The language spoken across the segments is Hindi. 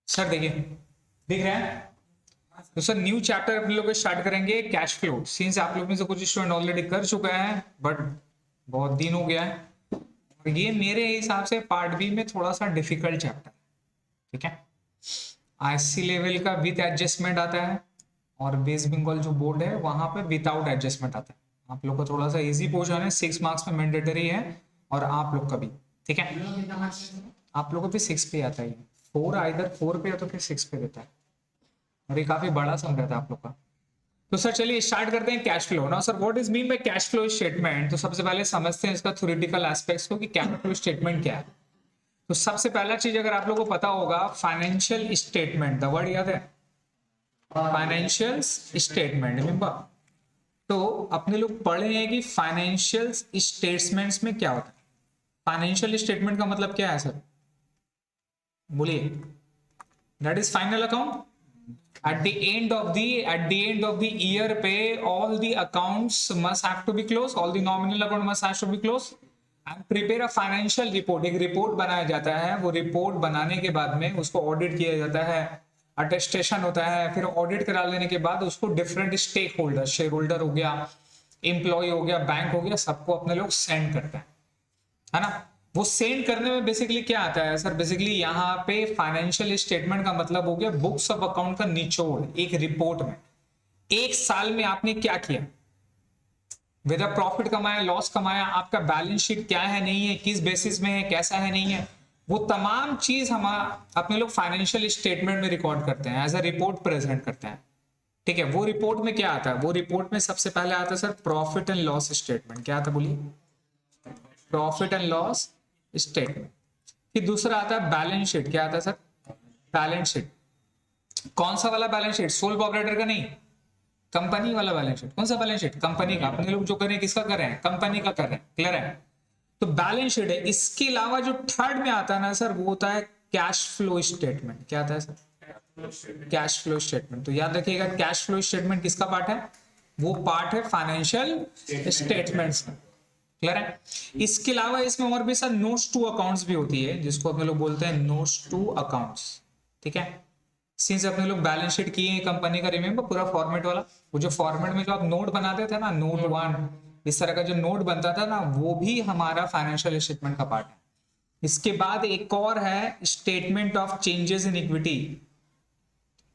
सर देखिए, दिख रहा है। तो सर न्यू चैप्टर अपने लोग स्टार्ट करेंगे कैश फ्लो। सिंस आप लोग में से कुछ स्टूडेंट ऑलरेडी कर चुका है बट बहुत दिन हो गया है, और ये मेरे हिसाब से पार्ट बी में थोड़ा सा डिफिकल्ट चैप्टर, ठीक है। आईएससी लेवल का विद एडजस्टमेंट आता है और वेस्ट बंगाल जो बोर्ड है वहां पे विदाउट एडजस्टमेंट आता है। आप लोग का थोड़ा सा इजी पोर्शन है, 6 मार्क्स में मैंडेटरी है, और आप लोग का भी, ठीक है। आप लोगों को भी 6 पे आता है, 4 आइदर 4 पे या तो फिर 6 पे देता है, और ये काफी बड़ा सम रहता है आप लोग का। तो सर चलिए स्टार्ट करते हैं कैश फ्लो ना। Sir what is mean by cash flow statement? तो सबसे पहले समझते हैं इसका थ्योरेटिकल एस्पेक्ट्स को कि कैश फ्लो स्टेटमेंट क्या है। तो सबसे पहला चीज अगर आप लोगों को पता होगा, फाइनेंशियल स्टेटमेंट, द वर्ड याद है, फाइनेंशियल स्टेटमेंट, रिमेंबर। तो अपने लोग पढ़े हैं कि फाइनेंशियल स्टेटमेंट्स में क्या होता है। फाइनेंशियल स्टेटमेंट का मतलब क्या है सर, बोलिए। That is final account at the end of the year पे all the accounts must have to be closed, all the nominal account must have to be closed and prepare a financial report। एक रिपोर्ट बनाया जाता है, वो रिपोर्ट बनाने के बाद में उसको ऑडिट किया जाता है, अटेस्टेशन होता है, फिर ऑडिट करा लेने के बाद उसको different stake holder, share holder हो गया, एम्प्लॉय हो गया, बैंक हो गया, सबको अपने लोग सेंड करते हैं, है ना। वो सेंड करने में बेसिकली क्या आता है सर, बेसिकली यहाँ पे फाइनेंशियल स्टेटमेंट का मतलब हो गया बुक्स ऑफ अकाउंट का निचोड़। एक रिपोर्ट में एक साल में आपने क्या किया, वेदर प्रॉफिट कमाया, लॉस कमाया, आपका बैलेंस शीट क्या है, नहीं है, किस बेसिस में है, कैसा है, नहीं है, वो तमाम चीज हम अपने लोग फाइनेंशियल स्टेटमेंट में रिकॉर्ड करते हैं, एज अ रिपोर्ट प्रेजेंट करते हैं, ठीक है। वो रिपोर्ट में क्या आता है, वो रिपोर्ट में सबसे पहले आता है sir profit and loss statement. क्या आता है बोलिए, प्रॉफिट एंड लॉस स्टेटमेंट। फिर दूसरा आता है बैलेंस शीट। क्या आता है सर, बैलेंस शीट। कौन सा वाला बैलेंस शीट, सोल प्रोप्राइटर का नहीं, कंपनी वाला बैलेंस शीट। कौन सा बैलेंस शीट, कंपनी का। अपने लोग जो कर रहे हैं किसका कर रहे हैं, कंपनी का कर रहे हैं, क्लियर है। तो बैलेंस शीट है। इसके अलावा जो थर्ड में आता है ना सर, वो होता है कैश फ्लो स्टेटमेंट। क्या आता है सर, कैश फ्लो स्टेटमेंट। तो याद रखिएगा कैश फ्लो स्टेटमेंट किसका पार्ट है, वो पार्ट है फाइनेंशियल स्टेटमेंट्स में, क्लियर है। इसके अलावा इसमें और भी सर नोट्स टू अकाउंट्स भी होती है, जिसको अपने लोग बोलते हैं नोट्स टू अकाउंट्स, ठीक है। सिंस अपने लोग बैलेंस शीट किए हैं कंपनी का, रिमेंबर पूरा फॉर्मेट वाला, वो जो फॉर्मेट में जो आप नोट बनाते थे ना, नोट 1, इस तरह का जो नोट बनता था ना, वो भी हमारा फाइनेंशियल स्टेटमेंट का पार्ट है। इसके बाद एक और है statement of changes in equity.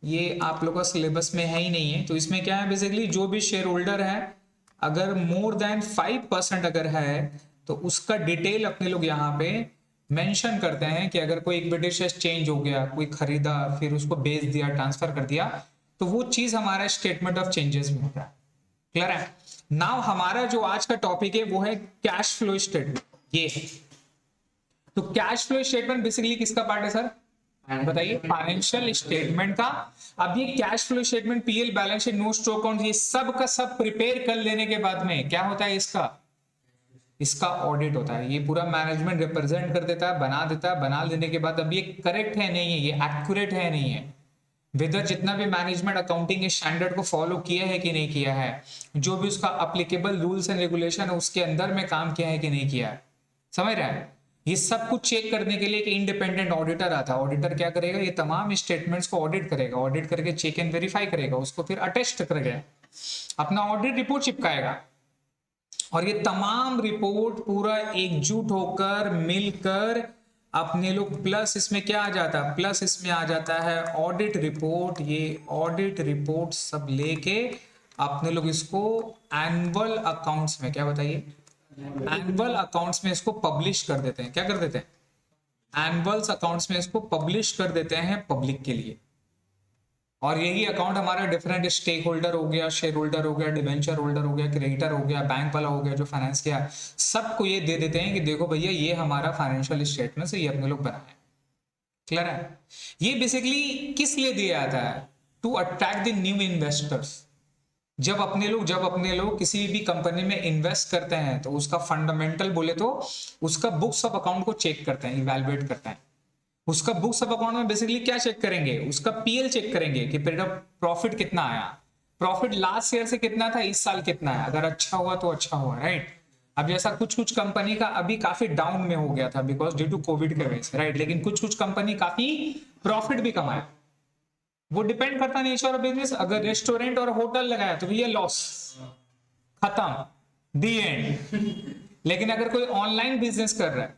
ये आप लोग का सिलेबस में है ही नहीं है। तो इसमें क्या है, बेसिकली जो भी शेयर होल्डर है, अगर मोर देन 5% अगर है, तो उसका डिटेल अपने लोग यहाँ पे मेंशन करते हैं कि अगर कोई इक्विटी शेयर चेंज हो गया, कोई खरीदा, फिर उसको बेच दिया, ट्रांसफर कर दिया, तो वो चीज हमारा स्टेटमेंट ऑफ चेंजेस में होता है, क्लियर है। नाउ हमारा जो आज का टॉपिक है वो है कैश फ्लो स्टेटमेंट। ये तो कैश फ्लो स्टेटमेंट बेसिकली किसका पार्ट है सर, बताइए, फाइनेंशियल स्टेटमेंट का। अब ये cash flow statement, PL, balance sheet, notes to account, ये सब का सब प्रिपेयर कर लेने के बाद में क्या होता है, इसका ऑडिट होता है। ये पूरा मैनेजमेंट रिप्रेजेंट कर देता है, बना देता है, बना देने के बाद अब ये करेक्ट है नहीं है, ये एक्यूरेट है नहीं है, वेदर जितना भी मैनेजमेंट अकाउंटिंग स्टैंडर्ड को फॉलो किया है कि नहीं किया है, जो भी उसका अप्लीकेबल रूल्स एंड रेगुलेशन है उसके अंदर में काम किया है कि नहीं किया है, समझ रहे हैं। ये सब कुछ चेक करने के लिए एक इंडिपेंडेंट ऑडिटर आता है। ऑडिटर क्या करेगा, ये तमाम स्टेटमेंट्स को ऑडिट करेगा, ऑडिट करके चेक एंड वेरीफाई करेगा, उसको फिर अटेस्ट करेगा, अपना ऑडिट रिपोर्ट चिपकाएगा, और ये तमाम रिपोर्ट पूरा एकजुट होकर मिलकर अपने लोग प्लस इसमें क्या आ जाता है, प्लस इसमें आ जाता है ऑडिट रिपोर्ट। ये ऑडिट रिपोर्ट सब लेके अपने लोग इसको एनुअल अकाउंट्स में, क्या बताइए, एनुअल अकाउंट्स में इसको पब्लिश कर देते हैं। क्या कर देते हैं, एनुअल अकाउंट्स में इसको पब्लिश कर देते हैं पब्लिक के लिए। और यही अकाउंट हमारा डिफरेंट स्टेक होल्डर हो गया, शेयर होल्डर हो गया, डिवेंचर होल्डर हो गया, क्रेडिटर हो गया, बैंक वाला हो गया जो फाइनेंस किया, सबको ये दे देते हैं कि देखो भैया ये हमारा फाइनेंशियल स्टेटमेंट से ये अपने लोग बनाए, क्लियर है। ये बेसिकली किस लिए दिया जाता है, to attract the new investors. जब अपने लोग किसी भी कंपनी में इन्वेस्ट करते हैं तो उसका फंडामेंटल बोले तो उसका बुक्स ऑफ अकाउंट को चेक करते हैं, इवैल्यूएट करते हैं। उसका बुक्स ऑफ अकाउंट में बेसिकली क्या चेक करेंगे, उसका पीएल चेक करेंगे कि प्रॉफिट कितना आया, प्रॉफिट लास्ट ईयर से कितना था, इस साल कितना है, अगर अच्छा हुआ तो अच्छा हुआ, राइट। अब जैसा कुछ कंपनी का अभी काफी डाउन में हो गया था बिकॉज ड्यू टू कोविड के वजह से, राइट, लेकिन कुछ कंपनी काफी प्रॉफिट भी कमाया। वो डिपेंड करता नेचर ऑफ बिजनेस। अगर रेस्टोरेंट और होटल लगाया तो भैया लॉस, खत्म, दी एंड। लेकिन अगर कोई ऑनलाइन बिजनेस कर रहा है,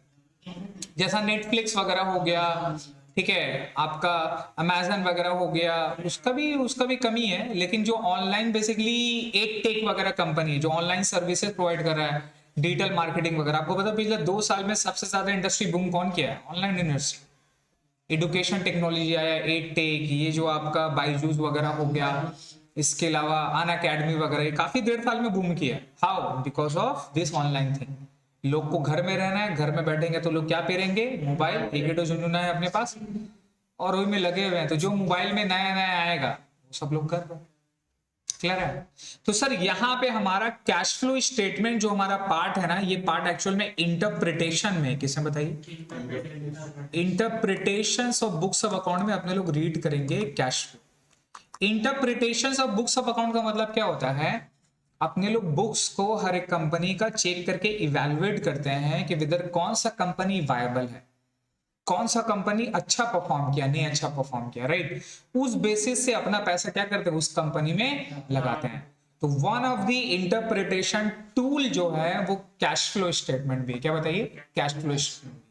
जैसा नेटफ्लिक्स वगैरह हो गया, ठीक है, आपका अमेजन वगैरह हो गया, उसका भी कमी है। लेकिन जो ऑनलाइन बेसिकली एक टेक वगैरह कंपनी है जो ऑनलाइन सर्विसेज प्रोवाइड कर रहा है, डिजिटल मार्केटिंग वगैरह, आपको पता पिछले 2 साल में सबसे ज्यादा इंडस्ट्री बूम कौन किया है? Online industry. एडुकेशन टेक्नोलॉजी आया, एड टेक, ये जो आपका बायजूस वगैरह हो गया, इसके अलावा अन अकेडमी वगैरह, ये काफी 1.5 साल में बूम किया। How? Because of this online thing. लोग को घर में रहना है, घर में बैठेंगे तो लोग क्या पेरेंगे? मोबाइल, एक तो झुंझुना है अपने पास और वही में लगे हुए हैं। तो जो मोबाइल में नया नया आएगा वो सब लोग कर रहे हैं। क्लियर है? तो सर यहाँ पे हमारा कैश फ्लो स्टेटमेंट जो हमारा पार्ट है ना, ये पार्ट एक्चुअल में इंटरप्रिटेशन में, किसने बताइए? Interpretation of books of account में अपने लोग रीड करेंगे cash flow. Interpretation of books of account का मतलब क्या होता है? अपने लोग बुक्स को हर एक कंपनी का चेक करके इवैल्यूएट करते हैं कि विदर कौन सा कंपनी वायबल है, कौन सा कंपनी अच्छा परफॉर्म किया, नहीं अच्छा परफॉर्म किया, राइट। उस बेसिस से अपना पैसा क्या करते हैं? उस कंपनी में लगाते हैं। तो one of the interpretation tool जो है वो कैश फ्लो स्टेटमेंट भी। क्या बताइए? Cash flow statement.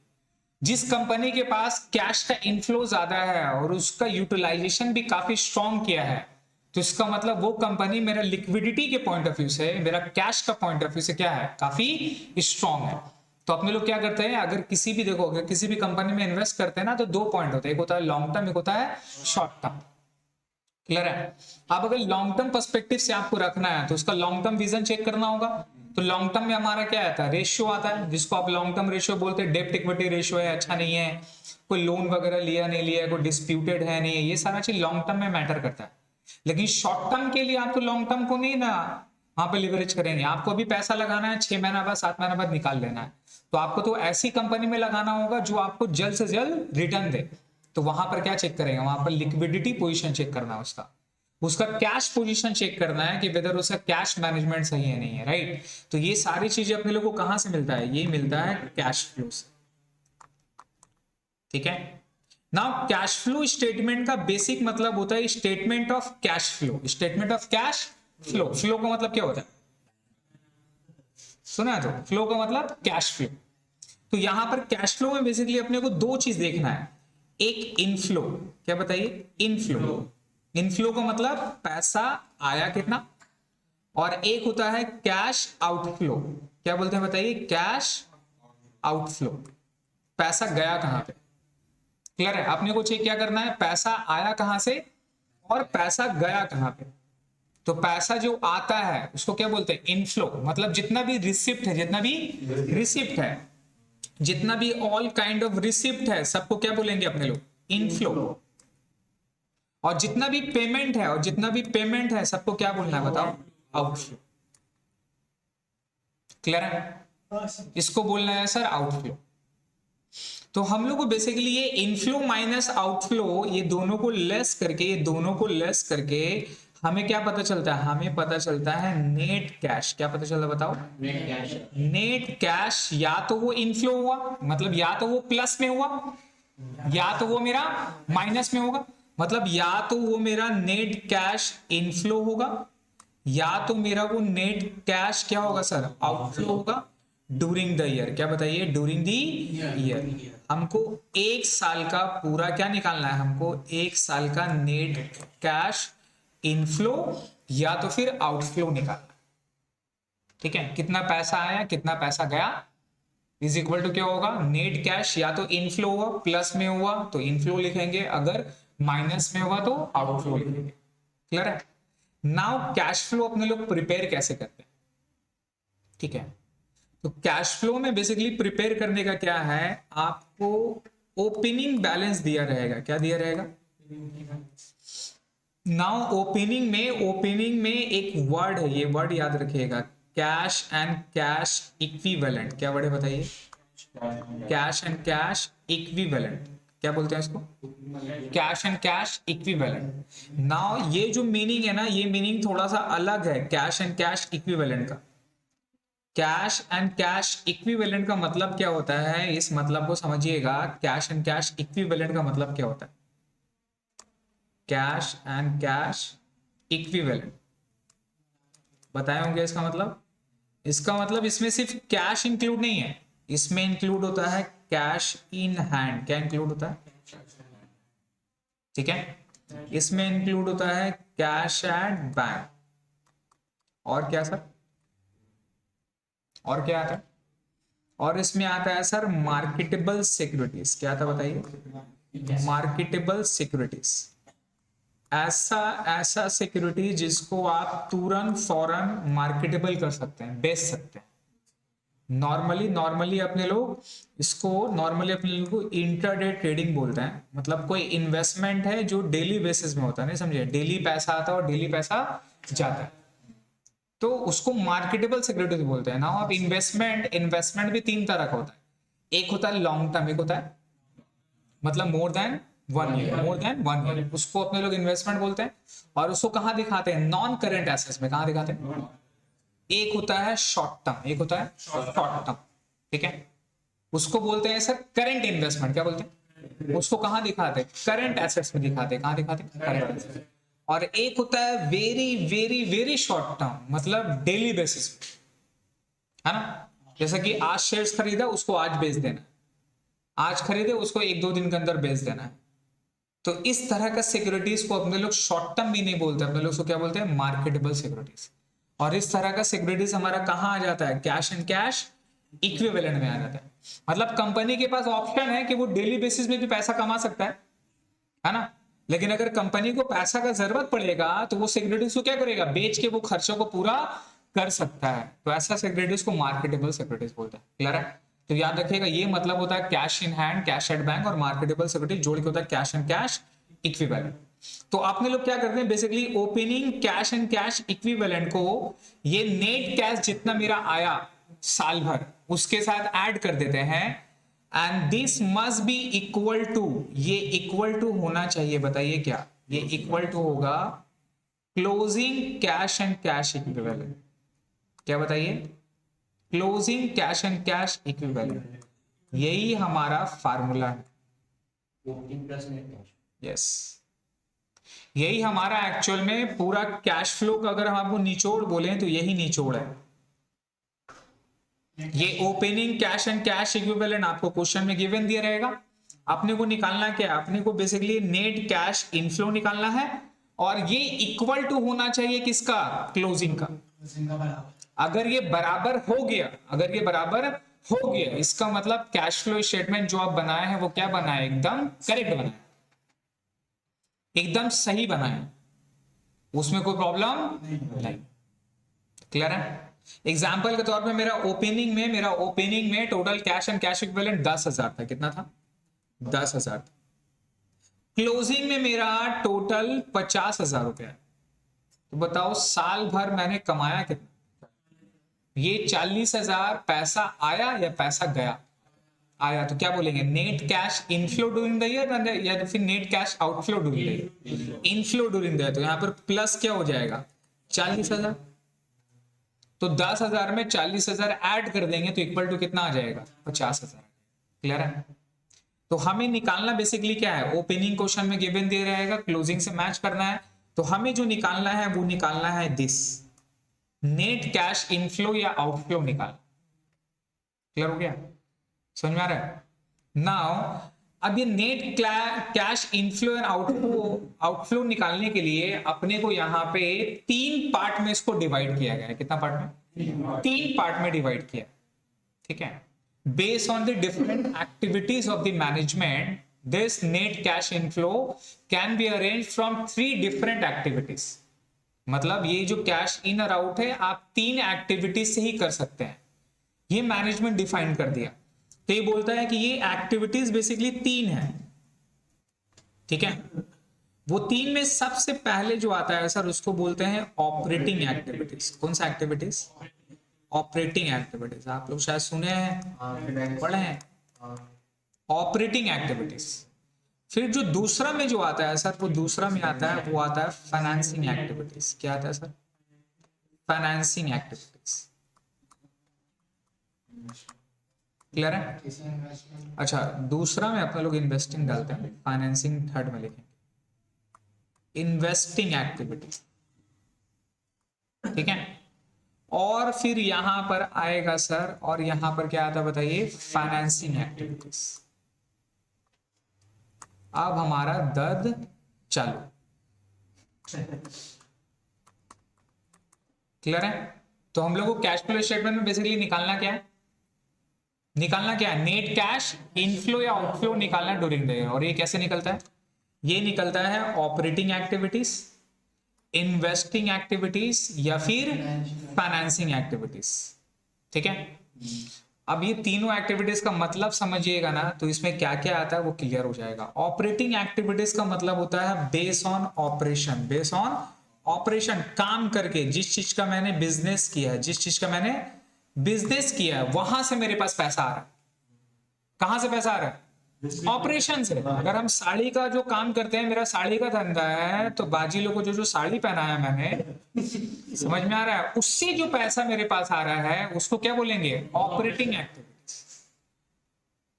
जिस कंपनी के पास कैश का इनफ्लो ज्यादा है और उसका यूटिलाइजेशन भी काफी स्ट्रॉन्ग किया है, तो इसका मतलब वो कंपनी मेरा लिक्विडिटी के पॉइंट ऑफ व्यू से, मेरा कैश का पॉइंट ऑफ व्यू से क्या है? काफी स्ट्रॉन्ग है। तो अपने लोग क्या करते हैं? अगर किसी भी देखो, अगर किसी भी कंपनी में इन्वेस्ट करते हैं ना, तो 2 पॉइंट होते हैं, एक होता है लॉन्ग टर्म, एक होता है शॉर्ट टर्म। क्लियर है? अब अगर लॉन्ग टर्म पर्सपेक्टिव से आपको रखना है तो उसका लॉन्ग टर्म विजन चेक करना होगा। तो लॉन्ग टर्म में हमारा क्या आता है? रेशियो आता है, जिसको आप लॉन्ग टर्म रेशियो बोलते हैं। डेब्ट इक्विटी रेशियो है, अच्छा नहीं है, कोई लोन वगैरह लिया नहीं लिया, कोई डिस्प्यूटेड है नहीं है, ये सारा चीज लॉन्ग टर्म में मैटर करता है। लेकिन शॉर्ट टर्म के लिए आप तो लॉन्ग टर्म को नहीं ना वहां पे लिवरेज करेंगे। आपको अभी पैसा लगाना है, 6 महीना बाद, 7 महीना बाद निकाल लेना है, तो आपको तो ऐसी कंपनी में लगाना होगा जो आपको जल्द से जल्द रिटर्न दे। तो वहां पर क्या चेक करेंगे? वहां पर लिक्विडिटी पोजीशन चेक करना है, उसका कैश पोजीशन चेक करना है कि वेदर उसका कैश मैनेजमेंट सही है नहीं है, राइट। तो ये सारी चीजें अपने लोगों को कहां से मिलता है? ये मिलता है कैश फ्लो से। ठीक है। नाउ कैश फ्लो स्टेटमेंट का बेसिक मतलब होता है statement of cash flow. Statement of cash flow, flow का मतलब क्या होता है? सुना है? तो फ्लो का मतलब कैश फ्लो। तो यहां पर कैश फ्लो में बेसिकली अपने को 2 चीज देखना है। एक इनफ्लो, क्या बताइए? इनफ्लो। इनफ्लो का मतलब पैसा आया कितना, और एक होता है कैश आउटफ्लो। क्या बोलते हैं बताइए? कैश आउटफ्लो, पैसा गया कहां पे। क्लियर है? अपने को चेक क्या करना है? पैसा आया कहां से और पैसा गया कहां पे। तो पैसा जो आता है उसको क्या बोलते हैं? इनफ्लो। मतलब जितना भी रिसिप्ट है, जितना भी रिसिप्ट है, जितना भी ऑल काइंड ऑफ रिसिप्ट है, सबको क्या बोलेंगे अपने लोग? इनफ्लो। और जितना भी पेमेंट है, और जितना भी पेमेंट है, सबको क्या बोलना है बताओ? आउटफ्लो। क्लियर है? इसको बोलना है सर आउटफ्लो। तो हम लोग को बेसिकली ये इनफ्लो माइनस आउटफ्लो, ये दोनों को लेस करके, ये दोनों को लेस करके हमें क्या पता चलता है? हमें पता चलता है नेट कैश। क्या पता चलता है बताओ? Net cash. नेट कैश या तो वो इनफ्लो हुआ, मतलब या तो वो प्लस में हुआ, या तो वो मेरा माइनस में होगा। मतलब या तो वो मेरा नेट कैश इनफ्लो होगा, या तो मेरा वो नेट कैश क्या होगा सर? आउटफ्लो होगा ड्यूरिंग द ईयर। क्या बताइए? During the year. हमको 1 साल का पूरा क्या निकालना है? हमको 1 साल का नेट कैश इनफ्लो या तो फिर आउटफ्लो निकालना। ठीक है? कितना पैसा आया, कितना पैसा गया, इज इक्वल टू क्या होगा? नेट कैश या तो इनफ्लो हुआ, प्लस में हुआ तो इनफ्लो लिखेंगे, अगर माइनस में हुआ तो आउटफ्लो लिखेंगे। क्लियर है? नाउ कैश फ्लो अपने लोग प्रिपेयर कैसे करते हैं? ठीक है, तो कैश फ्लो में बेसिकली प्रिपेयर करने का क्या है? आपको ओपनिंग बैलेंस दिया रहेगा। क्या दिया रहेगा? नाउ ओपनिंग में एक वर्ड है, ये वर्ड याद रखिएगा, कैश एंड कैश इक्विवेलेंट। क्या वर्ड है बताइए? Cash and cash equivalent. क्या बोलते हैं इसको? Cash and cash equivalent. Now ये जो मीनिंग है ना, ये मीनिंग थोड़ा सा अलग है कैश एंड कैश इक्विवेलेंट का। कैश एंड कैश इक्विवेलेंट का मतलब क्या होता है? इस मतलब को समझिएगा। कैश एंड कैश इक्विवेलेंट का मतलब क्या होता है? Cash and cash equivalent. बताए होंगे इसका मतलब? इसका मतलब इसमें सिर्फ कैश इंक्लूड नहीं है, इसमें इंक्लूड होता है कैश इन हैंड। क्या इंक्लूड होता है? ठीक है, इसमें इंक्लूड होता है कैश एट बैंक। और क्या सर? और क्या आता है? और इसमें आता है सर मार्केटेबल सिक्योरिटीज। क्या था बताइए? मार्केटेबल सिक्योरिटीज, ऐसा ऐसा सिक्योरिटी जिसको आप तुरंत फौरन मार्केटेबल कर सकते हैं, बेच सकते हैं। नॉर्मली अपने लोग इसको इंटरडे ट्रेडिंग बोलते हैं। मतलब कोई इन्वेस्टमेंट है जो डेली बेसिस में होता है, नहीं समझे? डेली पैसा आता है और डेली पैसा जाता है, तो उसको मार्केटेबल सिक्योरिटीज बोलते हैं ना। अब इन्वेस्टमेंट भी तीन तरह का होता है। एक होता है लॉन्ग टर्म, एक होता है मतलब मोर देन 1 ईयर, उसको अपने लोग इन्वेस्टमेंट बोलते हैं। और उसको कहाँ दिखाते हैं? नॉन करेंट एसेट्स में। कहाँ दिखाते हैं? एक होता है शॉर्ट टर्म, एक होता है शॉर्ट टर्म। ठीक है, उसको बोलते हैं सर करंट इन्वेस्टमेंट। क्या बोलते हैं? उसको कहाँ दिखाते हैं? करंट एसेट्स में दिखाते हैं। कहाँ दिखाते हैं? Current assets. और एक होता है very very very short term, मतलब डेली बेसिस पे, है ना? जैसे कि आज शेयर्स खरीदा, उसको आज बेच देना, आज खरीदे उसको 1-2 दिन के अंदर बेच देना है। तो इस तरह का सिक्योरिटीज को अपने लोग शॉर्ट टर्म भी नहीं बोलते, अपने लोग उसको क्या बोलते हैं? Marketable securities. और इस तरह का सिक्योरिटीज हमारा कहाँ आ जाता है? कैश एंड कैश इक्विवेलेंट में आ जाता है। मतलब कंपनी के पास ऑप्शन है कि वो डेली बेसिस में भी पैसा कमा सकता है ना? लेकिन अगर कंपनी को पैसा का जरूरत पड़ेगा तो वो सिक्योरिटीज को क्या करेगा? बेच के वो खर्चों को पूरा कर सकता है। तो ऐसा सिक्योरिटीज को मार्केटेबल सिक्योरिटीज बोलते हैं। क्लियर है? तो याद रखिएगा, ये मतलब होता है cash in hand, cash at bank, और मार्केटेबल सिक्योरिटीज जोड़ के होता है कैश एंड कैश इक्विवेलेंट। तो आपने लोग क्या करते हैं? Basically opening cash and cash equivalent को ये नेट कैश जितना मेरा आया साल भर उसके साथ ऐड कर देते हैं। And this must be equal to, ये इक्वल टू होना चाहिए, बताइए क्या? ये इक्वल टू होगा closing cash and cash equivalent. क्या बताइए? Closing cash and cash equivalent, यही हमारा फार्मूला है। यस, यही हमारा एक्चुअल में पूरा कैश फ्लो का अगर हम आपको निचोड़ बोले तो यही निचोड़ है। ये opening cash and cash equivalent आपको क्वेश्चन में गिवन दिया रहेगा। अपने को निकालना क्या है? अपने को बेसिकली नेट कैश इनफ्लो निकालना है, और ये इक्वल टू होना चाहिए किसका? क्लोजिंग का। अगर ये बराबर हो गया, अगर ये बराबर हो गया, इसका मतलब कैश फ्लो स्टेटमेंट जो आप बनाए हैं वो क्या बनाए? एकदम करेक्ट बनाए, एकदम सही बनाए, उसमें कोई प्रॉब्लम नहीं। क्लियर है? एग्जाम्पल के तौर पे मेरा ओपनिंग में total cash and cash equivalent 10,000 था। कितना था? 10,000 था। क्लोजिंग में मेरा टोटल 50,000 रुपया। तो बताओ साल भर मैंने कमाया कितना? ये 40,000 पैसा आया या पैसा गया? आया। तो क्या बोलेंगे? Net cash inflow during the year, या फिर net cash outflow during the year? Inflow during the year. तो यहां पर प्लस क्या हो जाएगा? 40,000। तो 10,000 में 40,000 ऐड कर देंगे तो इक्वल टू कितना आ जाएगा? 50,000। क्लियर है? तो हमें निकालना बेसिकली क्या है? ओपनिंग क्वेश्चन में गिवन दे रहेगा, क्लोजिंग से मैच करना है। तो हमें जो निकालना है वो निकालना है दिस, नेट कैश इनफ्लो या आउटफ्लो निकाल। क्लियर हो गया? समझ में आ रहा है? नाउ अब ये net cash inflow and outflow निकालने के लिए अपने को यहाँ पे 3 पार्ट में इसको डिवाइड किया गया है। कितना पार्ट में? 3 पार्ट में डिवाइड किया। ठीक है? Based on the different activities of the management, this net cash inflow can be arrange from 3 different activities. मतलब ये जो कैश इन और आउट है आप 3 एक्टिविटीज से ही कर सकते हैं, ये मैनेजमेंट डिफाइन कर दिया। तो ये बोलता है कि ये एक्टिविटीज बेसिकली 3 है। ठीक है? वो 3 में सबसे पहले जो आता है सर उसको बोलते हैं ऑपरेटिंग एक्टिविटीज। कौन सा एक्टिविटीज? Operating activities. आप लोग शायद सुने हैं, पढ़े हैं, ऑपरेटिंग एक्टिविटीज। फिर जो दूसरा में जो आता है सर, वो दूसरा में आता है, वो आता है फाइनेंसिंग एक्टिविटीज। क्या आता है सर? Financing activities. क्लियर है? अच्छा, दूसरा में अपने लोग इन्वेस्टिंग डालते हैं, फाइनेंसिंग थर्ड में लिखेंगे। इन्वेस्टिंग एक्टिविटीज, ठीक है। और फिर यहां पर आएगा सर, और यहां पर क्या आता बताइए, फाइनेंसिंग एक्टिविटीज। अब हमारा दर्द चालू, क्लियर है। तो हम लोग को कैश फ्लो स्टेटमेंट में बेसिकली निकालना क्या है, नेट कैश इनफ्लो या आउटफ्लो निकालना ड्यूरिंग द ईयर। और ये कैसे निकलता है, ये निकलता है ऑपरेटिंग एक्टिविटीज, इन्वेस्टिंग एक्टिविटीज या फिर फाइनेंसिंग एक्टिविटीज, ठीक है। अब ये तीनों एक्टिविटीज का मतलब समझिएगा ना, तो इसमें क्या क्या आता है वो क्लियर हो जाएगा। ऑपरेटिंग एक्टिविटीज का मतलब होता है base on operation, base on operation, काम करके, जिस चीज का मैंने बिजनेस किया है, जिस चीज का मैंने बिजनेस किया है वहां से मेरे पास पैसा आ रहा है। कहां से पैसा आ रहा है, ऑपरेशन से। अगर हम साड़ी का जो काम करते हैं, मेरा साड़ी का धंधा है, तो बाजी लोग को जो साड़ी पहना है मैंने, समझ में आ रहा है, उससे जो पैसा मेरे पास आ रहा है उसको क्या बोलेंगे, ऑपरेटिंग एक्टिविटीज।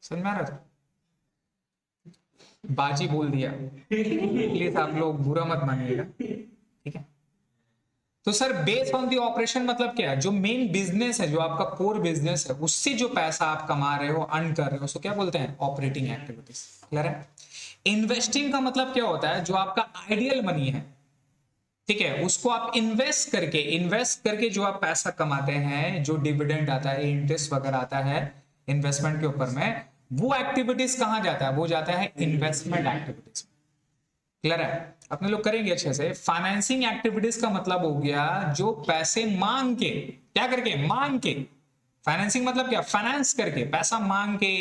समझ में आ रहा था, बाजी बोल दिया, प्लीज आप लोग बुरा मत मानिएगा, ठीक है। तो sir base on the operation मतलब क्या है, जो मेन बिजनेस है, जो आपका कोर बिजनेस है, उससे जो पैसा आप कमा रहे हो, अर्न कर रहे हो, उसको क्या बोलते हैं, ऑपरेटिंग एक्टिविटीज, क्लियर है। इन्वेस्टिंग का मतलब क्या होता है, जो आपका आइडियल मनी है, ठीक है, उसको आप इन्वेस्ट करके जो आप पैसा कमाते हैं, जो डिविडेंड आता है, इंटरेस्ट वगैरह आता है इन्वेस्टमेंट के ऊपर में, वो एक्टिविटीज कहां जाता है, वो जाता है इन्वेस्टमेंट एक्टिविटीज, क्लियर है। अपने लोग करेंगे अच्छे से। फाइनेंसिंग एक्टिविटीज का मतलब हो गया जो पैसे मांग के, क्या करके, मांग के। फाइनेंसिंग मतलब क्या, फाइनेंस करके, पैसा मांग के,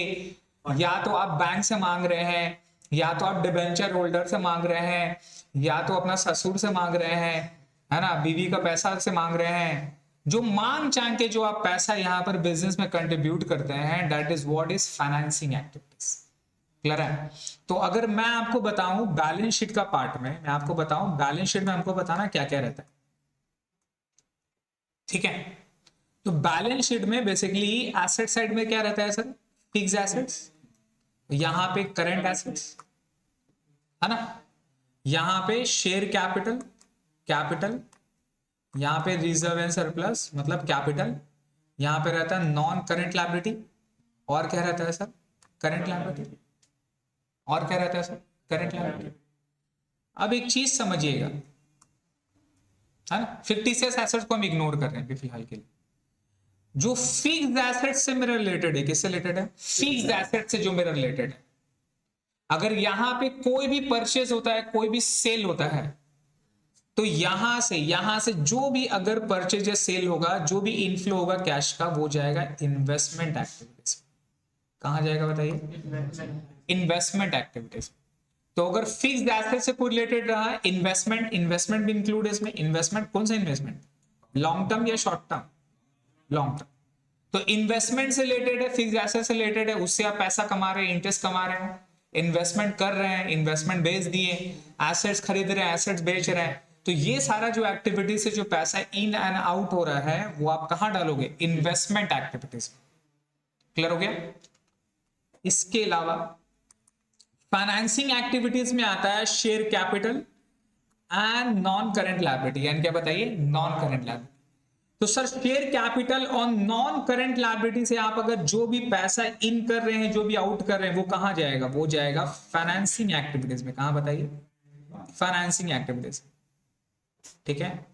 या तो आप बैंक से मांग रहे हैं, या तो आप डिबेंचर होल्डर से मांग रहे हैं, या तो अपना ससुर से मांग रहे हैं, है ना, बीवी का पैसा से मांग रहे हैं। जो मांग चांग के जो आप पैसा यहाँ पर बिजनेस में कंट्रीब्यूट करते हैं, that is what is financing activities, clear है। तो अगर मैं आपको बताऊं बैलेंस शीट का पार्ट में, मैं आपको बताऊं बैलेंस शीट में हमको बताना क्या क्या रहता है, ठीक है। तो बैलेंस शीट में बेसिकली एसेट साइड में क्या रहता है सर, फिक्स एसेट्स, यहां पे करंट एसेट्स, है ना, यहां पे शेयर कैपिटल, यहां पे रिजर्व एंड सरप्लस मतलब कैपिटल, यहां पे रहता है नॉन करंट लायबिलिटी, और क्या रहता है सर, करंट लायबिलिटी, और क्या रहता है सर, करंट लायबिलिटी। अब एक चीज समझिएगा, है ना, फिक्टिशियस एसेट्स को हम इग्नोर कर रहे हैं फिलहाल के लिए। जो फिक्स्ड एसेट से मेरा रिलेटेड है, किससे रिलेटेड है, फिक्स्ड एसेट से जो मेरा रिलेटेड है, अगर यहां पे कोई भी परचेज होता है, कोई भी सेल होता है, तो यहां से जो भी अगर परचेज या सेल होगा, जो भी इनफ्लो होगा कैश का, वो जाएगा इन्वेस्टमेंट एक्टिविटीज। कहां जाएगा बताइए, इन्वेस्टमेंट एक्टिविटीज। तो अगर फिक्स्ड एसेट से कोई रिलेटेड रहा, इन्वेस्टमेंट भी इंक्लूड है इसमें। इन्वेस्टमेंट कौन सा इन्वेस्टमेंट, लॉन्ग टर्म या शॉर्ट टर्म, लॉन्ग टर्म। तो इन्वेस्टमेंट से रिलेटेड है, फिक्स्ड एसेट से रिलेटेड है, उससे आप पैसा कमा रहे हैं, इंटरेस्ट कमा रहे हैं, इन्वेस्टमेंट कर रहे हैं, इन्वेस्टमेंट बेच दिए, एसेट्स खरीद रहे हैं, एसेट्स बेच रहे हैं। तो ये सारा जो एक्टिविटी से जो पैसा इन एंड आउट हो रहा है, वो आप कहां डालोगे, इन्वेस्टमेंट एक्टिविटीज। क्लियर हो गया। इसके अलावा फाइनेंसिंग एक्टिविटीज में आता है share capital and non current liability, यानी क्या बताइए, नॉन करंट लायबिलिटी। तो सर शेयर कैपिटल और नॉन करंट लायबिलिटी से आप अगर जो भी पैसा इन कर रहे हैं, जो भी आउट कर रहे हैं, वो कहां जाएगा, वो जाएगा फाइनेंसिंग एक्टिविटीज में। कहां बताइए, फाइनेंसिंग एक्टिविटीज, ठीक है,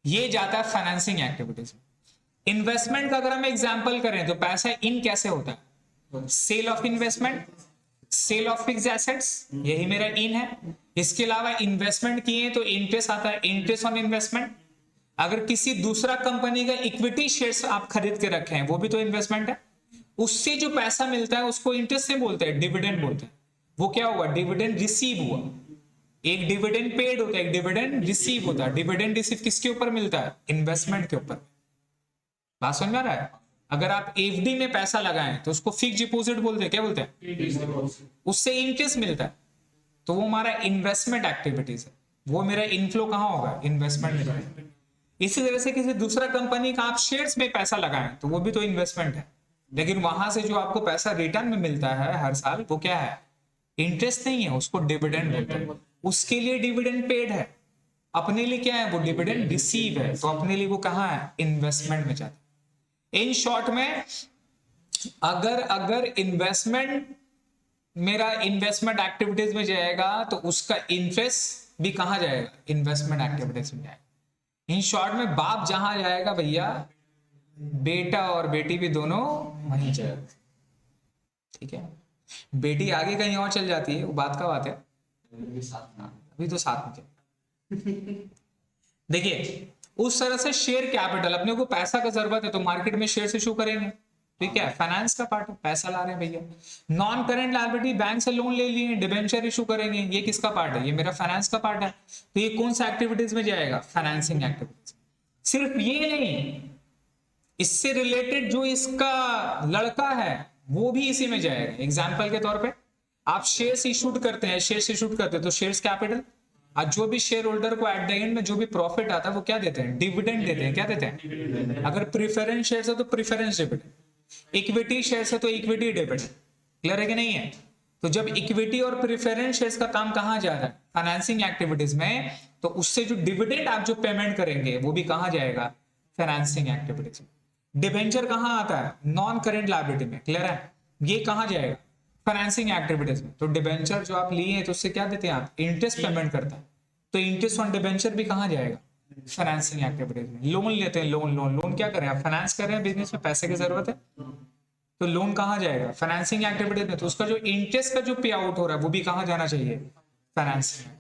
ये जाता है फाइनेंसिंग एक्टिविटीज में। इन्वेस्टमेंट का अगर हम एग्जांपल करें, तो पैसा इन कैसे होता है, sale of investment, sale of fixed assets, यही मेरा इन है। इसके अलावा इन्वेस्टमेंट किए तो इंटरेस्ट आता है, इंटरेस्ट ऑन इन्वेस्टमेंट। अगर किसी दूसरा कंपनी का इक्विटी शेयर्स आप खरीद के रखे हैं, वो भी तो इन्वेस्टमेंट है। उससे जो पैसा मिलता है उसको इंटरेस्ट से बोलते हैं, डिविडेंड बोलते हैं। वो क्या हुआ, डिविडेंड रिसीव हुआ। एक डिविडेंड पेड होता है, एक डिविडेंड रिसीव होता है। डिविडेंड रिसीव किसके ऊपर मिलता है, इन्वेस्टमेंट के ऊपर। बात समझ में आ रहा है। अगर आप एफडी में पैसा लगाएं तो उसको फिक्स डिपॉजिट बोलते हैं, क्या बोलते हैं, उससे इंटरेस्ट मिलता है, तो वो हमारा इन्वेस्टमेंट एक्टिविटीज है। वो मेरा इनफ्लो कहां होगा, इन्वेस्टमेंट में। इसी तरह से किसी दूसरा कंपनी का आप शेयर्स में पैसा लगाएं तो वो भी तो इन्वेस्टमेंट है, लेकिन वहां से जो आपको पैसा रिटर्न में मिलता है हर साल, वो क्या है, इंटरेस्ट नहीं है, उसको डिविडेंड बोलते हैं। उसके लिए डिविडेंड पेड है, अपने लिए क्या है, वो डिविडेंड रिसीव है, तो अपने लिए वो कहाँ है, इन्वेस्टमेंट में जाता है। इन शॉर्ट में अगर अगर इन्वेस्टमेंट मेरा इन्वेस्टमेंट एक्टिविटीज में जाएगा तो उसका इंटरेस्ट भी कहां जाएगा, इन्वेस्टमेंट एक्टिविटीज में जाएगा। इन शॉर्ट में बाप जहां जाएगा भैया, बेटा और बेटी भी दोनों वहीं जाएगा। ठीक है, बेटी आगे कहीं और चल जाती है, वो बात का बात है, अभी तो साथ में चल। देखिए उस तरह से शेयर कैपिटल, अपने को पैसा का जरूरत है तो मार्केट में शेयर इशू करेंगे, ठीक है, फाइनेंस का पार्ट है, पैसा ला रहे हैं भैया। नॉन करेंट लायबिलिटी, बैंक से लोन ले लिए, डिबेंचर इशू करेंगे, ये किसका पार्ट है, ये मेरा फाइनेंस का पार्ट है। तो ये कौन सा एक्टिविटीज में जाएगा, फाइनेंसिंग एक्टिविटीज। सिर्फ ये नहीं, इससे रिलेटेड जो इसका लड़का है वो भी इसी में जाएगा। एग्जाम्पल के तौर पे आप शेयर्स इशूड करते हैं, शेयर्स इशूड करते हैं तो शेयर्स कैपिटल, और जो भी शेयर होल्डर को एट द एंड में जो भी प्रॉफिट आता है वो क्या देते हैं, डिविडेंड देते हैं। क्या देते हैं, अगर प्रीफरेंस शेयर्स है तो प्रीफरेंस डिविडेंड, इक्विटी शेयर्स है तो इक्विटी डिविडेंड। क्लियर है कि नहीं है। तो जब इक्विटी और प्रीफरेंस शेयर्स का काम कहां जा रहा है, फाइनेंसिंग एक्टिविटीज में, तो उससे जो डिविडेंड आप जो पेमेंट करेंगे वो भी कहां जाएगा, फाइनेंसिंग एक्टिविटीज में। डिबेंचर कहां आता है, नॉन करेंट लायबिलिटी में। क्लियर है, ये कहां जाएगा, फाइनेंसिंग एक्टिविटीज में। तो डिबेंचर जो आप लिए हैं तो उससे क्या देते हैं आप, इंटरेस्ट पेमेंट करता है, तो इंटरेस्ट ऑन डिबेंचर भी कहां जाएगा, फाइनेंसिंग एक्टिविटीज में। लोन लेते हैं, लोन लोन लोन क्या कर रहे हैं आप, फाइनेंस कर रहे हैं, बिजनेस में पैसे की जरूरत है, तो लोन कहां जाएगा, फाइनेंसिंग एक्टिविटीज में। तो उसका जो इंटरेस्ट का जो पे आउट हो रहा है वो भी कहां जाना चाहिए, फाइनेंसिंग।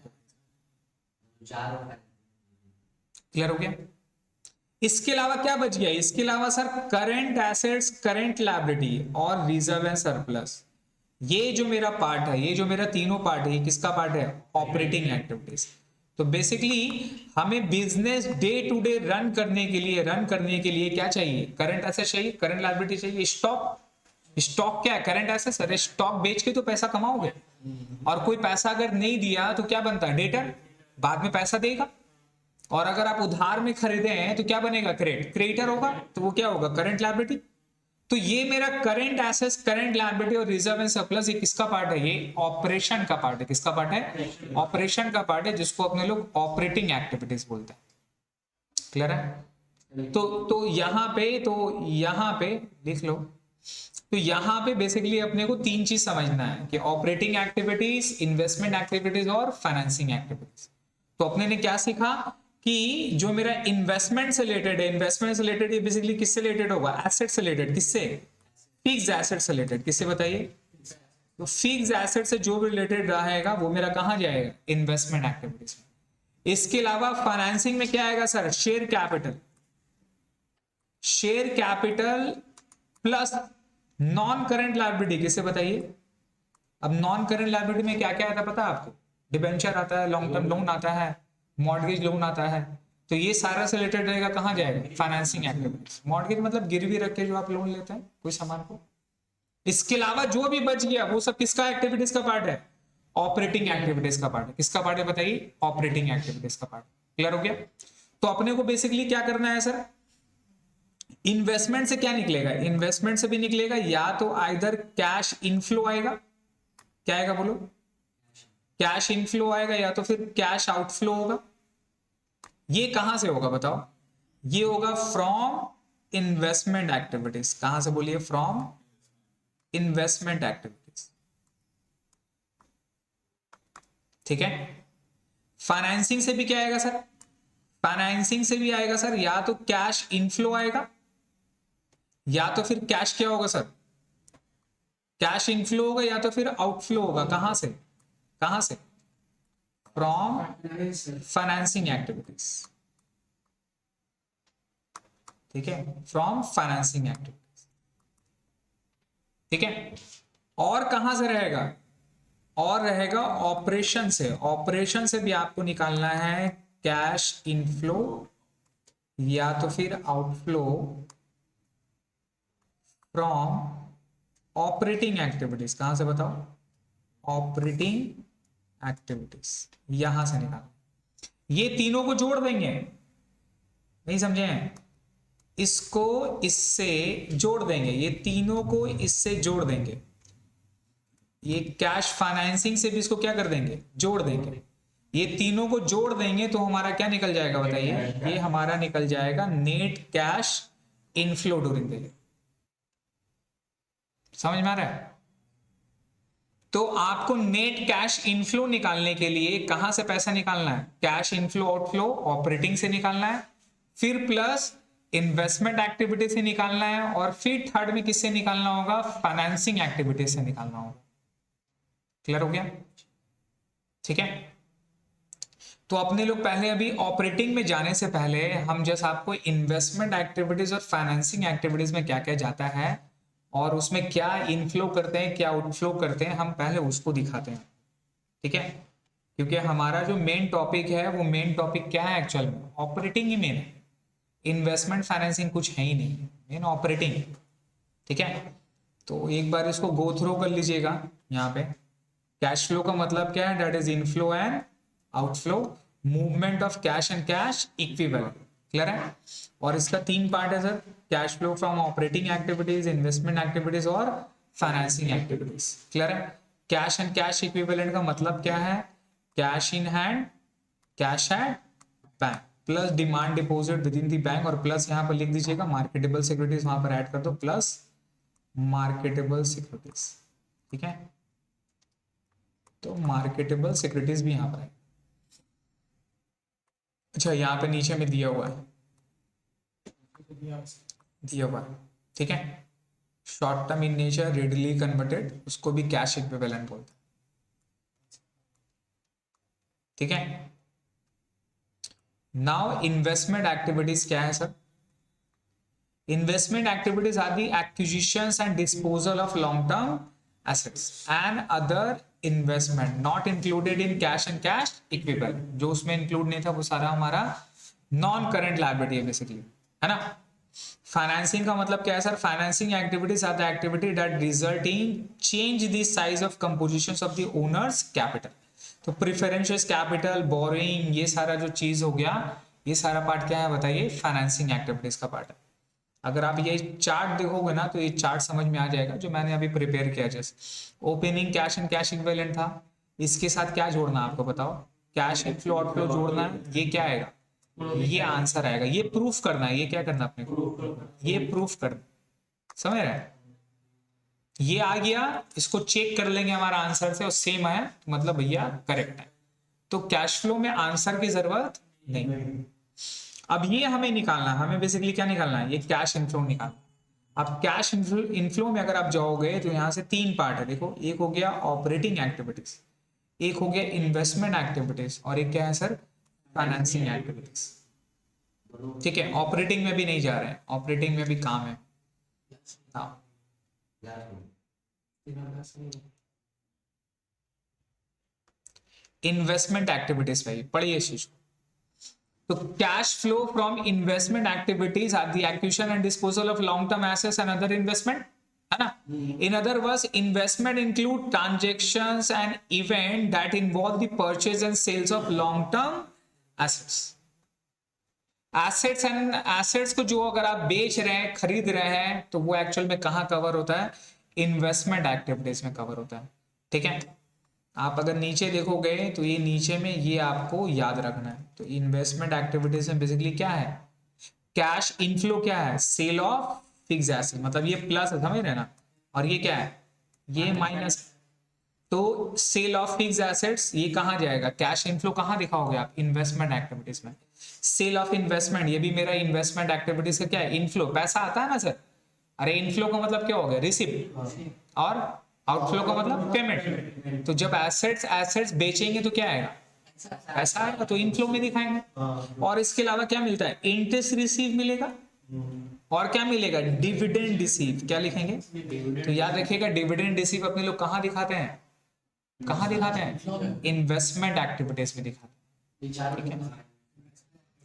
क्लियर हो गया। इसके अलावा क्या बच गया, इसके अलावा sir current assets, current liability और रिजर्व एंड सरप्लस। ये जो मेरा पार्ट है, ये जो मेरा तीनों पार्ट है, ये किसका पार्ट है, ऑपरेटिंग एक्टिविटीज। तो बेसिकली हमें business day to day run करने के लिए क्या चाहिए, करंट एसेट चाहिए, करंट लायबिलिटी चाहिए, स्टॉक। स्टॉक क्या है, करंट एसेट। अरे स्टॉक बेच के तो पैसा कमाओगे, और कोई पैसा अगर नहीं दिया तो क्या बनता है, डेटर, बाद में पैसा देगा। और अगर आप उधार में खरीदे हैं तो क्या बनेगा, क्रेडिटर होगा, तो वो क्या होगा, करंट लायबिलिटी। तो ये मेरा करंट एसेट्स, करंट लायबिलिटी और रिजर्व एंड सरप्लस, ये किसका पार्ट है, ये ऑपरेशन का पार्ट है। किसका पार्ट है, ऑपरेशन का पार्ट है, जिसको अपने लोग ऑपरेटिंग एक्टिविटीज बोलते हैं। क्लियर है। तो यहाँ पे लिख लो। तो यहाँ पे बेसिकली अपने को तीन चीज समझना है कि ऑपरेटिंग एक्टिविटीज, इन्वेस्टमेंट एक्टिविटीज और फाइनेंसिंग एक्टिविटीज। तो अपने ने क्या सीखा कि जो मेरा इन्वेस्टमेंट से रिलेटेड है, इन्वेस्टमेंट से रिलेटेड ये बेसिकली किससे रिलेटेड होगा, एसेट से रिलेटेड। किससे, फिक्स एसेट से रिलेटेड। किससे बताइए, तो फिक्स एसेट से जो भी रिलेटेड रहेगा वो मेरा कहां जाएगा, इन्वेस्टमेंट एक्टिविटीज में। इसके अलावा फाइनेंसिंग में क्या आएगा sir, share capital, share capital plus non current liability. किससे बताइए, अब नॉन करंट लायबिलिटी में क्या क्या आता है पता है आपको, डिबेंचर आता है, लॉन्ग टर्म लोन आता है, मॉर्गेज लोन आता है। तो ये सारा से रिलेटेड रहेगा कहां जाएगा, फाइनेंसिंग एक्टिविटीज। मॉर्गेज मतलब गिरवी रख के जो आप लोन लेते हैं कोई सामान को। इसके अलावा जो भी बच गया वो सब किसका एक्टिविटीज का पार्ट है, ऑपरेटिंग एक्टिविटीज का पार्ट है। किसका पार्ट है बताइए, ऑपरेटिंग एक्टिविटीज का पार्ट। क्लियर हो गया। तो अपने को बेसिकली क्या करना है सर, इन्वेस्टमेंट से क्या निकलेगा, इन्वेस्टमेंट से भी निकलेगा या तो आइदर कैश इनफ्लो आएगा, क्या आएगा बोलो, कैश इनफ्लो आएगा, या तो फिर कैश आउटफ्लो होगा। ये कहां से होगा बताओ, ये होगा फ्रॉम इन्वेस्टमेंट एक्टिविटीज। कहां से बोलिए, फ्रॉम इन्वेस्टमेंट एक्टिविटीज। ठीक है। फाइनेंसिंग से भी क्या आएगा सर, फाइनेंसिंग से भी आएगा सर, या तो कैश इनफ्लो आएगा या तो फिर कैश क्या होगा सर, कैश इनफ्लो होगा या तो फिर आउटफ्लो होगा। कहां से, कहां से, फ्रॉम फाइनेंसिंग एक्टिविटीज। ठीक है, फ्रॉम फाइनेंसिंग एक्टिविटीज। ठीक है। और कहां से रहेगा, और रहेगा ऑपरेशन से। ऑपरेशन से भी आपको निकालना है कैश इनफ्लो या तो फिर आउटफ्लो फ्रॉम ऑपरेटिंग एक्टिविटीज। कहां से बताओ, ऑपरेटिंग एक्टिविटीज, यहां से निकाल। ये तीनों को जोड़ देंगे, नहीं समझे, इसको इससे जोड़ देंगे, ये तीनों को इससे जोड़ देंगे। ये कैश फाइनेंसिंग से भी इसको क्या कर देंगे, जोड़ देंगे। ये तीनों को जोड़ देंगे तो हमारा क्या निकल जाएगा बताइए, ये हमारा निकल जाएगा net cash inflow during the year. समझ में आ रहा है? तो आपको नेट कैश इनफ्लो निकालने के लिए कहां से पैसा निकालना है, कैश इनफ्लो आउटफ्लो ऑपरेटिंग से निकालना है, फिर प्लस इन्वेस्टमेंट एक्टिविटी से निकालना है, और फिर थर्ड में किससे निकालना होगा, फाइनेंसिंग एक्टिविटी से निकालना होगा। क्लियर हो गया? ठीक है। तो अपने लोग पहले अभी ऑपरेटिंग में जाने से पहले हम जैसे आपको इन्वेस्टमेंट एक्टिविटीज और फाइनेंसिंग एक्टिविटीज में क्या क्या जाता है और उसमें क्या इनफ्लो करते हैं क्या आउटफ्लो करते हैं, हम पहले उसको दिखाते हैं। ठीक है, क्योंकि हमारा जो मेन टॉपिक है वो मेन टॉपिक क्या है एक्चुअल में, ऑपरेटिंग ही मेन है। इन्वेस्टमेंट फाइनेंसिंग कुछ है ही नहीं, मेन ऑपरेटिंग। ठीक है, तो एक बार इसको गो थ्रू कर लीजिएगा। यहाँ पे कैश फ्लो का मतलब क्या है, that is inflow and outflow, movement of cash and cash equivalent. Clear है? और इसका 3 पार्ट है sir, cash flow from operating activities, investment activities और फाइनेंसिंग एक्टिविटीज। क्लियर है? कैश एंड कैश इक्विवेलेंट का मतलब क्या है, cash in hand, cash at bank, plus demand deposit with in the bank, और प्लस यहाँ पर लिख दीजिएगा मार्केटेबल सिक्योरिटीज, वहां पर ऐड कर दो प्लस मार्केटेबल सिक्योरिटीज। ठीक है, तो मार्केटेबल सिक्योरिटीज भी यहां पर है। अच्छा, यहाँ पे नीचे में दिया हुआ है, दिया हुआ है। ठीक है, short term in nature, readily converted, उसको भी कैश इक्विवेलेंट बोलते हैं। ठीक है, नाउ इन्वेस्टमेंट एक्टिविटीज क्या है sir, investment activities are the acquisitions and disposal of long term assets and other investment not included in cash and cash equivalent। जो उसमें इंक्लूड नहीं था वो सारा हमारा नॉन करंट लायबिलिटी है बेसिकली, है ना। फाइनेंसिंग का मतलब क्या है sir, financing activities are the activity that result in change the size of compositions of the owners capital. तो प्रिफरेंशियल कैपिटल, बोरिंग, ये सारा जो चीज हो गया, ये सारा पार्ट क्या है बताइए, फाइनेंसिंग एक्टिविटीज का पार्ट है। अगर आप ये चार्ट देखोगे ना तो ये चार्ट समझ में आ जाएगा जो मैंने अभी प्रिपेयर किया। जैसे opening cash and cash equivalent था, इसके साथ क्या जोड़ना है आपको बताओ, कैश इनफ्लो आउटफ्लो जोड़ना है, ये क्या आएगा, ये आंसर आएगा, ये प्रूफ करना है, ये क्या करना अपने को, ये प्रूफ करना। समझ रहे हैं? ये आ गया, इसको चेक कर लेंगे हमारा आंसर से और सेम है तो मतलब भैया करेक्ट है। तो कैश फ्लो में आंसर की जरूरत नहीं। अब ये हमें निकालना है, हमें बेसिकली क्या निकालना है, ये कैश इनफ्लो निकालना। अब कैश इनफ्लो में अगर आप जाओगे तो यहाँ से 3 पार्ट है, देखो, एक हो गया ऑपरेटिंग एक्टिविटीज, एक हो गया इन्वेस्टमेंट एक्टिविटीज, और एक क्या है सर, फाइनेंसिंग एक्टिविटीज। ठीक है, ऑपरेटिंग में भी नहीं जा रहे हैं, ऑपरेटिंग में भी काम है। हाँ, इन्वेस्टमेंट एक्टिविटीज भाई पढ़िए चीज। तो cash flow from investment activities are the acquisition and disposal of long term assets and other investment, है ना। In other words, investment include transactions and event that involve the purchase and sales of long term assets. Assets and assets को जो अगर आप बेच रहे हैं, खरीद रहे हैं, तो वो एक्चुअल में कहां कवर होता है, इन्वेस्टमेंट एक्टिविटीज में कवर होता है। ठीक है, आप अगर नीचे देखोगे तो ये नीचे में ये आपको याद रखना है। तो इन्वेस्टमेंट एक्टिविटीज में बेसिकली क्या है, कैश इनफ्लो क्या है, सेल ऑफ फिक्स एसेट, मतलब ये प्लस है, समझ रहे ना, और ये क्या है, ये माइनस। तो सेल ऑफ फिक्स एसेट्स ये कहां जाएगा, कैश इनफ्लो कहां दिखाओगे आप, इन्वेस्टमेंट एक्टिविटीज में। सेल ऑफ इन्वेस्टमेंट, ये भी मेरा इन्वेस्टमेंट एक्टिविटीज का क्या है, इनफ्लो, पैसा आता है ना सर। अरे इनफ्लो का मतलब क्या हो गया, रिसीव, और आउटफ्लो का मतलब पेमेंट। तो जब एसेट्स बेचेंगे तो क्या आएगा, पैसा आएगा, तो इनफ्लो में दिखाएंगे। और इसके अलावा क्या मिलता है, इंटरेस्ट रिसीव मिलेगा, और क्या मिलेगा, डिविडेंड रिसीव। क्या लिखेंगे, तो याद रखिएगा डिविडेंड रिसीव अपने लोग कहां दिखाते हैं, कहां दिखाते हैं, इन्वेस्टमेंट एक्टिविटीज में दिखाते हैं।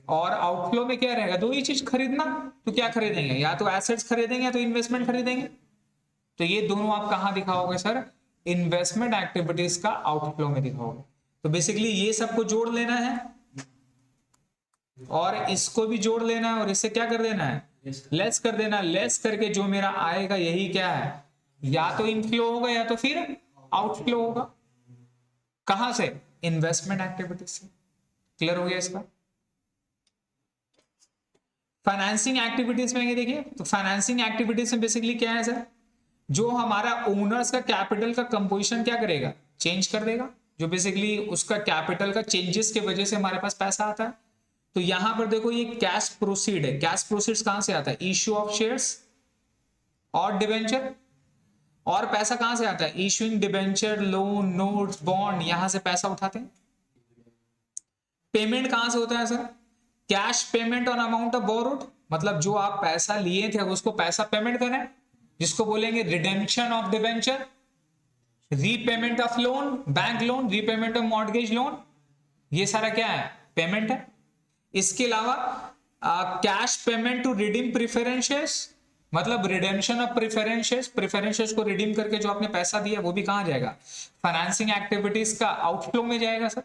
और आउटफ्लो में क्या रहेगा, दो ही चीज खरीदना, तो क्या खरीदेंगे, या तो एसेट्स खरीदेंगे या तो इन्वेस्टमेंट खरीदेंगे। तो ये दोनों आप कहां दिखाओगे सर, इन्वेस्टमेंट एक्टिविटीज का आउटफ्लो में दिखाओगे। तो बेसिकली ये सबको जोड़ लेना है और इसको भी जोड़ लेना है, और इससे क्या कर देना है, लेस कर देना। लेस करके जो मेरा आएगा यही क्या है, या तो इनफ्लो होगा या तो फिर आउटफ्लो होगा कहां से, इन्वेस्टमेंट एक्टिविटीज से। क्लियर हो गया इसका। फाइनेंसिंग एक्टिविटीज में देखिए, तो फाइनेंसिंग एक्टिविटीज में बेसिकली क्या है सर, जो हमारा ओनर्स का कैपिटल का कंपोजिशन क्या करेगा, चेंज कर देगा, जो बेसिकली उसका कैपिटल का चेंजेस की वजह से हमारे पास पैसा आता है। तो यहां पर देखो ये कैश प्रोसीड है, कैश प्रोसीड्स कहां से आता है, इश्यू ऑफ शेयर्स और डिवेंचर। और पैसा कहां से आता है, issuing debenture, loan, notes, bond, यहां से पैसा उठाते हैं। पेमेंट कहां से होता है sir, cash payment on amount of borrowed, मतलब जो आप पैसा लिए थे उसको पैसा पेमेंट करना है, जिसको बोलेंगे redemption of debenture, repayment of loan, bank loan, repayment of mortgage loan, ये सारा क्या है, पेमेंट है। इसके अलावा cash payment to redeem preferences, मतलब रिडेम्पशन ऑफ प्रिफरेंसेस, प्रिफरेंसेस को रिडीम करके जो आपने पैसा दिया वो भी कहां जाएगा, फाइनेंसिंग एक्टिविटीज का आउटफ्लो में जाएगा सर।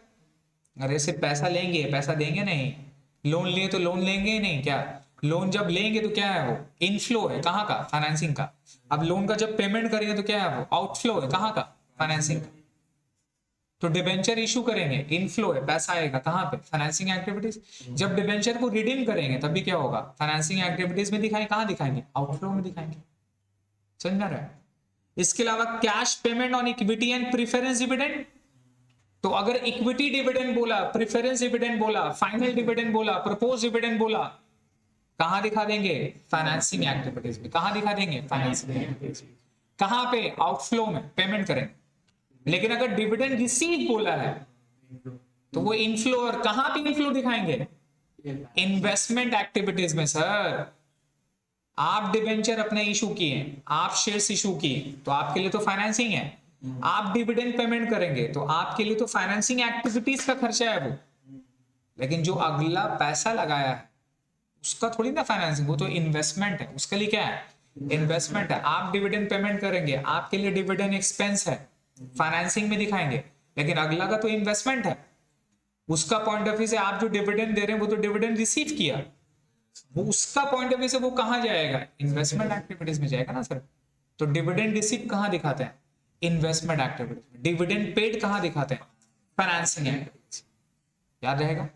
अरे सिर्फ पैसा लेंगे, पैसा देंगे नहीं, लोन लिए तो लोन लेंगे ही नहीं क्या, लोन जब लेंगे तो क्या है, वो इनफ्लो है कहां का, फाइनेंसिंग का। अब लोन का जब पेमेंट करेंगे तो क्या है, वो आउटफ्लो है कहां का, फाइनेंसिंग का। तो डिबेंचर इशू करेंगे, इनफ्लो है, पैसा आएगा कहां पे, फाइनेंसिंग एक्टिविटीज। जब डिबेंचर को रिडीम करेंगे तब भी क्या होगा, फाइनेंसिंग एक्टिविटीज में दिखाएंगे, कहां दिखाएंगे, आउटफ्लो में दिखाएंगे। समझ में आ रहा है। इसके अलावा cash payment on equity and preference dividend, तो अगर इक्विटी डिविडेंड बोला, प्रीफरेंस डिविडेंड बोला, फाइनल डिविडेंड बोला, प्रपोज डिविडेंड बोला, कहां दिखा देंगे, फाइनेंसिंग एक्टिविटीज में। कहां दिखा देंगे, फाइनेंसिंग एक्टिविटीज में। कहां पे, आउटफ्लो में, पेमेंट करेंगे। लेकिन अगर डिविडेंड रिसीव बोला है तो वो इनफ्लो, और कहां पे इनफ्लो दिखाएंगे, इन्वेस्टमेंट एक्टिविटीज में सर। आप डिबेंचर अपने इशू किए, आप शेयर्स इशू किए, तो आपके लिए तो फाइनेंसिंग है। आप डिविडेंड पेमेंट करेंगे तो आपके लिए तो फाइनेंसिंग एक्टिविटीज का खर्चा है वो। लेकिन जो अगला पैसा लगाया है उसका थोड़ी ना फाइनेंसिंग, वो तो इन्वेस्टमेंट है, उसके लिए क्या है, इन्वेस्टमेंट है। आप डिविडेंड पेमेंट करेंगे, आपके लिए डिविडेंड एक्सपेंस है, फाइनेंसिंग में दिखाएंगे। लेकिन अगला का तो इन्वेस्टमेंट है, उसका पॉइंट ऑफ व्यू से आप जो डिविडेंड दे रहे हैं वो तो डिविडेंड रिसीव किया, वो उसका पॉइंट ऑफ व्यू से वो कहां जाएगा, इन्वेस्टमेंट एक्टिविटीज में जाएगा ना सर। तो डिविडेंड रिसीव कहां दिखाते हैं, इन्वेस्टमेंट एक्टिविटीज में। डिविडेंड पेड कहां दिखाते हैं, फाइनेंसिंग एक्टिविटीज। याद रहेगा।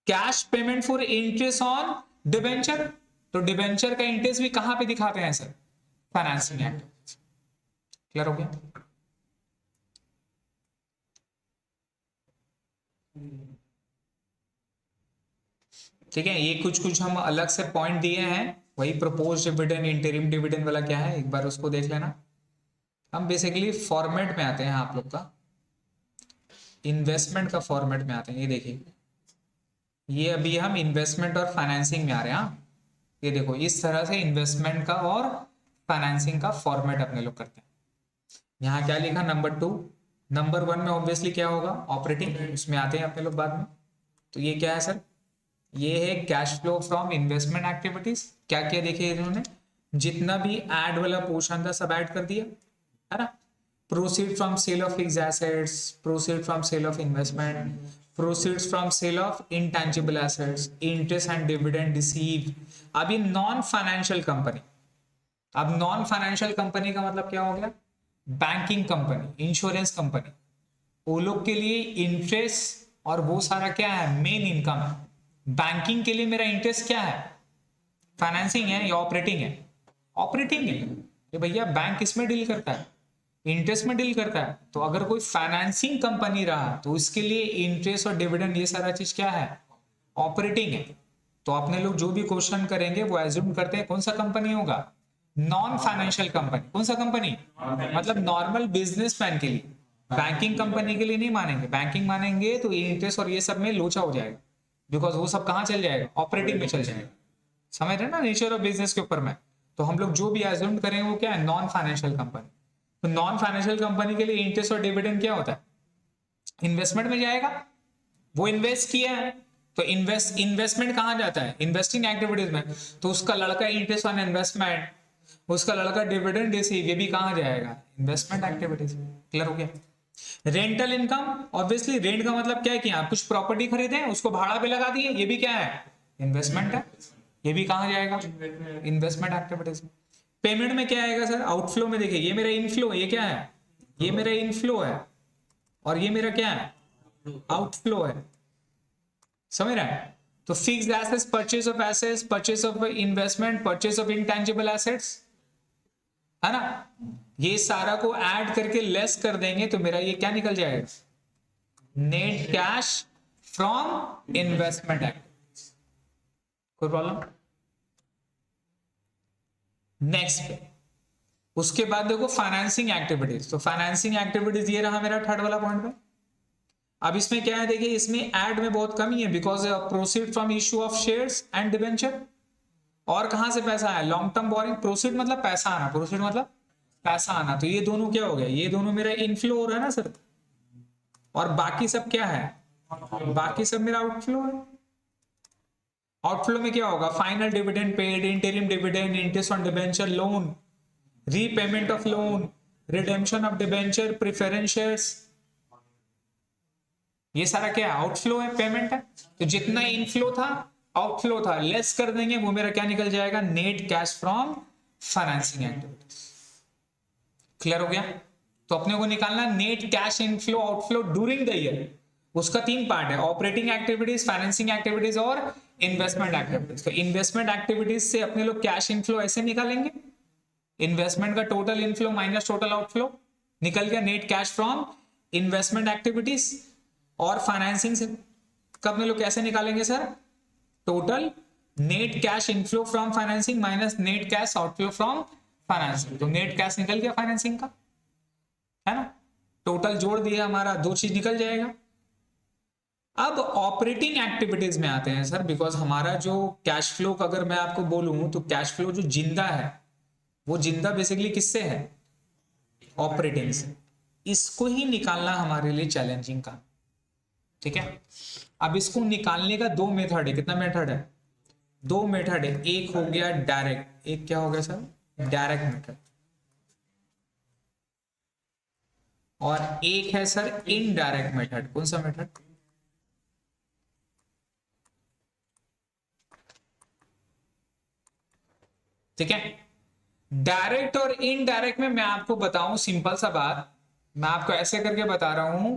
Cash payment for interest on debenture, तो डिबेंचर का इंटरेस्ट भी कहां पे दिखाते हैं सर, फाइनेंसिंग एक्टिविटीज। क्लियर हो गया। ठीक है, ये कुछ कुछ हम अलग से पॉइंट दिए हैं, वही प्रपोज डिविडेंड, इंटरिम डिविडेंड वाला क्या है, एक बार उसको देख लेना। हम बेसिकली फॉर्मेट में आते हैं, आप लोग का इन्वेस्टमेंट का फॉर्मेट में आते हैं। ये देखिए, ये अभी हम इन्वेस्टमेंट और फाइनेंसिंग में आ रहे हैं। हाँ, ये देखो इस तरह से इन्वेस्टमेंट का और फाइनेंसिंग का फॉर्मेट अपने लोग करते हैं। यहाँ क्या लिखा, नंबर 2, नंबर 1 में ऑब्वियसली क्या होगा, ऑपरेटिंग, उसमें आते हैं अपने लोग बाद में। तो ये क्या है सर, ये है cash flow from investment activities. क्या क्या देखिए इन्होंने, जितना भी ऐड वाला पोर्शन था सब ऐड कर दिया है ना। Proceed from sale of fixed assets, proceed from sale of investment, proceeds from sale of intangible assets, interest and dividend receive. अब ये नॉन फाइनेंशियल कंपनी, अब नॉन फाइनेंशियल कंपनी का मतलब क्या हो गया, बैंकिंग कंपनी, इंश्योरेंस कंपनी, वो लोग के लिए इंटरेस्ट और वो सारा क्या है, मेन इनकम है। बैंकिंग के लिए मेरा इंटरेस्ट क्या है, फाइनेंसिंग है या ऑपरेटिंग है, ऑपरेटिंग है। ये भैया बैंक किसमें डील करता है, इंटरेस्ट में डील करता है। तो अगर कोई फाइनेंसिंग कंपनी रहा तो उसके लिए इंटरेस्ट और डिविडेंड ये सारा चीज क्या है, ऑपरेटिंग है। तो अपने लोग जो भी क्वेश्चन करेंगे वो एज्यूम करते हैं कौन सा कंपनी होगा, नॉन फाइनेंशियल कंपनी। कौन सा कंपनी, मतलब नॉर्मल बिजनेसमैन के लिए, बैंकिंग कंपनी के लिए नहीं मानेंगे। बैंकिंग मानेंगे तो इंटरेस्ट और ये सब में लोचा हो जाएगा, बिकॉज वो सब कहां चल जाएगा, ऑपरेटिंग में चल जाएगा। समझ रहे ना नेचर ऑफ बिजनेस के ऊपर में। तो हम लोग जो भी एज्यूम करेंगे वो क्या है, नॉन फाइनेंशियल कंपनी। तो नॉन फाइनेंशियल कंपनी के लिए इंटरेस्ट और डिविडेंड क्या होता है, इन्वेस्टमेंट में जाएगा। वो इन्वेस्ट किया है तो इन्वेस्टमेंट कहां जाता है, इन्वेस्टिंग एक्टिविटीज में। तो उसका लड़का इंटरेस्ट ऑन इन्वेस्टमेंट, उसका लड़का डिविडेंड रिसीव, ये भी कहां जाएगा, इन्वेस्टमेंट एक्टिविटीज। क्लियर हो गया। रेंटल इनकम, ऑब्वियसली रेंट का मतलब क्या है कि आप कुछ प्रॉपर्टी खरीदे उसको भाड़ा पे लगा दिए, ये भी क्या है, इन्वेस्टमेंट है। ये भी कहां जाएगा, इन्वेस्टमेंट एक्टिविटीज में। पेमेंट में क्या आएगा सर, आउटफ्लो में। देखिए ये मेरा इनफ्लो है, ये क्या है, ये मेरा इनफ्लो है और ये मेरा क्या है, आउटफ्लो है। समझ रहे हैं? तो fixed assets, purchase of assets, purchase of investment, purchase of intangible assets, है ना, ये सारा को ऐड करके लेस कर देंगे तो मेरा ये क्या निकल जाएगा, net cash from investment activities. कोई प्रॉब्लम? नेक्स्ट, उसके बाद देखो फाइनेंसिंग एक्टिविटीज। तो फाइनेंसिंग एक्टिविटीज ये रहा मेरा थर्ड वाला पॉइंट पे। अब इसमें क्या है, देखिए इसमें ऐड में बहुत कमी है, because proceed from issue of shares and debenture. और कहां से पैसा आया, लॉन्ग टर्म बोरिंग। प्रोसीड मतलब पैसा आना, प्रोसीड मतलब पैसा आना। तो ये दोनों क्या हो गया, ये दोनों मेरा इनफ्लो हो रहा है ना सर, और बाकी सब क्या है, बाकी सब मेरा आउटफ्लो है। आउटफ्लो में क्या होगा, final dividend paid, interim dividend, interest on debenture, loan, repayment of loan, redemption of debenture, preference shares, ये सारा क्या है, आउटफ्लो है, पेमेंट है। तो जितना इनफ्लो था, आउटफ्लो था, लेस कर देंगे, वो मेरा क्या निकल जाएगा, net cash from financing activities. Clear हो गया? तो अपने को निकालना net cash inflow outflow during the year. उसका 3 पार्ट है, ऑपरेटिंग एक्टिविटीज, फाइनेंसिंग एक्टिविटीज और इन्वेस्टमेंट एक्टिविटीज। तो इन्वेस्टमेंट एक्टिविटीज से अपने लोग कैश इनफ्लो ऐसे निकालेंगे, इन्वेस्टमेंट का total inflow minus total outflow, निकल गया net cash from investment activities. और फाइनेंसिंग से कब में लोग कैसे निकालेंगे sir, total net cash inflow from financing minus net cash outflow from financing. तो नेट कैश निकल गया फाइनेंसिंग का, है ना, टोटल जोड़ दिया हमारा, 2 चीज निकल जाएगा। अब ऑपरेटिंग एक्टिविटीज में आते हैं सर, बिकॉज हमारा जो कैश फ्लो का अगर मैं आपको बोलूं तो कैश फ्लो जो जिंदा है, वो जिंदा बेसिकली किससे है, ऑपरेटिंग से। इसको ही निकालना हमारे लिए चैलेंजिंग काम, ठीक है। अब इसको निकालने का 2 मेथड है। कितना मेथड है, 2 मेथड है। एक हो गया डायरेक्ट, एक क्या हो गया सर, डायरेक्ट मेथड, और एक है सर इनडायरेक्ट मेथड। कौन सा मेथड, ठीक है। डायरेक्ट और इनडायरेक्ट में मैं आपको बताऊं सिंपल सा बात, मैं आपको ऐसे करके बता रहा हूं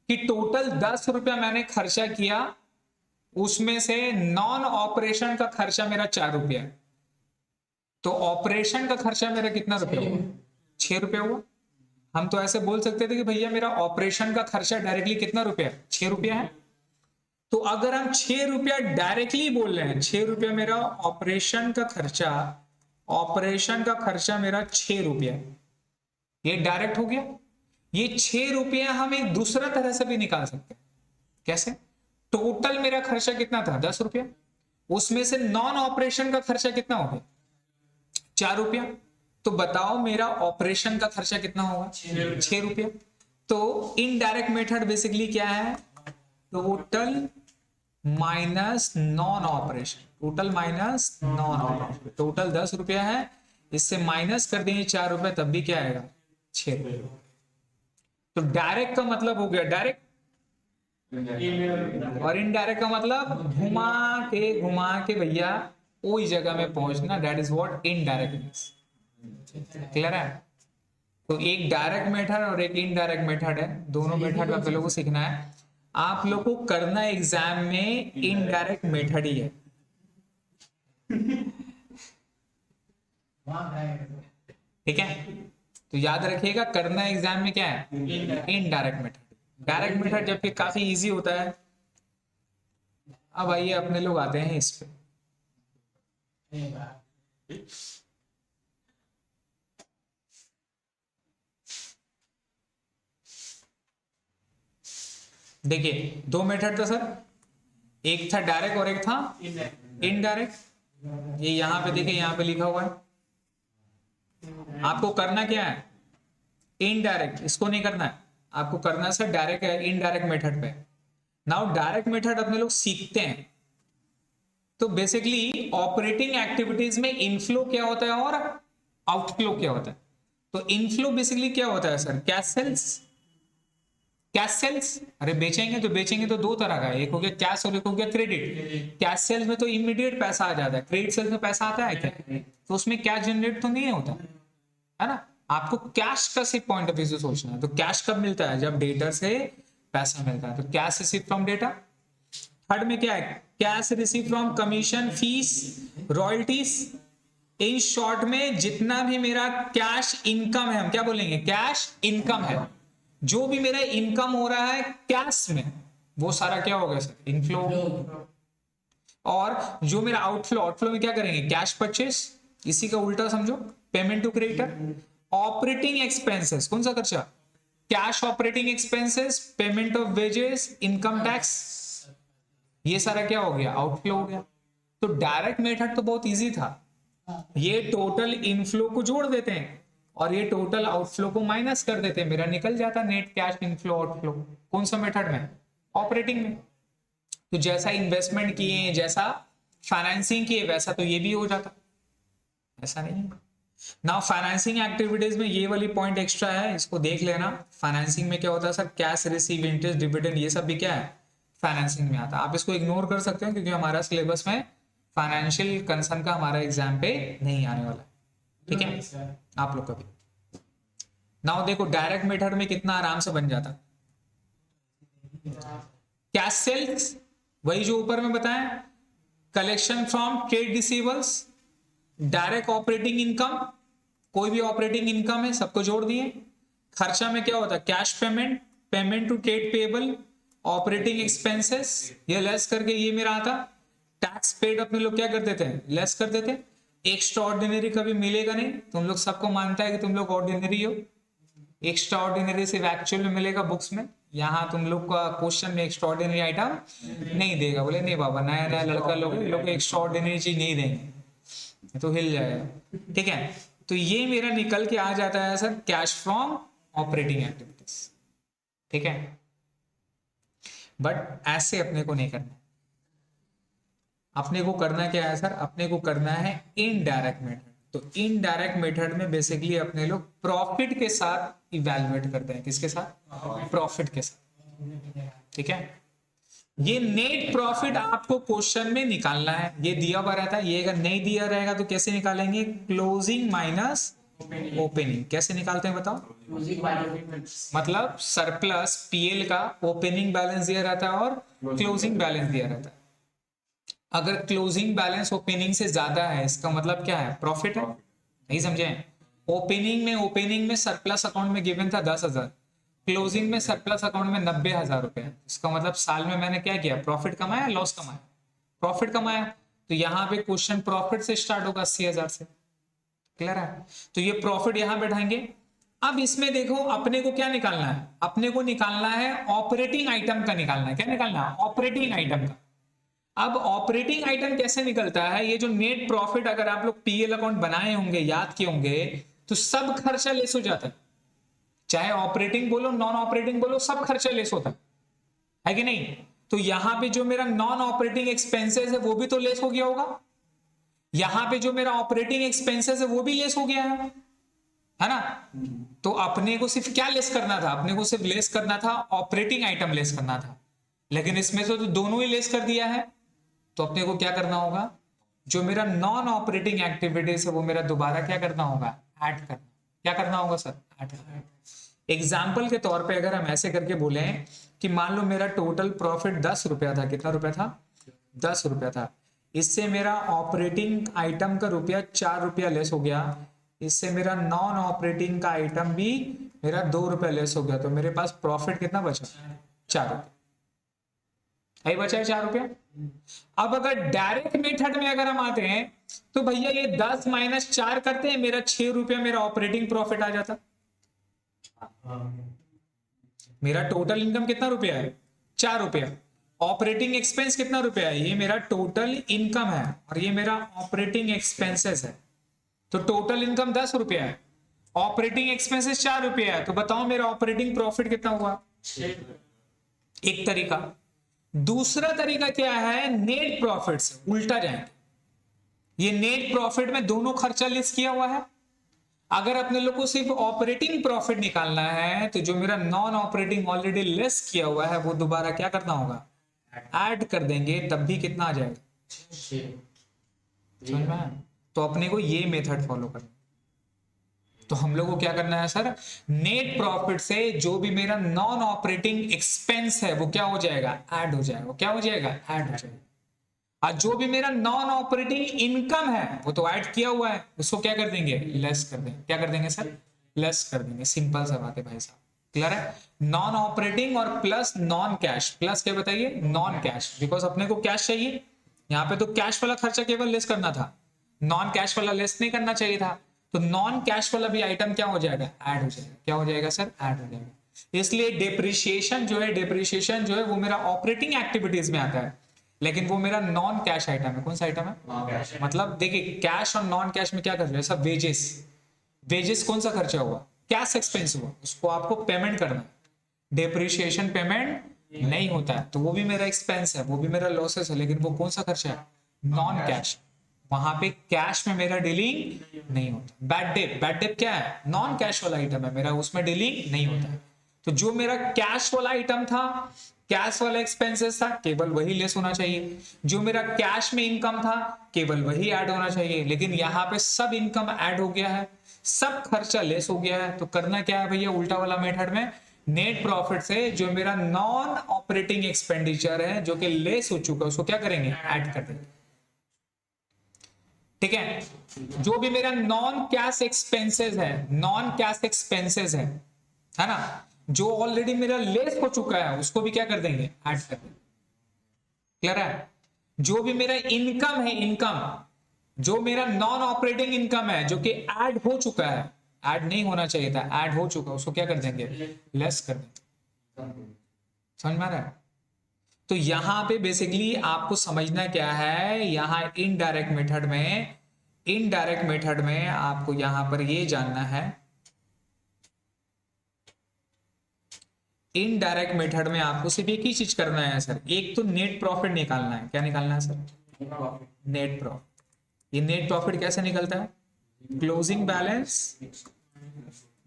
कि टोटल 10 रुपया मैंने खर्चा किया, उसमें से नॉन ऑपरेशन का खर्चा मेरा 4 रुपया, तो ऑपरेशन का खर्चा मेरा कितना रुपया हुआ, 6 रुपया हुआ। हम तो ऐसे बोल सकते थे कि भैया मेरा ऑपरेशन का खर्चा डायरेक्टली कितना रुपया, 6 रुपया है। तो अगर हम 6 रुपया डायरेक्टली बोल रहे हैं, 6 रुपया मेरा ऑपरेशन का खर्चा, ऑपरेशन का खर्चा मेरा 6 रुपया, ये डायरेक्ट हो गया। ये 6 रुपया हम एक दूसरा तरह से भी निकाल सकते हैं। कैसे, टोटल मेरा खर्चा कितना था, 10 रुपया, उसमें से नॉन ऑपरेशन का खर्चा कितना हो गया, 4 रुपया। तो बताओ मेरा ऑपरेशन का खर्चा कितना होगा, 6 रुपया। तो इनडायरेक्ट मेथड बेसिकली क्या है, total minus non operation, total minus non operation. Total 10 रुपया है, इससे माइनस कर देंगे 4 रुपया, तब भी क्या आएगा, 6 रुपया। तो डायरेक्ट का मतलब हो गया डायरेक्ट, और इनडायरेक्ट का मतलब घुमा के भैया वही जगह में पहुंचना, that is what indirect means. Clear है? तो एक डायरेक्ट मेथड और एक इनडायरेक्ट मेथड है, दोनों मेथड आप लोगों को सीखना है। आप लोग को करना एग्जाम में इनडायरेक्ट मेथड ही है, ठीक है। तो याद रखिएगा, करना एग्जाम में क्या है, इनडायरेक्ट मेथड। डायरेक्ट मेथड जबकि काफी इजी होता है। अब आइए अपने लोग आते हैं इस पे, देखिए 2 मेथड था सर, एक था डायरेक्ट और एक था इनडायरेक्ट। ये यहां पे देखिए, यहां पे लिखा हुआ है। आपको करना क्या है, इनडायरेक्ट, इसको नहीं करना है, आपको करना है सर डायरेक्ट है, इनडायरेक्ट मेथड पे। नाउ डायरेक्ट मेथड अपने लोग सीखते हैं। तो बेसिकली ऑपरेटिंग एक्टिविटीज में इनफ्लो क्या होता है और आउटफ्लो क्या होता है। तो इनफ्लो बेसिकली क्या होता है sir, cash sales. Cash sales, अरे बेचेंगे तो 2 तरह का है, एक हो गया कैश और एक हो गया क्रेडिट। कैश सेल्स में तो इमीडिएट पैसा आ जाता है, क्रेडिट सेल्स में पैसा आता है क्या, तो उसमें कैश जनरेट तो नहीं होता है ना। आपको कैश का सिर्फ पॉइंट ऑफ व्यू से सोचना है। तो कैश कब मिलता है? जब डेटर से पैसा मिलता है। तो cash receive from data. Third में क्या है? Cash receive from commission, fees, royalties. In short में जितना भी मेरा कैश इनकम है, हम क्या बोलेंगे? कैश इनकम है। जो भी मेरा इनकम हो रहा है कैश में, वो सारा क्या हो गया सर? इनफ्लो। और जो मेरा आउटफ्लो, आउटफ्लो में क्या करेंगे? Cash purchase. इसी का उल्टा समझो, payment to creditor. Operating expenses, कौन सा खर्चा? Cash operating expenses, payment of wages, income tax, ये सारा क्या हो गया? आउटफ्लो हो गया। तो डायरेक्ट मेथड तो बहुत इजी था, ये टोटल इनफ्लो को जोड़ देते हैं और ये टोटल आउटफ्लो को माइनस कर देते हैं, मेरा निकल जाता नेट कैश इनफ्लो आउटफ्लो। कौन सा मेथड में? ऑपरेटिंग में। तो जैसा इन्वेस्टमेंट किए, जैसा फाइनेंसिंग किए, वैसा तो ये भी हो जाता, ऐसा नहीं है ना। फाइनेंसिंग एक्टिविटीज में ये वाली पॉइंट एक्स्ट्रा है, इसको देख लेना। फाइनेंसिंग में क्या होता है sir? Cash receive, interest, dividend, ये सब भी क्या है? फाइनेंसिंग में आता है। आप इसको इग्नोर कर सकते हो क्योंकि हमारा सिलेबस में फाइनेंशियल कंसर्न का हमारा एग्जाम पे नहीं आने वाला, ठीक है आप लोग का भी। नाउ देखो डायरेक्ट मेथड में कितना आराम से बन जाता। कैश सेल्स, वही जो ऊपर में बताया, collection from trade receivables, direct operating income, कोई भी ऑपरेटिंग इनकम है सबको जोड़ दिए। खर्चा में क्या होता है? Cash payment, payment to trade payable, operating expenses, ये लेस करके ये मेरा आता। टैक्स पेड अपने लोग क्या कर देते हैं? लेस कर देते। एक्स्ट्रा ऑर्डिनरी कभी मिलेगा नहीं, तुम लोग सबको मानता है कि तुम लोग ऑर्डिनरी हो। एक्स्ट्रा ऑर्डिनरी सिर्फ एक्चुअल में मिलेगा बुक्स में, यहाँ तुम लोग का क्वेश्चन में एक्स्ट्रा ऑर्डिनरी आइटम नहीं देगा। बोले नहीं बाबा, नया नया लड़का लोग एक्स्ट्रा ऑर्डिनरी चीज नहीं देंगे तो हिल जाएगा, ठीक है। तो ये मेरा निकल के आ जाता है sir cash from operating activities, ठीक है। बट ऐसे अपने को नहीं करना, अपने को करना क्या है सर? अपने को करना है इनडायरेक्ट मेथड। तो इनडायरेक्ट मेथड में बेसिकली अपने लोग प्रॉफिट के साथ इवैल्यूएट करते हैं। किसके साथ? प्रॉफिट के साथ, ठीक है। ये नेट प्रॉफिट आपको क्वेश्चन में निकालना है, ये दिया हुआ रहता है। ये अगर नहीं दिया रहेगा तो कैसे निकालेंगे? Closing minus opening. कैसे निकालते हैं बताओ? मतलब सरप्लस पीएल का ओपनिंग बैलेंस दिया रहता है और क्लोजिंग बैलेंस दिया रहता है। अगर क्लोजिंग बैलेंस ओपनिंग से ज्यादा है इसका मतलब क्या है? प्रॉफिट है। नहीं समझे? ओपनिंग में सरप्लस अकाउंट में गिवन था 10,000, क्लोजिंग में सरप्लस अकाउंट में 90,000 रुपए। इसका मतलब साल में मैंने क्या किया? प्रॉफिट कमाया, लॉस कमाया? प्रॉफिट कमाया। तो यहाँ पे क्वेश्चन प्रॉफिट से स्टार्ट होगा 80,000 से, क्लियर है। तो ये प्रॉफिट यहां बैठाएंगे। अब इसमें देखो अपने को क्या निकालना है? अपने को निकालना है ऑपरेटिंग आइटम का निकालना है। क्या निकालना है? ऑपरेटिंग आइटम का। अब ऑपरेटिंग आइटम कैसे निकलता है? ये जो नेट प्रॉफिट, अगर आप लोग पीएल अकाउंट बनाए होंगे, याद किए होंगे, तो सब खर्चा लेस हो जाता है। चाहे ऑपरेटिंग बोलो, नॉन ऑपरेटिंग बोलो, सब खर्चा लेस होता है कि नहीं? तो यहां पे जो मेरा नॉन ऑपरेटिंग एक्सपेंसेस है वो भी तो लेस हो गया होगा। यहां पे जो मेरा ऑपरेटिंग एक्सपेंसेस है वो भी लेस हो गया है ना। तो अपने को सिर्फ क्या लेस करना था? अपने को सिर्फ लेस करना था ऑपरेटिंग आइटम लेस करना था, लेकिन इसमें तो दोनों ही लेस कर दिया है। तो अपने को क्या करना होगा? जो मेरा नॉन ऑपरेटिंग एक्टिविटीज है वो मेरा दोबारा क्या करना होगा? ऐड करना। क्या करना होगा सर? ऐड करना। एग्जाम्पल के तौर पे अगर हम ऐसे करके बोले कि मान लो मेरा टोटल प्रॉफिट 10 रुपया था। कितना रुपया था? 10 रुपया था। इससे मेरा ऑपरेटिंग आइटम का रुपया 4 रुपया लेस हो गया। इससे मेरा नॉन ऑपरेटिंग का आइटम भी मेरा 2 रुपया लेस हो गया। तो मेरे पास प्रॉफिट कितना बचा? 4 रुपया। यही बचा है 4 रुपया। अब अगर डायरेक्ट मेथड में अगर हम आते हैं तो भैया ये 10 माइनस 4 करते हैं, मेरा 6 रुपया मेरा ऑपरेटिंग प्रॉफिट आ जाता। मेरा टोटल इनकम कितना रुपया है? 4 रुपया। ऑपरेटिंग एक्सपेंस कितना रुपया है? ये मेरा टोटल इनकम है और ये मेरा ऑपरेटिंग एक्सपेंसेस है। तो टोटल इनकम 10 रुपया है, ऑपरेटिंग एक्सपेंसेस 4 रुपया है। तो बताओ मेरा ऑपरेटिंग प्रॉफिट कितना हुआ? एक तरीका। दूसरा तरीका क्या है? नेट प्रॉफिट से उल्टा जाएंगे। ये नेट प्रॉफिट में दोनों खर्चा लेस किया हुआ है। अगर अपने लोग को सिर्फ ऑपरेटिंग प्रॉफिट निकालना है तो जो मेरा नॉन ऑपरेटिंग ऑलरेडी लेस किया हुआ है वो दोबारा क्या करना होगा? ऐड कर देंगे, तब भी कितना आ जाएगा? समझ में? तो अपने को ये मेथड फॉलो करना। तो हम लोग को क्या करना है सर, नेट प्रॉफिट से जो भी मेरा नॉन ऑपरेटिंग एक्सपेंस है वो क्या हो जाएगा, ऐड हो जाएगा। क्या हो जाएगा, ऐड हो जाएगा। और जो भी मेरा नॉन ऑपरेटिंग इनकम है वो तो ऐड किया हुआ है, उसको क्या कर देंगे, लेस कर देंगे। क्या कर देंगे सर, लेस कर देंगे। सिंपल सा बात है भाई साहब, क्लियर है। नॉन ऑपरेटिंग और प्लस नॉन कैश, प्लस क्या बताइए, नॉन कैश, बिकॉज अपने को कैश चाहिए। यहाँ पे तो कैश वाला खर्चा केवल लेस करना था, नॉन कैश वाला लेस नहीं करना चाहिए था। तो नॉन कैश वाला भी आइटम क्या हो जाएगा, ऐड हो जाएगा। क्या हो जाएगा सर, ऐड हो जाएगा। इसलिए डेप्रिसिएशन जो है, डेप्रिसिएशन जो है वो मेरा ऑपरेटिंग एक्टिविटीज में आता है, लेकिन वो मेरा नॉन कैश आइटम है। कौन सा आइटम है, मतलब देखिए कैश और नॉन कैश में क्या कर रहे हैं सब, वेजेस। वेजेस कौन सा खर्चा हुआ, कैश एक्सपेंस हुआ, उसको आपको पेमेंट करना है। डेप्रिसिएशन पेमेंट नहीं होता है तो वो भी मेरा एक्सपेंस है, वो भी मेरा लॉसेस है, लेकिन वो कौन सा खर्चा है, नॉन कैश। वहां पे कैश में मेरा डीलिंग नहीं होता। बैड डेट, बैड डेट क्या है, नॉन कैश वाला आइटम है मेरा, उसमें डीलिंग नहीं होता है। तो जो मेरा कैश वाला आइटम था, कैश वाला एक्सपेंसेस था, केवल वही लेस होना चाहिए। जो मेरा कैश में इनकम था केवल वही ऐड होना चाहिए, लेकिन यहाँ पे सब इनकम ऐड हो गया है, सब खर्चा लेस हो गया है। तो करना क्या है भैया, उल्टा वाला मेथड में नेट प्रॉफिट से जो मेरा नॉन ऑपरेटिंग एक्सपेंडिचर है जो कि लेस हो चुका है उसको क्या करेंगे, ऐड कर देंगे। ठीक है। जो भी मेरा नॉन कैश एक्सपेंसेस है, नॉन कैश एक्सपेंसेस है ना, जो ऑलरेडी मेरा लेस हो चुका है उसको भी क्या कर देंगे, ऐड कर देंगे। क्लियर है। जो भी मेरा इनकम है, इनकम जो मेरा नॉन ऑपरेटिंग इनकम है जो कि ऐड हो चुका है, ऐड नहीं होना चाहिए था, ऐड हो चुका, उसको क्या कर देंगे, लेस कर देंगे। समझ में आ रहा है। तो यहां पे बेसिकली आपको समझना क्या है, यहां इनडायरेक्ट मेथड में, इनडायरेक्ट मेथड में आपको यहां पर ये जानना है, इनडायरेक्ट मेथड में आपको सिर्फ एक ही चीज करना है सर, एक तो नेट प्रॉफिट निकालना है। क्या निकालना है सर, नेट प्रॉफिट। ये नेट प्रॉफिट कैसे निकलता है, closing balance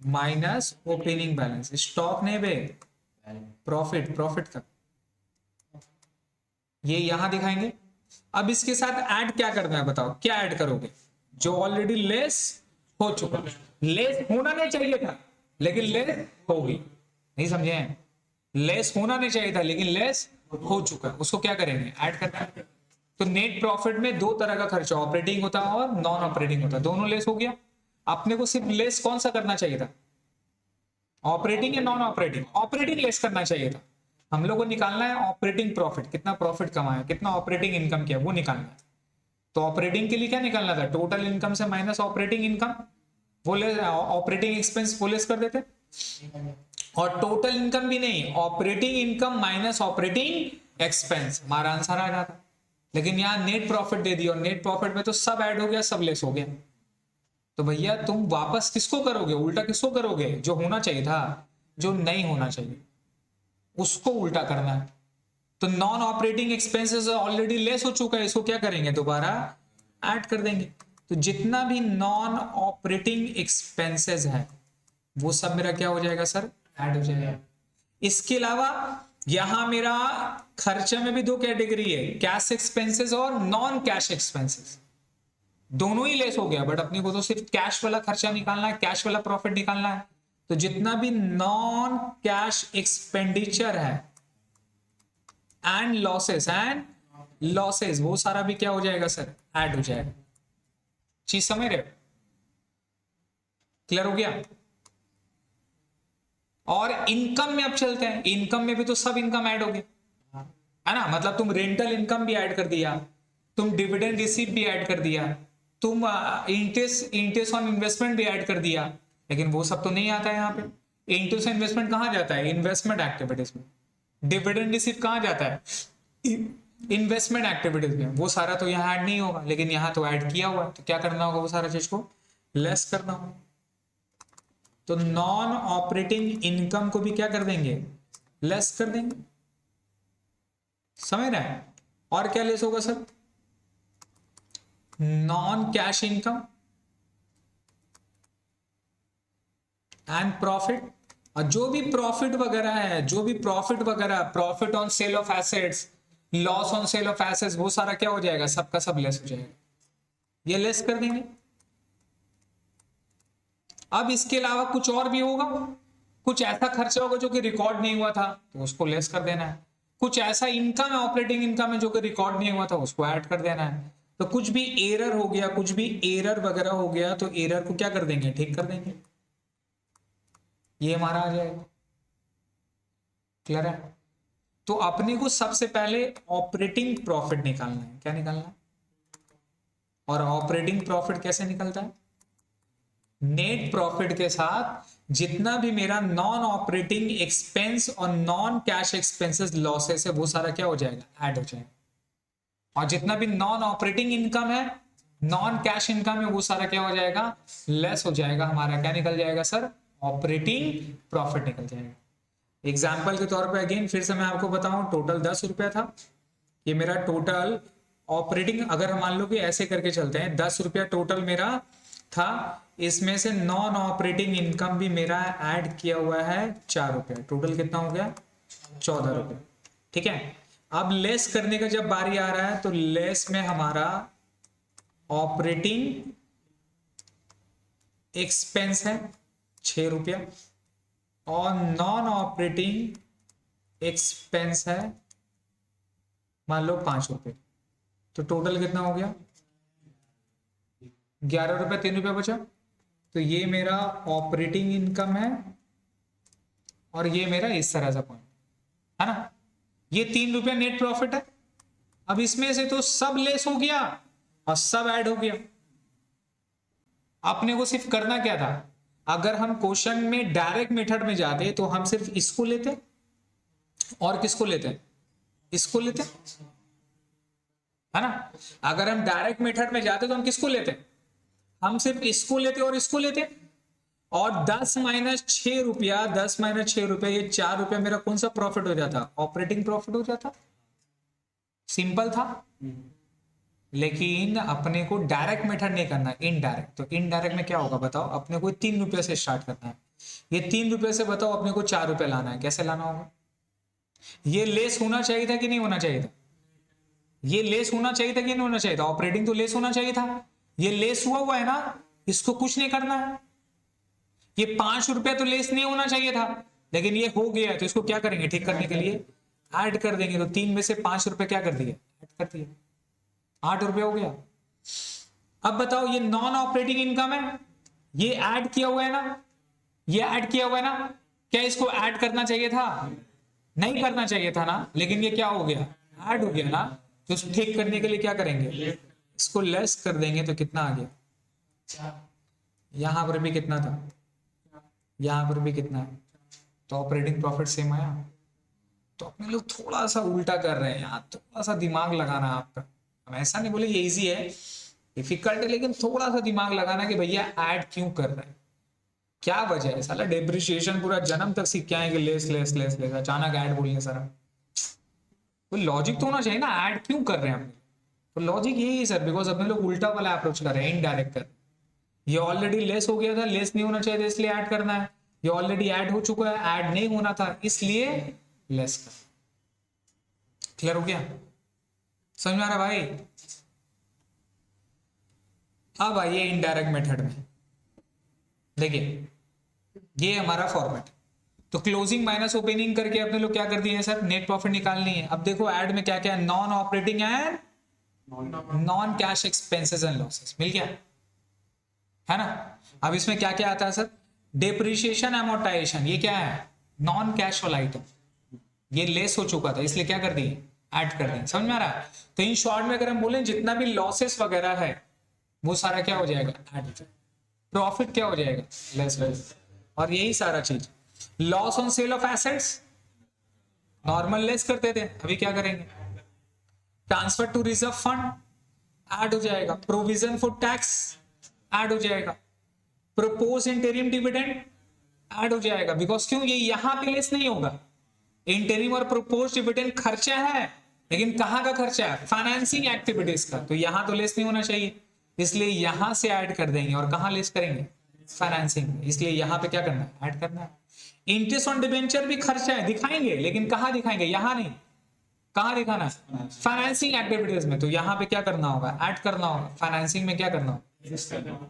minus opening balance, stock नहीं बे, प्रॉफिट, प्रॉफिट तक ये यहां दिखाएंगे। अब इसके साथ ऐड क्या करना है बताओ, क्या ऐड करोगे, जो ऑलरेडी लेस हो चुका, लेस होना नहीं चाहिए था लेकिन लेस होगी, नहीं समझे हैं, लेस होना नहीं चाहिए था लेकिन लेस हो चुका, उसको क्या करेंगे, ऐड करना है। तो नेट प्रॉफिट में दो तरह का खर्चा, ऑपरेटिंग होता है और नॉन ऑपरेटिंग होता है, दोनों लेस हो गया। अपने को सिर्फ लेस कौन सा करना चाहिए था, ऑपरेटिंग या नॉन ऑपरेटिंग, ऑपरेटिंग लेस करना चाहिए था। हम लोग को निकालना है ऑपरेटिंग प्रॉफिट, कितना प्रॉफिट कमाया, कितना ऑपरेटिंग इनकम किया, वो निकालना है। तो ऑपरेटिंग के लिए क्या निकालना था, टोटल इनकम से माइनस ऑपरेटिंग इनकम, वो ले ऑपरेटिंग एक्सपेंस वो लेस कर देते, और टोटल इनकम भी नहीं, operating income minus operating expense, हमारा आंसर आ जाता। लेकिन यहाँ नेट प्रॉफिट दे दिया और नेट प्रॉफिट में तो सब ऐड हो गया, सब लेस हो गया। तो भैया तुम वापस किसको करोगे, उल्टा किसको करोगे, जो होना चाहिए था, जो नहीं होना चाहिए उसको उल्टा करना है। तो non operating expenses already less हो चुका है, इसको क्या करेंगे, दोबारा ऐड कर देंगे। तो जितना भी नॉन ऑपरेटिंग एक्सपेंसेस है वो सब मेरा क्या हो जाएगा सर, ऐड हो जाएगा। इसके अलावा यहां मेरा खर्चे में भी दो कैटेगरी है, कैश एक्सपेंसेस और नॉन कैश एक्सपेंसेस, दोनों ही लेस हो गया, बट अपने को तो सिर्फ कैश वाला खर्चा निकालना है, कैश वाला प्रॉफिट निकालना है। तो जितना भी नॉन कैश एक्सपेंडिचर है एंड लॉसेस वो सारा भी क्या हो जाएगा सर, ऐड हो जाएगा। चीज समझ रहे हो, क्लियर हो गया। और इनकम में अब चलते हैं, इनकम में भी तो सब इनकम ऐड हो गया है ना, मतलब तुम रेंटल इनकम भी ऐड कर दिया, तुम डिविडेंड रिसीव भी ऐड कर दिया, तुम इंटरेस्ट ऑन इन्वेस्टमेंट भी ऐड कर दिया, लेकिन वो सब तो नहीं आता है यहाँ पे। इंटरेस्ट इन्वेस्टमेंट कहाँ जाता है, इन्वेस्टमेंट एक्टिविटीज में। डिविडेंड रिसीव कहाँ जाता है, इन्वेस्टमेंट एक्टिविटीज में। वो सारा तो यहाँ ऐड नहीं होगा, लेकिन यहाँ तो ऐड किया हुआ है, तो क्या करना होगा, वो सारा चीज को लेस करना होगा। तो नॉन ऑपरेटिंग इनकम को भी क्या कर देंगे, लेस कर देंगे, समझ रहे हैं। और क्या लेस होगा sir, non cash income and profit, और जो भी प्रॉफिट वगैरह है, जो भी प्रॉफिट वगैरह, profit on sale of assets, loss on sale of assets, वो सारा क्या हो जाएगा, सबका सब लेस हो जाएगा, ये लेस कर देंगे। अब इसके अलावा कुछ और भी होगा, कुछ ऐसा खर्चा होगा जो कि रिकॉर्ड नहीं हुआ था तो उसको लेस कर देना है, कुछ ऐसा इनकम है, ऑपरेटिंग इनकम है जो कि रिकॉर्ड नहीं हुआ था उसको ऐड कर देना है। तो कुछ भी एरर हो गया, कुछ भी एरर वगैरह हो गया तो एरर को क्या कर देंगे, ठीक कर देंगे, ये हमारा आ जाएगा। क्लियर है? तो अपने को सबसे पहले ऑपरेटिंग प्रॉफिट निकालना है। क्या निकालना है? और ऑपरेटिंग प्रॉफिट कैसे निकलता है? नेट प्रॉफिट के साथ जितना भी मेरा नॉन ऑपरेटिंग एक्सपेंस और नॉन कैश एक्सपेंसेस लॉसेस है वो सारा क्या हो जाएगा, ऐड हो जाएगा। और जितना भी नॉन ऑपरेटिंग इनकम है, नॉन कैश इनकम है, वो सारा क्या हो जाएगा, लेस हो जाएगा। हमारा क्या निकल जाएगा सर, ऑपरेटिंग प्रॉफिट निकल जाएगा। एग्जाम्पल के तौर पे अगेन फिर से मैं आपको बताऊं, टोटल 10 रुपया था, ये मेरा टोटल ऑपरेटिंग, अगर हम मान लो कि ऐसे करके चलते हैं, 10 रुपया टोटल मेरा था, इसमें से नॉन ऑपरेटिंग इनकम भी मेरा ऐड किया हुआ है 4 रुपया, टोटल कितना हो गया, 14 रुपया। ठीक है, अब लेस करने का जब बारी आ रहा है तो लेस में हमारा ऑपरेटिंग एक्सपेंस है 6 रुपया और नॉन ऑपरेटिंग एक्सपेंस है मान लो 5 रुपये, तो टोटल कितना हो गया, 11 रुपये 3 रुपया बचा। तो ये मेरा ऑपरेटिंग इनकम है और ये मेरा इस तरह से पॉइंट है ना, ये 3 रुपया नेट प्रॉफिट है। अब इसमें से तो सब लेस हो गया और सब ऐड हो गया। आपने को सिर्फ करना क्या था, अगर हम क्वेश्चन में डायरेक्ट मेथड में जाते तो हम सिर्फ इसको लेते और किसको लेते, इसको लेते, है ना। अगर हम डायरेक्ट मेथड में जाते तो हम किसको लेते, हम सिर्फ इसको लेते और इसको लेते, और 10 माइनस 6 रुपया, 10 माइनस 6 रुपया, ये 4 रुपया मेरा कौन सा प्रॉफिट हो जाता, ऑपरेटिंग प्रॉफिट हो जाता। सिंपल था। लेकिन अपने को डायरेक्ट मेथड नहीं करना, इनडायरेक्ट। तो इनडायरेक्ट में क्या होगा बताओ, अपने को 3 रुपये से स्टार्ट करना है। ये 3 रुपये से बताओ अपने को 4 रुपये लाना है, कैसे लाना होगा, ये लेस होना चाहिए था कि नहीं होना चाहिए था, ये लेस होना चाहिए था कि नहीं होना चाहिए था, ऑपरेटिंग तो लेस होना चाहिए था, ये लेस हुआ है ना, इसको कुछ नहीं करना है। ये 5 रुपया तो लेस नहीं होना चाहिए था, लेकिन ये हो गया है, तो इसको क्या करेंगे, ठीक करने के लिए ऐड कर देंगे। तो 3 में से 5 रुपए क्या कर दिए, ऐड कर दिए, 8 रुपये हो गया। अब बताओ ये नॉन ऑपरेटिंग इनकम है, ये ऐड किया हुआ है ना, ये ऐड किया हुआ है ना, क्या इसको ऐड करना चाहिए था, नहीं करना चाहिए था ना, लेकिन ये क्या हो गया, ऐड हो गया ना। तो ठीक करने के लिए क्या करेंगे, इसको लेस कर देंगे। तो कितना आ गया, यहां पर भी कितना था, यहां पर भी कितना है, तो ऑपरेटिंग प्रॉफिट सेम आया। तो अपने लोग थोड़ा सा उल्टा कर रहे हैं यहाँ, थोड़ा सा दिमाग लगाना आपका। हम ऐसा नहीं बोले ये इजी है, डिफिकल्ट है, लेकिन थोड़ा सा दिमाग लगाना कि भैया ऐड क्यों कर रहे हैं, क्या वजह है। साला डेप्रिसिएशन पूरा जन्म तक सीख के आएंगे, लेस लेस लेस लेस, अचानक ऐड बोलेंगे सर। कोई लॉजिक तो होना चाहिए ना, ऐड क्यों कर रहे हैं हम। तो लॉजिक यही है सर, बिकॉज अपने लोग उल्टा वाला अप्रोच कर रहे हैं, इनडायरेक्ट कर। ये ऑलरेडी लेस हो गया था, लेस नहीं होना चाहिए था इसलिए ऐड करना है। ये ऑलरेडी ऐड हो चुका है, ऐड नहीं होना था इसलिए लेस कर। क्लियर हो गया, समझ में आ रहा भाई। अब आइए इनडायरेक्ट मेथड में, देखिए ये हमारा फॉर्मेट। तो क्लोजिंग माइनस ओपनिंग करके अपने लोग क्या कर दिए सर, नेट प्रॉफिट निकालनी है। अब देखो ऐड में क्या क्या है, non operating and non cash expenses and losses, मिल गया है ना। अब इसमें क्या क्या आता है सर, डेप्रिसिएशन एमोर्टाइजेशन, ये क्या है, नॉन कैश वाला आइटम, ये लेस हो चुका था इसलिए क्या कर दिए, ऐड कर दिए। समझ में आ रहा है। तो इन शॉर्ट में अगर हम बोले जितना भी लॉसेस वगैरह है वो सारा क्या हो जाएगा, ऐड हो जाएगा। प्रॉफिट क्या हो जाएगा, लेस लेस। और यही सारा चीज, loss on sale of assets normal less करते थे, अभी क्या करेंगे, transfer to reserve fund add हो जाएगा, प्रोविजन फॉर टैक्स ऐड हो जाएगा, प्रोपोज इंटरिम डिविडेंड ऐड हो जाएगा। बिकॉज क्यों, ये यहां पे लेस नहीं होगा। इंटरिम और प्रोपोज डिविडेंड खर्चा है, लेकिन कहां का खर्चा है, फाइनेंसिंग एक्टिविटीज का, तो यहां तो लेस नहीं होना चाहिए, इसलिए यहां से ऐड कर देंगे। और कहां लेस करेंगे, फाइनेंसिंग, इसलिए यहां पे क्या करना है, ऐड करना है। इंटरेस्ट ऑन डिबेंचर भी खर्चा है, दिखाएंगे, लेकिन कहां दिखाएंगे, यहां नहीं, कहां दिखाना है, फाइनेंसिंग एक्टिविटीज में। तो यहां पे क्या करना होगा, ऐड करना होगा। फाइनेंसिंग में क्या करना होगा,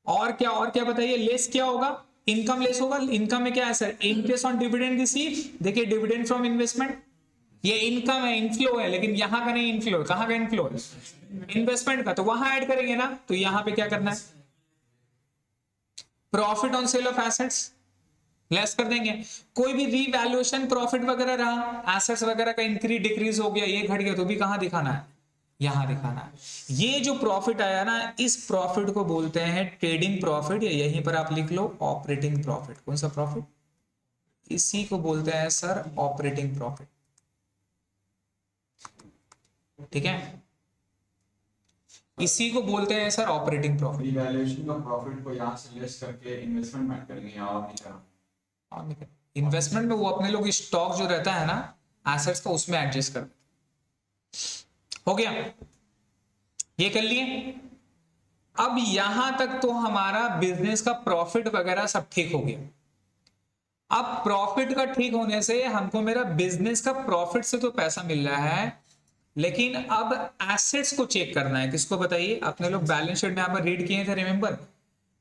और क्या बताइए, लेस क्या होगा, इनकम लेस होगा। इनकम में क्या है sir, interest on dividend receive. देखिए डिविडेंड फ्रॉम इन्वेस्टमेंट, ये इनकम है, इनफ्लो है, लेकिन यहां का नहीं इनफ्लो, कहां का इनफ्लो है, इन्वेस्टमेंट का, तो वहां ऐड करेंगे ना। तो यहां पे क्या करना है, profit on sale of assets less कर देंगे। कोई भी रीवैल्यूएशन प्रॉफिट वगैरह रहा, एसेट्स वगैरह का इंक्रीज डिक्रीज हो गया, ये घट गया, तो भी कहां दिखाना है, यहां दिखाना है। ये जो प्रॉफिट आया ना, इस प्रॉफिट को बोलते हैं ट्रेडिंग प्रॉफिट, या यहीं पर आप लिख लो ऑपरेटिंग प्रॉफिट। कौन सा प्रॉफिट, इसी को बोलते हैं सर ऑपरेटिंग प्रॉफिट। ठीक है, इसी को बोलते हैं सर ऑपरेटिंग प्रॉफिट। रिवैल्यूएशन का प्रॉफिट को यहां से लेस करके इन्वेस्टमेंट में करेंगे या और नहीं करा, इन्वेस्टमेंट में वो अपने लोग स्टॉक जो रहता है ना एसेट्स का, उसमें एडजस्ट कर, हो गया, ये कर लिए। अब यहां तक तो हमारा बिजनेस का प्रॉफिट वगैरह सब ठीक हो गया। अब प्रॉफिट का ठीक होने से हमको मेरा बिजनेस का प्रॉफिट से तो पैसा मिल रहा है, लेकिन अब एसेट्स को चेक करना है। किसको बताइए, अपने लोग बैलेंस शीट में यहां पर रीड किए थे, रिमेंबर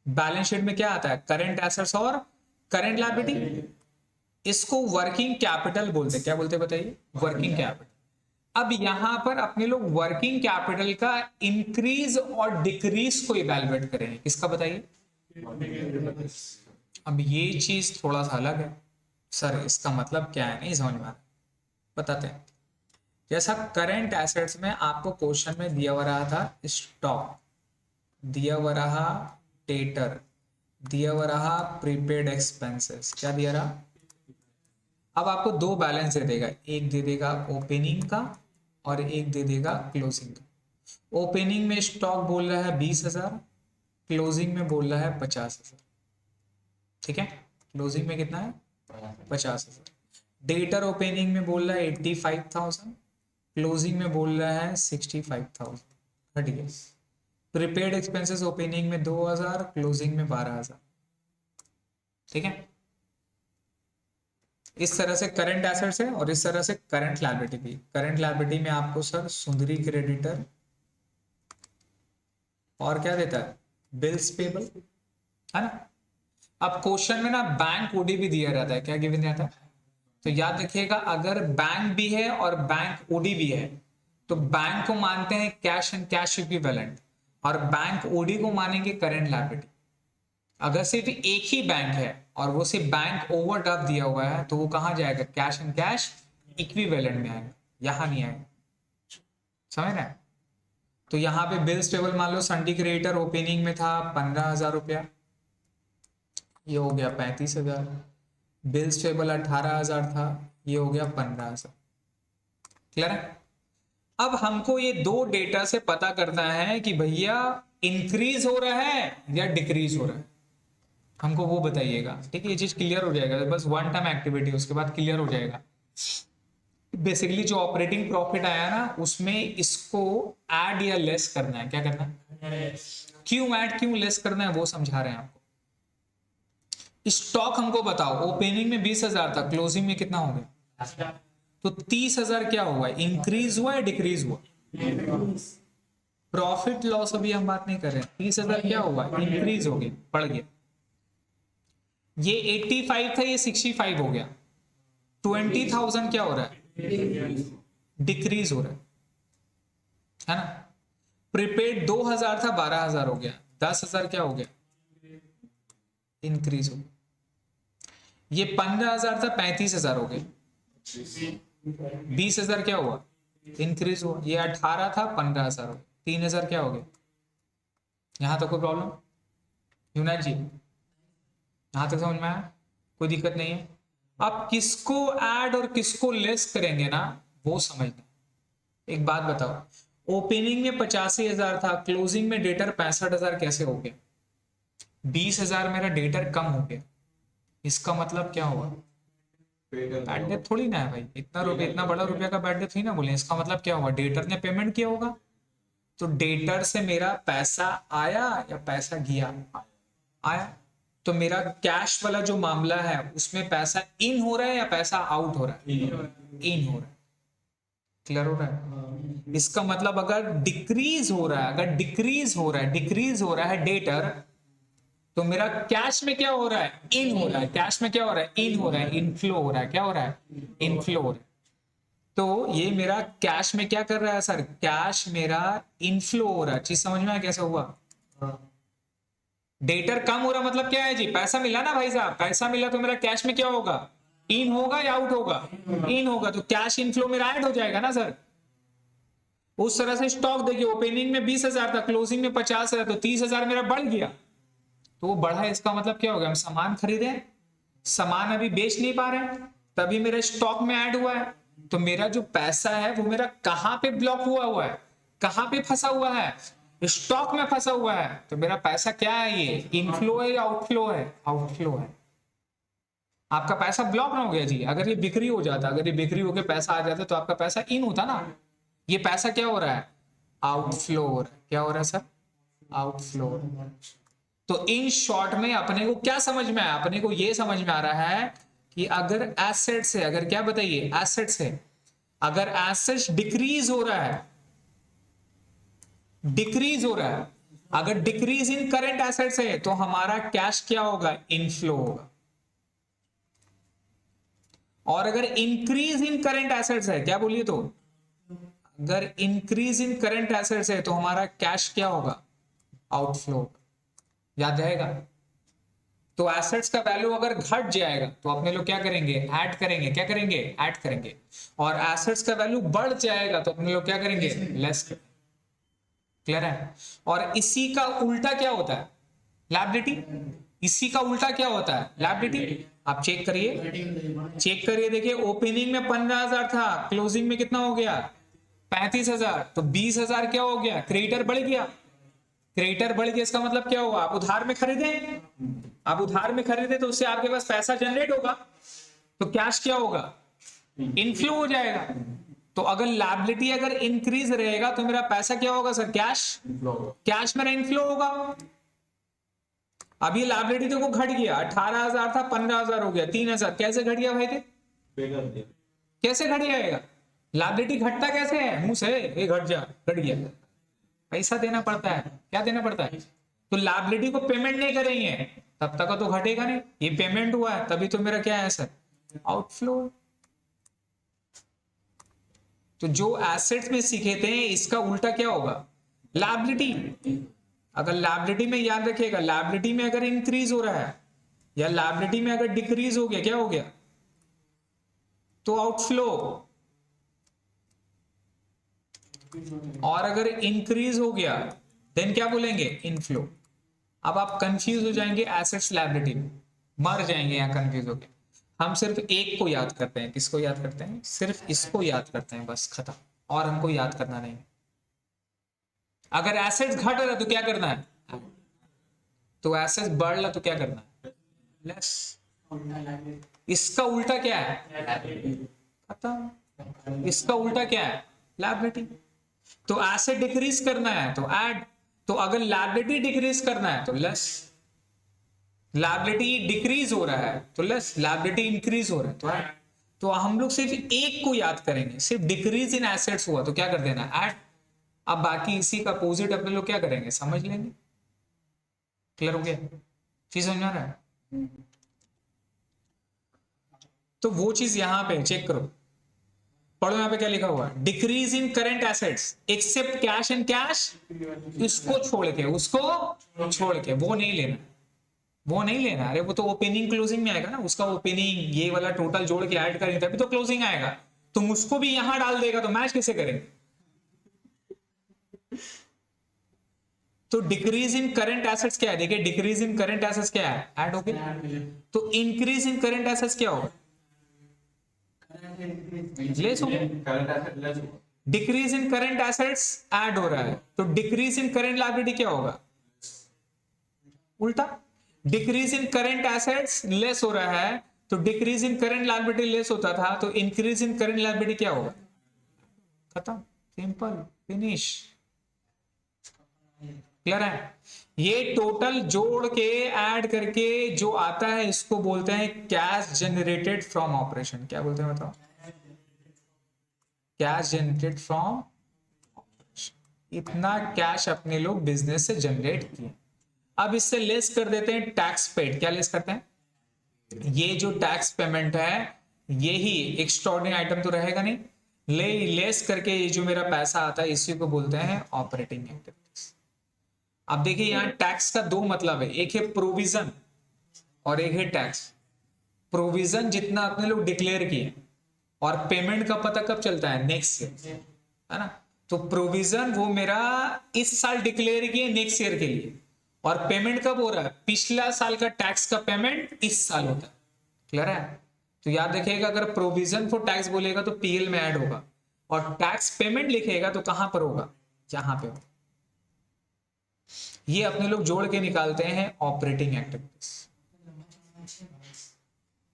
बैलेंस शीट में क्या आता है, करंट एसेट्स और करंट लायबिलिटी। इसको वर्किंग कैपिटल बोलते हैं, क्या बोलते हैं बताइए, वर्किंग कैपिटल। अब यहां पर अपने लोग वर्किंग कैपिटल का इंक्रीज और डिक्रीज को इवैल्यूएट करेंगे। किसका बताइए, अब ये चीज थोड़ा सा अलग है सर, इसका मतलब क्या है, नहीं समझ में आ रहा, बताते हैं। जैसा करंट एसेट्स में आपको क्वेश्चन में दिया हुआ रहा था स्टॉक, दिया हुआ रहा डेटर, दिया हुआ रहा प्रीपेड एक्सपेंसेस, क्या दिया रहा। अब आपको दो बैलेंस दे देगा, एक दे देगा ओपनिंग का और एक दे देगा क्लोजिंग का। ओपनिंग में स्टॉक बोल रहा है 20,000, क्लोजिंग में बोल रहा है 50,000। ठीक है, क्लोजिंग में कितना है 50,000। डेटर ओपनिंग में बोल रहा है 85,000, क्लोजिंग में बोल रहा है 65,000, घट गया। प्रीपेड एक्सपेंसेस ओपनिंग में 2,000, क्लोजिंग में 12,000। ठीक है, इस तरह से करंट एसेट्स है और इस तरह से करंट लायबिलिटी भी। करंट लायबिलिटी में आपको सर सुंदरी क्रेडिटर और क्या देता है, बिल्स पेबल, है ना। अब क्वेश्चन में ना बैंक ओडी भी दिया रहता है, क्या गिवन रहता है, तो याद रखिएगा अगर बैंक भी है और बैंक ओडी भी है, तो बैंक को मानते हैं कैश एंड कैश इक्विवेलेंट और बैंक ओडी को मानेंगे करंट लायबिलिटी। अगर सिर्फ एक ही बैंक है और वो सिर्फ बैंक ओवरड्राफ्ट दिया हुआ है, तो वो कहां जाएगा, कैश एंड कैश इक्विवेलेंट में आएगा, यहां नहीं आएगा, समझ रहे हैं। तो यहाँ पे बिल्स पेबल मान लो संडी क्रेडिटर ओपनिंग में था 15,000 रुपया, ये हो गया 35,000। बिल्स पेबल 18,000 था, ये हो गया 15,000। क्लियर है। अब हमको ये दो डेटा से पता करना है कि भैया इंक्रीज हो रहा है या डिक्रीज हो रहा है, हमको वो बताइएगा। ठीक है, ये चीज क्लियर हो जाएगा, बस वन टाइम एक्टिविटी, उसके बाद क्लियर हो जाएगा। बेसिकली जो ऑपरेटिंग प्रॉफिट आया ना, उसमें इसको ऐड या लेस करना है, क्या करना है, क्यों ऐड क्यों लेस करना है वो समझा रहे हैं आपको। स्टॉक हमको बताओ, ओपनिंग में 20,000 था, क्लोजिंग में कितना हो गया, तो 30,000 क्या हुआ, इंक्रीज हुआ या डिक्रीज हुआ। प्रॉफिट लॉस अभी हम बात नहीं कर रहे हैं, 30,000 क्या हुआ, इंक्रीज हो गया, बढ़ गया। ये 85 था, ये 65 हो गया। 20,000 क्या हो रहा है, डिक्रीज हो रहा है ना। प्रीपेड 2,000 था, 12,000 हो गया। 10,000 क्या हो गया, इंक्रीज हो गया। ये 15,000 था, 35,000 हो गया। 20,000 क्या हुआ, इंक्रीज हुआ। ये 18 था, 15,000 हो गया। 3,000 क्या हो गया। यहां तक कोई प्रॉब्लम युनाज जी, यहां तक समझ में आया, कोई दिक्कत नहीं है। अब किसको ऐड और किसको लेस करेंगे ना, वो समझना। एक बात बताओ, ओपनिंग में 85,000 था, क्लोजिंग में डेटर 65,000 कैसे हो गया। 20,000 मेरा डेटर कम हो गया, इसका मतलब क्या हुआ, बैड डेट थोड़ी ना है भाई, इतना रुपये, इतना बड़ा रुपया का बैड डेट थोड़ी ना बोले। इसका मतलब क्या हुआ, डेटर ने पेमेंट किया होगा, तो डेटर से मेरा पैसा आया या पैसा गया, आया। तो मेरा कैश वाला जो मामला है उसमें पैसा इन हो रहा है या पैसा आउट हो रहा है, इन हो रहा है। क्लियर हो रहा है। इसका मतलब अगर डिक्रीज हो रहा है, अगर डिक्रीज हो रहा है, डिक्रीज हो रहा है डेटर, तो मेरा कैश में क्या हो रहा है, इन हो रहा है, कैश में क्या हो रहा है, इन हो रहा है, इनफ्लो हो रहा है, क्या हो रहा है, इनफ्लो हो रहा है। तो ये मेरा कैश में क्या कर रहा है सर, कैश मेरा इनफ्लो हो रहा है। चीज समझ में आया कैसे हुआ। डेटर कम हो रहा मतलब क्या है जी, पैसा मिला ना भाई साहब, पैसा मिला तो मेरा कैश में क्या होगा, इन होगा या आउट होगा, इन होगा, तो कैश इनफ्लो मेरा ऐड हो जाएगा ना सर। उस तरह से स्टॉक देखिए, ओपनिंग में 20,000 था, क्लोजिंग में 50,000, तो 30,000 मेरा बढ़ गया। तो वो बढ़ा, इसका मतलब क्या हो गया, हम सामान खरीदे, सामान अभी बेच नहीं पा रहे, तभी मेरे स्टॉक में ऐड हुआ है। तो मेरा जो पैसा है वो मेरा कहां पे ब्लॉक हुआ है, कहां पे फंसा हुआ है, स्टॉक में फंसा हुआ है। तो मेरा पैसा क्या है, ये इनफ्लो है या आउटफ्लो है, आउटफ्लो है। आपका पैसा ब्लॉक ना हो गया जी, अगर ये बिक्री हो जाता, अगर ये बिक्री होकर पैसा आ जाता तो आपका पैसा इन होता ना। ये पैसा क्या हो रहा है, आउटफ्लो हो रहा है। क्या हो रहा है सर, आउटफ्लो। तो इन शॉर्ट में अपने को क्या समझ में आया, अपने को ये समझ में आ रहा है कि अगर एसेट से, अगर क्या बताइए, एसेट से अगर एसेट डिक्रीज हो रहा है, डिक्रीज हो रहा है, अगर डिक्रीज इन करंट एसेट्स है तो हमारा कैश क्या होगा, इनफ्लो होगा। और अगर इंक्रीज इन करंट एसेट्स है, क्या बोलिए, तो अगर इंक्रीज इन करंट एसेट्स है तो हमारा कैश क्या होगा, आउटफ्लो। याद रहेगा। तो एसेट्स का वैल्यू अगर घट जाएगा तो अपने लोग क्या करेंगे, ऐड करेंगे, क्या करेंगे, ऐड करेंगे। और एसेट्स का वैल्यू बढ़ जाएगा तो अपने लोग क्या करेंगे, लेस करेंगे। क्लियर है। और इसी का उल्टा क्या होता है, लायबिलिटी। इसी का उल्टा क्या होता है, लायबिलिटी। आप चेक करिए, चेक करिए, देखिए ओपनिंग में 15,000 था, क्लोजिंग में कितना हो गया, 35,000, तो 20,000 क्या हो गया, क्रेडिटर बढ़ गया। क्रेडिटर बढ़ गया, इसका मतलब क्या होगा, आप उधार में खरीदे, आप उधार में खरीदे तो उससे आपके पास पैसा जनरेट होगा, तो कैश क्या होगा, इनफ्लो हो जाएगा। तो अगर लायबिलिटी अगर इंक्रीज रहेगा तो मेरा पैसा क्या होगा सर, कैश, कैश मेरा इनफ्लो होगा। अब ये लायबिलिटी देखो घट गया, 18,000 था 15,000 हो गया, 3,000, कैसे घट गया भाई, कैसे घट जाएगा, लायबिलिटी घटता कैसे है, मुंह से ये घट गया, पैसा देना पड़ता है, क्या देना पड़ता है। तो लायबिलिटी को पेमेंट नहीं करेंगे तब तक तो घटेगा नहीं, ये पेमेंट हुआ है तभी तो मेरा क्या है सर, आउटफ्लो। तो जो एसेट्स में सीखे थे इसका उल्टा क्या होगा, लायबिलिटी। अगर लायबिलिटी में याद रखिएगा, लायबिलिटी में अगर इंक्रीज हो रहा है या लायबिलिटी में अगर डिक्रीज हो गया, क्या हो गया, तो आउटफ्लो। और अगर इंक्रीज हो गया देन क्या बोलेंगे, इनफ्लो। अब आप कंफ्यूज हो जाएंगे एसेट्स लायबिलिटी में, मर जाएंगे यहाँ कंफ्यूज होके। हम सिर्फ एक को याद करते हैं, किसको याद करते हैं, सिर्फ इसको याद करते हैं, बस खत्म, और हमको याद करना नहीं। अगर एसेट्स घट रहा तो क्या करना है, तो एसेट्स बढ़ रहा तो क्या करना है, लेस। इसका उल्टा क्या है, खत्म। इसका उल्टा क्या है, लायबिलिटी। तो एसेट डिक्रीज करना है तो ऐड, तो अगर लायबिलिटी डिक्रीज करना है तो लेस। लायबिलिटी डिक्रीज हो रहा है तो लेस, लायबिलिटी इंक्रीज हो रहा है तो ऐड। तो हम लोग सिर्फ एक को याद करेंगे, सिर्फ डिक्रीज इन एसेट्स हुआ तो क्या कर देना, ऐड। अब बाकी इसी का अपोजिट अपने लोग क्या करेंगे, समझ लेंगे। क्लियर हो गया, चीज समझ में आ रहा है। तो वो चीज यहां पे चेक करो, पढ़ो यहाँ पे क्या लिखा हुआ, decrease in current assets except cash and cash, इसको छोड़ के, उसको छोड़ के, वो नहीं लेना, वो नहीं लेना। अरे वो तो ओपनिंग क्लोजिंग में आएगा ना, उसका ओपनिंग ये वाला टोटल जोड़ के ऐड करेंगे तभी तो क्लोजिंग आएगा। तुम उसको भी यहां डाल देगा तो मैच कैसे करेंगे। तो डिक्रीज इन करंट एसेट्स क्या है, देखिए डिक्रीज इन करंट एसेट्स क्या है, ऐड हो गया। तो इंक्रीज इन करंट एसेट्स क्या होगा, लेस हो गया। Decrease in current assets add हो रहा है तो डिक्रीज इन करंट लायबिलिटी क्या होगा, उल्टा। Decrease in current assets less हो रहा है तो decrease in current liability less होता था तो इंक्रीज इन करंट लायबिलिटी क्या होगा, खत्म, सिंपल, फिनिश। क्लियर है। ये टोटल जोड़ के ऐड करके जो आता है इसको बोलते हैं कैश जनरेटेड फ्रॉम ऑपरेशन। क्या बोलते हैं बताओ, कैश जनरेटेड फ्रॉम ऑपरेशन। इतना कैश अपने लोग बिजनेस से जनरेट किए। अब इससे लेस कर देते हैं टैक्स पेड। क्या लेस करते हैं? ये जो टैक्स पेमेंट है ये ही एक्स्ट्राऑर्डिनरी आइटम तो रहेगा नहीं, लेस करके ये जो मेरा पैसा आता है इसी को बोलते हैं ऑपरेटिंग एक्टिविटीज। अब देखिए यहाँ टैक्स का दो मतलब है, एक है प्रोविजन और एक है टैक्स। प्रोविजन जितना अपने लोग डिक्लेयर किए और पेमेंट का पता कब चलता है? नेक्स्ट ईयर, है ना। तो प्रोविजन वो मेरा इस साल डिक्लेयर किए नेक्स्ट ईयर के लिए, और पेमेंट कब हो रहा है? पिछला साल का टैक्स का पेमेंट इस साल होता है। क्लियर है? तो याद रखिएगा, अगर प्रोविजन फॉर टैक्स बोलेगा तो पीएल में ऐड होगा, और टैक्स पेमेंट लिखेगा तो कहां पर होगा? यहां पे होगा। ये अपने लोग जोड़ के निकालते हैं ऑपरेटिंग एक्टिविटीज।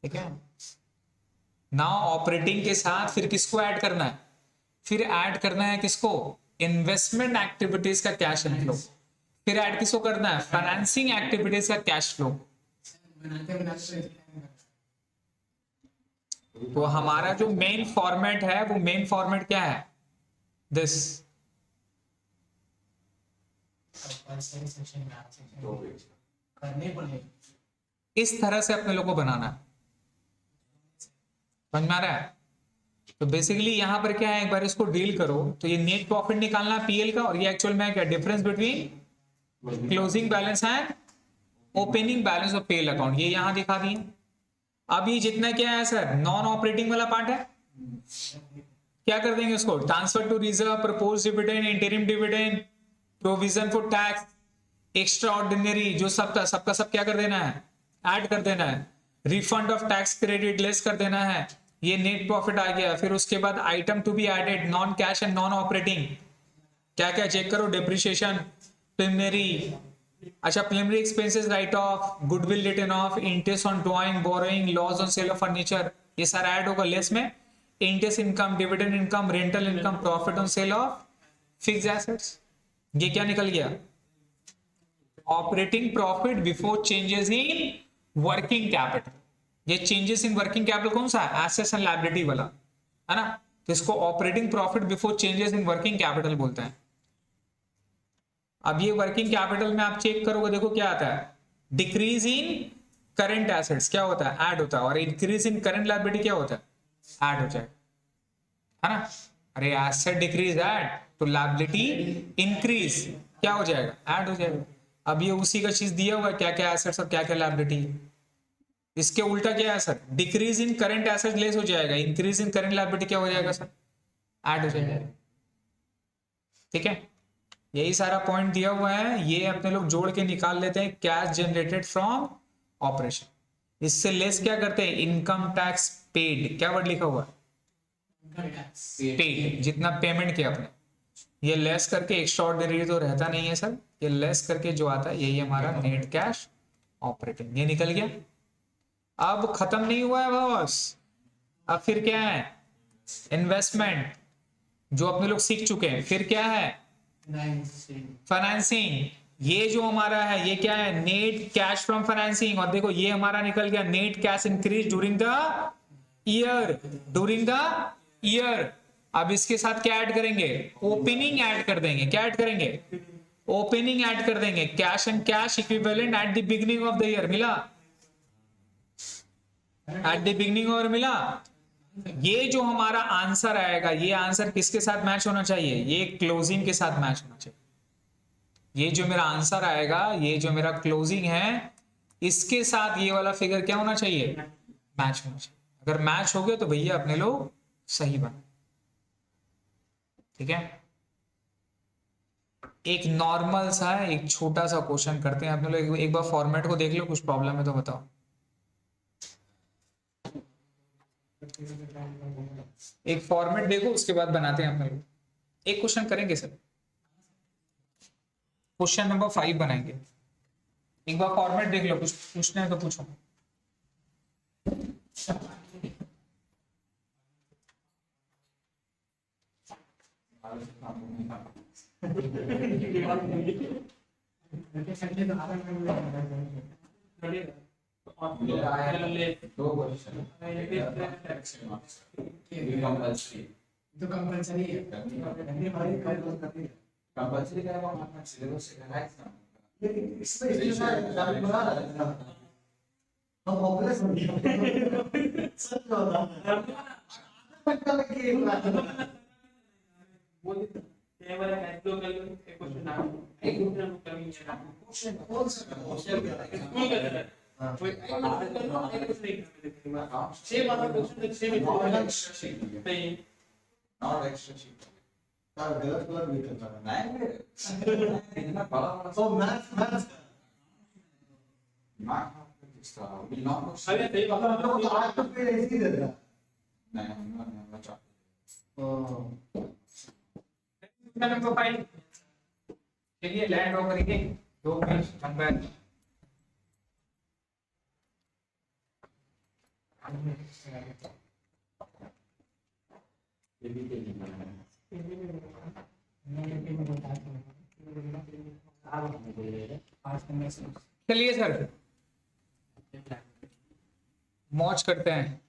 ठीक है। नाउ ऑपरेटिंग के साथ फिर किसको ऐड करना है? फिर ऐड करना है किसको? इन्वेस्टमेंट एक्टिविटीज का कैश इनफ्लो। फिर ऐड किसको करना है? फाइनेंसिंग एक्टिविटीज का कैश फ्लो। तो हमारा जो मेन फॉर्मेट है वो मेन फॉर्मेट क्या है? दिस। इस तरह से अपने लोग को बनाना है। समझ में आ रहा है? तो बेसिकली यहां पर क्या है, एक बार इसको डील करो तो ये नेट प्रॉफिट निकालना पीएल का, और ये एक्चुअल में क्या difference between closing balance and opening balance of PL account, ये यहां दिखा दिए। अब ये जितना क्या है सर, नॉन ऑपरेटिंग वाला पार्ट है, क्या कर देंगे उसको? Transfer to reserve, propose dividend, interim dividend, provision for tax, extraordinary, जो सबका सब क्या कर देना है? ऐड कर देना है। Refund of tax credit less कर देना है। ये नेट प्रॉफिट आ गया। फिर उसके बाद item to be added, non cash and non operating, क्या क्या चेक करो? डिप्रिसिएशन, प्रिलिमिनरी, अच्छा preliminary expenses write off, goodwill written off, interest on drawing, borrowing, loss on sale of furniture, ये सारा ऐड होगा लेस में। Interest income, dividend income, rental income, profit on sale of fixed assets, ये क्या निकल गया? Operating profit before changes in working capital. ये चेंजेस इन वर्किंग कैपिटल कौन सा है? एसेट्स एंड लायबिलिटी वाला, है ना। तो इसको operating profit before changes in working capital बोलते हैं। अब ये वर्किंग कैपिटल में आप चेक करोगे, देखो क्या आता है? डिक्रीज इन करंट एसेट्स क्या होता है? ऐड होता है। और इंक्रीज इन करंट लायबिलिटी क्या होता है? ऐड हो जाएगा, है ना। अरे एसेट डिक्रीज ऐड, तो लायबिलिटी इंक्रीज क्या हो जाएगा? ऐड हो जाएगा। अब ये उसी का चीज दिया हुआ है, क्या क्या एसेट्स और क्या क्या लायबिलिटी। इसके उल्टा क्या है sir? Decrease in current asset less हो जाएगा, इंक्रीज इन करंट लायबिलिटी क्या हो जाएगा सर? ऐड हो जाएगा। ठीक है, यही सारा पॉइंट दिया हुआ है। ये अपने लोग जोड़ के निकाल लेते हैं कैश जनरेटेड फ्रॉम ऑपरेशन। इससे लेस क्या करते हैं? इनकम टैक्स पेड, क्या वर्ड लिखा हुआ है? पेड, जितना पेमेंट किया अपने, ये लेस करके, एक्स्ट्रा ऑर्डिनरी तो रहता नहीं है सर, ये लेस करके जो आता है यही हमारा नेट कैश ऑपरेटिंग, ये निकल गया। अब खत्म नहीं हुआ है बॉस, अब फिर क्या है? इन्वेस्टमेंट, जो अपने लोग सीख चुके हैं। फिर क्या है? फाइनेंसिंग। ये जो हमारा है ये क्या है? Net cash from financing. और देखो ये हमारा निकल गया net cash increase during the year, during the year. अब इसके साथ क्या ऐड करेंगे? ओपनिंग ऐड कर देंगे। क्या ऐड करेंगे? ओपनिंग ऐड कर देंगे। Cash and cash equivalent at the beginning of the year मिला, एट द बिगिनिंग और मिला। ये जो हमारा आंसर आएगा, ये आंसर किसके साथ मैच होना चाहिए? ये क्लोजिंग के साथ मैच होना चाहिए। ये जो मेरा आंसर आएगा, ये जो मेरा क्लोजिंग है, इसके साथ ये वाला फिगर क्या होना चाहिए? मैच होना चाहिए। अगर मैच हो गया तो भैया अपने लोग सही बने। ठीक है, एक नॉर्मल सा एक छोटा सा क्वेश्चन करते हैं अपने लोग। एक बार फॉर्मेट को देख लो, कुछ प्रॉब्लम है तो बताओ। एक फॉर्मेट देखो, उसके बाद बनाते हैं अपने लोग। एक क्वेश्चन करेंगे सर, क्वेश्चन नंबर 5 बनाएंगे। एक बार फॉर्मेट देख लो, कुछ पूछना है तो पूछो। दो क्वेश्चन कंपल्सरी, तो कंपलसरी है। कंपल्सरी क्या है? सिलेबस से कराएगा Not extra sheet. गलत कलर भी करना है नहीं इतना बड़ा बड़ा so maths will not look अरे सही बात है तो आज तो फिर ऐसे ही देगा नहीं हम चाहते नंबर 5 चलिए लैंड ड्रॉ करेंगे 2 मिनट कम बैक ये भी तेजी में चलिए सर मौज करते हैं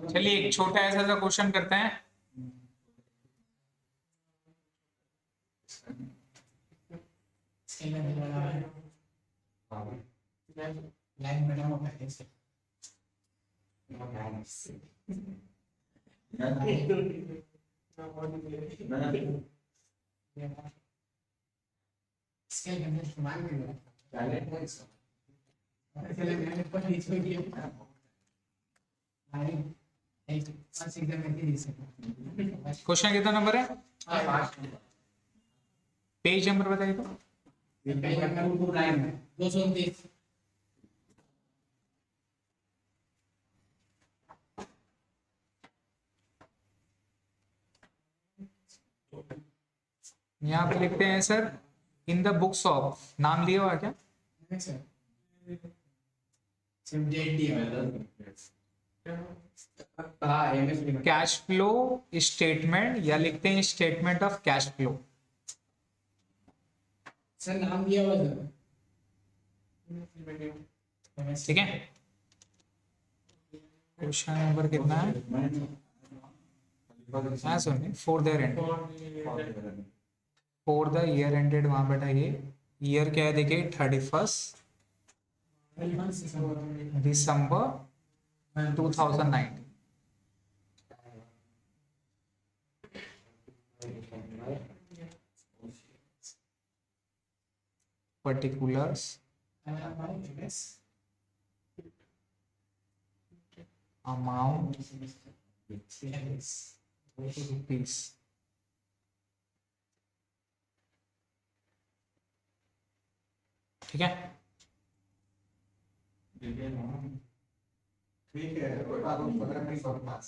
चलिए एक छोटा ऐसा सा क्वेश्चन करते हैं लाइन बना हुआ है स्केल करने इस्तेमाल कर रहा है चलिए मैंने पर नीचे किया एक 5 एग्जाम में दे सकते क्वेश्चन कितना नंबर है पेज नंबर बताइए तो पेज नंबर 229 यहाँ पे लिखते हैं sir in the books of नाम लिया हुआ क्या कैश फ्लो स्टेटमेंट या लिखते हैं statement of cash flow sir नाम दिया हुआ ठीक है क्वेश्चन नंबर कितना है हाँ सुनिए for the end for the year ended वहां बेटा ये ईयर क्या है देखिए 31 दिसंबर 2019 particulars amount rupees ठीक है ठीक है कोई बात नहीं सब पास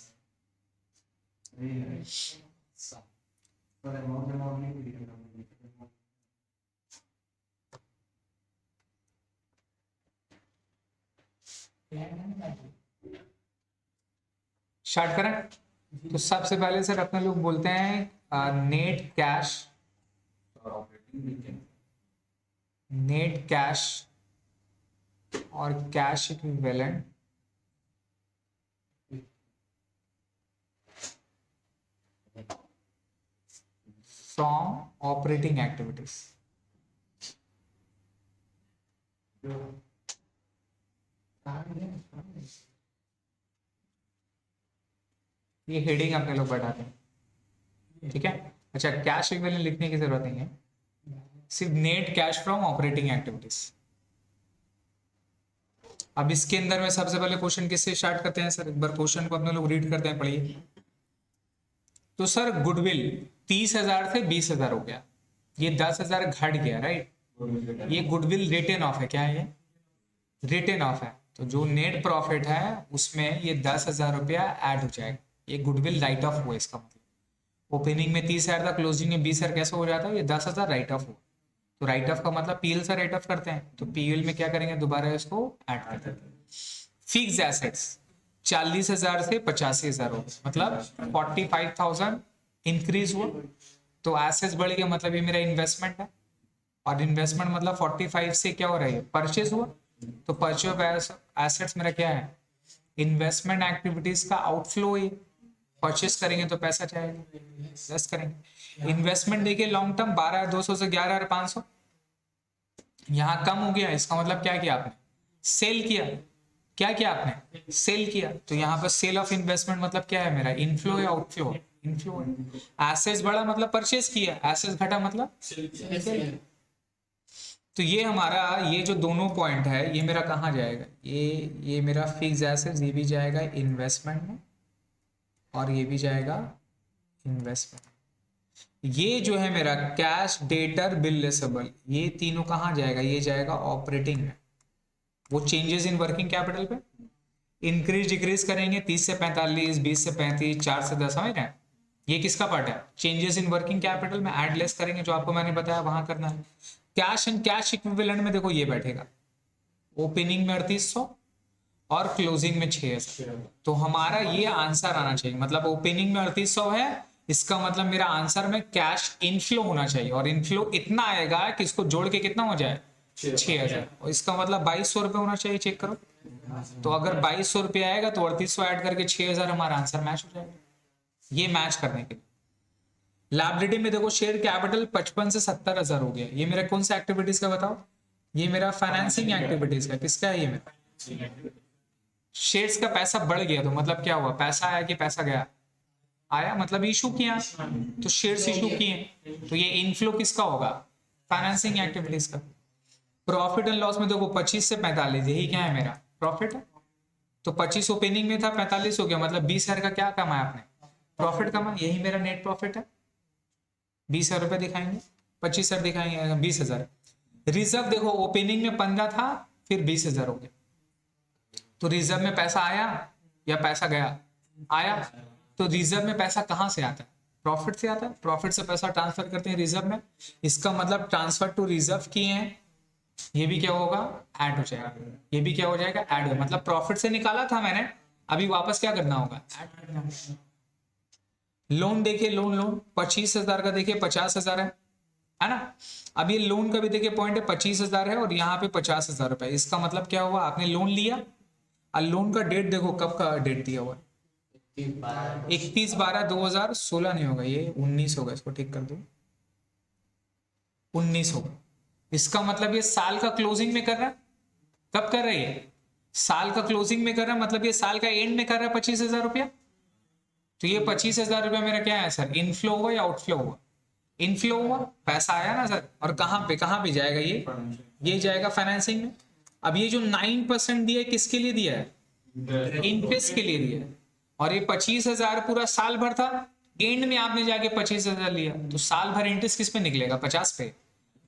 पर अमाउंट नहीं स्टार्ट करें तो सबसे पहले सर अपने लोग बोलते हैं नेट कैश और cash equivalent from operating activities ये हेडिंग अपने लोग बढ़ाते हैं ठीक है अच्छा कैश इक्विवेलेंट लिखने की जरूरत नहीं है सिर्फ net cash from operating activities. अब इसके अंदर में सबसे पहले क्वेश्चन किससे स्टार्ट करते हैं सर, एक बार क्वेश्चन को अपने लोग रीड करते हैं, पढ़िए। तो सर गुडविल 30,000 से 20,000 हो गया, ये 10,000 घट गया, राइट। ये गुडविल रिटर्न ऑफ है, क्या है ये, रिटर्न ऑफ है। तो जो नेट प्रॉफिट है उसमें ये 10,000 रुपया ऐड हो जाएगा, ये गुडविल राइट ऑफ हुआ। इसका मतलब ओपनिंग में 30,000 था, क्लोजिंग में 20,000 कैसे हो जाता है, ये 10,000 राइट ऑफ हुआ। तो राइट ऑफ का मतलब पीएल से राइट ऑफ करते हैं, तो पीएल में क्या करेंगे, दोबारा इसको ऐड कर देते हैं। फिक्स एसेट्स 40,000 से 85,000 हो गए, मतलब 45,000 इंक्रीज हुआ। तो एसेट्स बढ़ गया, मतलब ये मेरा इन्वेस्टमेंट है, और इन्वेस्टमेंट मतलब 45 से क्या हो रहा है, परचेज हुआ। तो परचेज एसेट्स मेरा क्या है, इन्वेस्टमेंट एक्टिविटीज का आउटफ्लो है। परचेस करेंगे तो पैसा जाएगा, इन्वेस्ट करेंगे। इन्वेस्टमेंट देखिए लॉन्ग टर्म 12,200 से 11,500, यहाँ कम हो गया। इसका मतलब क्या किया आपने, सेल किया। क्या किया आपने, सेल किया। तो यहाँ पर सेल ऑफ इन्वेस्टमेंट मतलब क्या है मेरा, इनफ्लो या आउटफ्लो, इनफ्लो है। एसेट्स बढ़ा मतलब परचेस किया, एसेट्स घटा मतलब सेल। तो ये हमारा, ये जो दोनों पॉइंट है ये मेरा कहाँ जाएगा, ये मेरा फिक्स एसेट्स, ये भी जाएगा इन्वेस्टमेंट में, और ये भी जाएगा इन्वेस्टमेंट। ये जो है मेरा कैश, डेटर, बिल रिसीवेबल, ये तीनों कहाँ जाएगा, ये जाएगा ऑपरेटिंग में। वो चेंजेस इन वर्किंग कैपिटल पे इंक्रीज डिक्रीज करेंगे, 30 से 45, 20 से 35, 4 से 10, समझ रहे हैं। ये किसका पार्ट है, चेंजेस इन वर्किंग कैपिटल में ऐड लेस करेंगे, जो आपको मैंने बताया वहां करना है। कैश एंड कैश इक्विवेलेंट में देखो ये बैठेगा, ओपनिंग में 3800 और क्लोजिंग में 6,000। तो हमारा ये आंसर आना चाहिए, मतलब ओपनिंग में 3800 है, इसका मतलब मेरा आंसर में कैश इनफ्लो होना चाहिए, और इनफ्लो इतना आएगा कि इसको जोड़ के कितना हो जाए, 6,000। और इसका मतलब 2,200 रुपये होना चाहिए, चेक करो। तो अगर 2,200 रुपये आएगा तो 3800 ऐड करके 6,000, हमारा आंसर मैच हो जाएगा। ये मैच करने के लिए लायबिलिटी में देखो शेयर कैपिटल 55 से 70,000 हो गया। ये मेरा कौन सा एक्टिविटीज का बताओ, ये मेरा फाइनेंसिंग एक्टिविटीज का, किसका है ये मेरा, शेयर्स का पैसा बढ़ गया। तो मतलब क्या हुआ, पैसा आया कि पैसा गया, आया, मतलब इशू किया, तो शेयर्स इशू किए। तो ये इनफ्लो किसका होगा, फाइनेंसिंग एक्टिविटीज का। प्रॉफिट एंड लॉस में देखो 25 से 45, यही क्या है मेरा प्रॉफिट है। तो 25 ओपनिंग में था, 45 हो गया, मतलब 20,000 का क्या कमाया आपने, प्रॉफिट कमा, यही मेरा नेट प्रॉफिट है। 20,000 रुपए दिखाएंगे, 25,000 दिखाएंगे, 20,000। रिजर्व देखो ओपनिंग में 15 था, फिर 20,000 हो गया। तो रिजर्व में पैसा आया या पैसा गया, आया। तो रिजर्व में पैसा कहां से आता है, प्रॉफिट से आता है। प्रॉफिट से पैसा ट्रांसफर करते हैं रिजर्व में, इसका मतलब ट्रांसफर टू रिजर्व किए हैं, ये भी क्या होगा, ऐड हो जाएगा। ये भी क्या हो जाएगा, ऐड हो, मतलब प्रॉफिट से निकाला था मैंने, अभी वापस क्या करना होगा, ऐड करना होगा। लोन देखिए, लोन 25,000 का देखिए 50,000 है ना। अब ये लोन का भी देखिए पॉइंट है, 25,000 है और यहाँ पे 50,000 रुपए। इसका मतलब क्या हुआ, आपने लोन लिया और लोन का डेट देखो कब का डेट दिया हुआ है, 31/12/2016 नहीं होगा, ये 19 होगा, इसको ठीक कर दो, 19 होगा। इसका मतलब ये साल का क्लोजिंग में कर रहा है, कब कर रहा है, साल का क्लोजिंग में कर रहा है, मतलब ये साल का एंड में कर रहा है 25,000 रुपया। तो ये 25,000 रुपया मेरा क्या है सर, इनफ्लो हुआ या आउटफ्लो हुआ, इनफ्लो हुआ, पैसा आया ना सर। और कहां पे जाएगा, ये जाएगा फाइनेंसिंग में। अब ये जो 9% दिया है किसके लिए दिया है, इंटरेस्ट के लिए दिया है। और ये 25,000 पूरा साल भर था, एंड में आपने जाके 25,000 लिया, तो साल भर इंटरेस्ट किस पे निकलेगा, 50 पे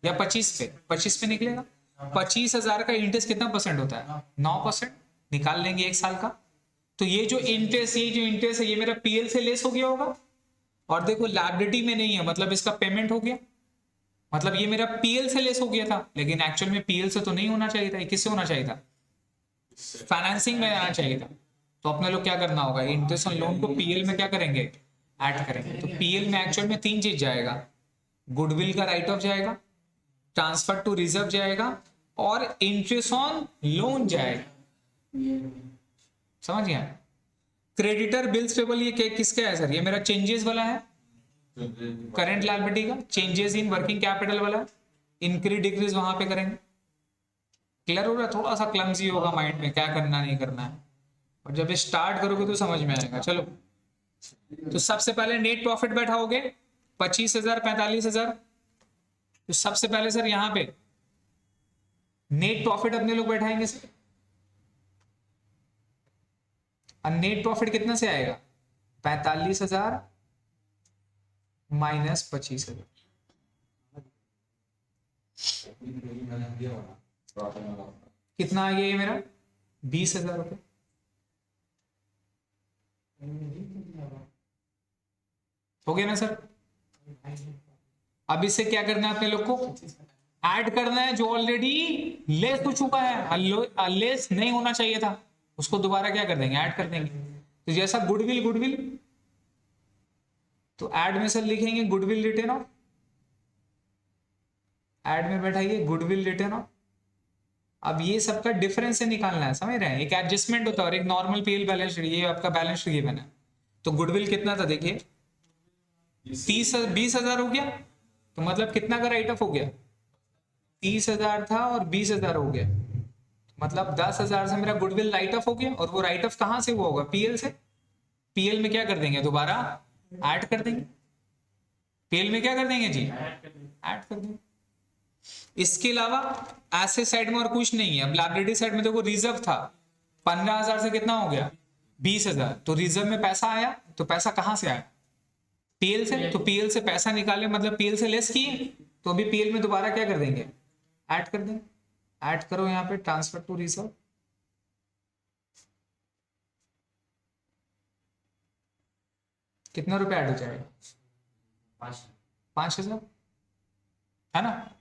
या 25 पे, 25 पे निकलेगा। 25,000 का इंटरेस्ट कितना परसेंट होता है, 9%, निकाल लेंगे एक साल का। तो ये जो इंटरेस्ट है ये मेरा पीएल से लेस हो गया होगा, और देखो लायबिलिटी में नहीं है, मतलब इसका पेमेंट हो गया, मतलब ये मेरा पीएल से लेस हो गया था। लेकिन एक्चुअल में पीएल से तो नहीं होना चाहिए था, किससे होना चाहिए था, फाइनेंसिंग में आना चाहिए था। तो अपने लोग क्या करना होगा, इंटरेस्ट ऑन लोन को पीएल में क्या करेंगे, ऐड करेंगे। तो पीएल में एक्चुअल में 3 चीज जाएगा, गुडविल का राइट ऑफ जाएगा, ट्रांसफर टू रिजर्व जाएगा, और इंटरेस्ट ऑन लोन जाएगा। समझ गया। क्रेडिटर बिल्स पेबल ये किसका है सर, ये मेरा चेंजेस वाला है, करंट लायबिलिटी का। चेंजेस इन वर्किंग कैपिटल वाला, इंक्रीज डिक्रीज वहां पे करेंगे। क्लियर हो रहा है, थोड़ा सा क्लमजी होगा माइंड में, क्या करना नहीं करना है, और जब स्टार्ट करोगे तो समझ में आएगा। चलो, तो सबसे पहले नेट प्रॉफिट बैठाओगे 25,000, 45,000, तो सबसे पहले सर यहां पे नेट प्रॉफिट अपने लोग बैठाएंगे सर। और नेट प्रॉफिट कितना से आएगा? 45,000 माइनस 25,000। कितना आ गया ये मेरा? 20,000 रुपये। हो गया ना सर? अब इससे क्या करना है अपने लोग को? ऐड करना है जो ऑलरेडी लेस हो चुका है, लेस नहीं होना चाहिए था, उसको दोबारा क्या कर देंगे? ऐड कर देंगे। तो जैसा गुडविल, गुडविल तो ऐड में सर लिखेंगे गुडविल रिटर्न ऑफ, ऐड में बैठाइए गुडविल रिटर्न ऑफ। अब ये सबका डिफरेंस से निकालना है, समझ रहे हैं? एक एडजस्टमेंट होता है और एक नॉर्मल पीएल बैलेंस शीट। ये आपका बैलेंस शीट गिवन है। तो गुडविल कितना था देखिए, 20,000 हो गया। तो मतलब कितना का राइट ऑफ हो गया? 30,000 था और 20,000 हो गया, मतलब 10,000 से मेरा गुडविल राइट ऑफ हो गया। और वो राइट ऑफ कहां से हुआ होगा? पीएल से। पीएल में क्या कर देंगे? दोबारा ऐड कर देंगे। पीएल में क्या कर देंगे जी? ऐड कर देंगे। इसके अलावा एसेट साइड में और कुछ नहीं है। अब लायबिलिटी साइड में देखो, रिजर्व था 15,000 से कितना हो गया? 20,000। तो रिजर्व में पैसा आया, तो पैसा कहां से आया? पीएल से। तो पीएल से पैसा निकाले, मतलब पीएल से लेस किए, तो अभी पीएल में दोबारा क्या कर देंगे? ऐड कर देंगे। ऐड करो यहाँ पे, ट्रांसफर टू रिजर्व। कितना रुपए ऐड हो जाएगा? 5,000, है ना?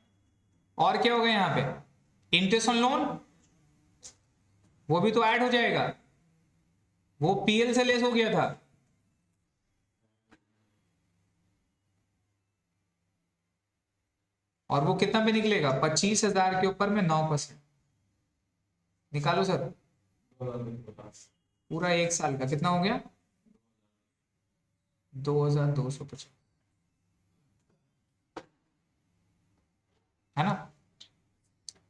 और क्या होगा यहाँ पे? इंटरेस्ट ऑन लोन, वो भी तो ऐड हो जाएगा, वो पीएल से लेस हो गया था। और वो कितना पे निकलेगा? 25,000 के ऊपर में 9%। निकालो सर, पूरा एक साल का कितना हो गया? 2,250, है ना?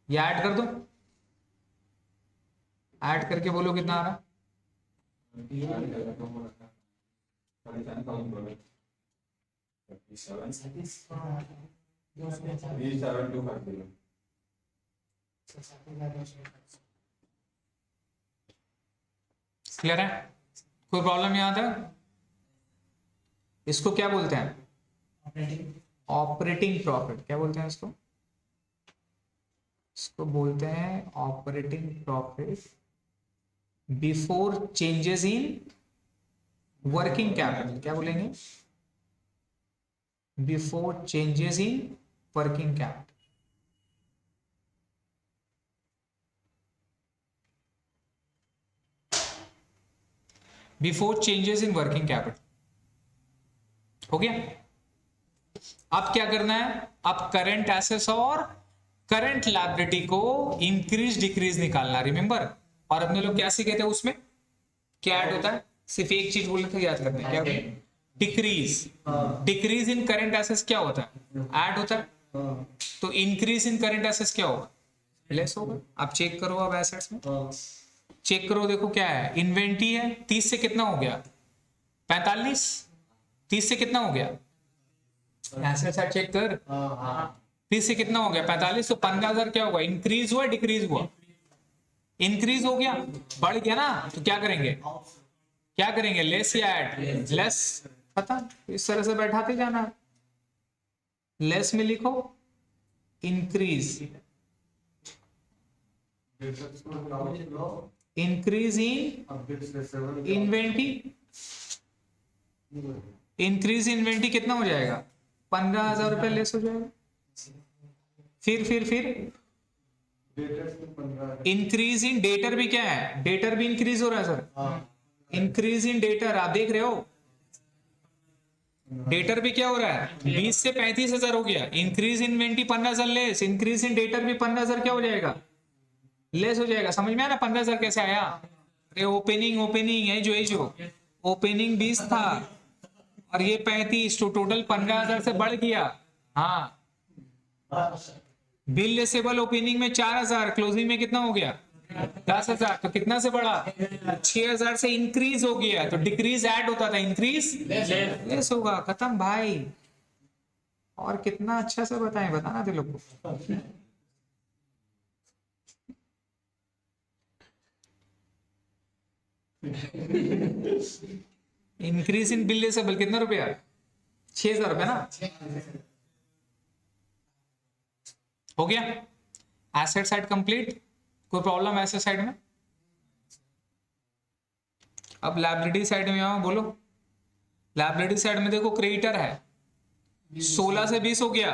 ये ऐड कर दो, ऐड करके बोलो कितना आ रहा? क्लियर है? कोई प्रॉब्लम यहां तक? इसको क्या बोलते हैं? Operating profit. क्या बोलते हैं इसको? इसको बोलते हैं operating profit before changes in working capital. क्या बोलेंगे? Before changes in working capital. Before changes in working capital. हो गया? अब क्या करना है? अब करंट एसेट्स और करंट लायबिलिटी को इंक्रीज डिक्रीज निकालना, रिमेंबर। और अपने लोग क्या सीखे थे उसमें? क्या ऐड होता है? सिर्फ एक चीज बोले थे, याद करते हैं। क्या? Decrease. Decrease in current assets क्या होता है? ऐड होता है। तो इंक्रीज इन करंट एसेट्स क्या होगा? लेस होगा। आप चेक करो, अब एसेट्स में चेक करो, देखो क्या है? इन्वेंट्री है, 30 से कितना हो गया? 45। 30 से कितना हो गया? एसेट्स चेक कर। 30 से कितना हो गया? 45। तो 15,000 क्या होगा? इंक्रीज हुआ डिक्रीज हुआ? इंक्रीज हो गया, बढ़ गया ना। तो क्या करेंगे? क्या करेंगे? लेस या ऐड? लेस। पता, इस तरह से बैठाते जाना। लेस में लिखो increase, increase in inventory. Increase inventory कितना हो जाएगा? 15,000 रुपए लेस हो जाएगा। फिर इंक्रीज इन डेटर भी क्या है? डेटर भी इंक्रीज हो रहा है सर। इंक्रीज इन डेटर, आप देख रहे हो, डेटर भी क्या हो रहा है? 20 से 35,000 हो गया। Increase in inventory 15,000 less, increase in debtor भी 15,000 क्या हो जाएगा? लेस हो जाएगा। समझ में आया ना 15,000 कैसे आया? अरे ओपनिंग है जो ओपनिंग 20 था और ये 35, तो टोटल 15,000 से बढ़ गया। हाँ, बिल लेसेबल ओपनिंग में 4,000, क्लोजिंग में कितना हो गया? 10,000। तो कितना से बढ़ा? 6,000 से इंक्रीज हो गया। तो डिक्रीज ऐड होता था, इंक्रीज लेस होगा। खत्म भाई। और कितना अच्छा से बताएं, बताना थे लोग को। इंक्रीज इन बिल लेसेबल कितना रुपया, 6,000 रुपया ना, हो गया। एसेट साइड कंप्लीट, कोई प्रॉब्लम एसेट साइड में? अब लायबिलिटी साइड में आओ, बोलो। लायबिलिटी साइड में देखो क्रेडिटर है, 16 से 20 हो गया,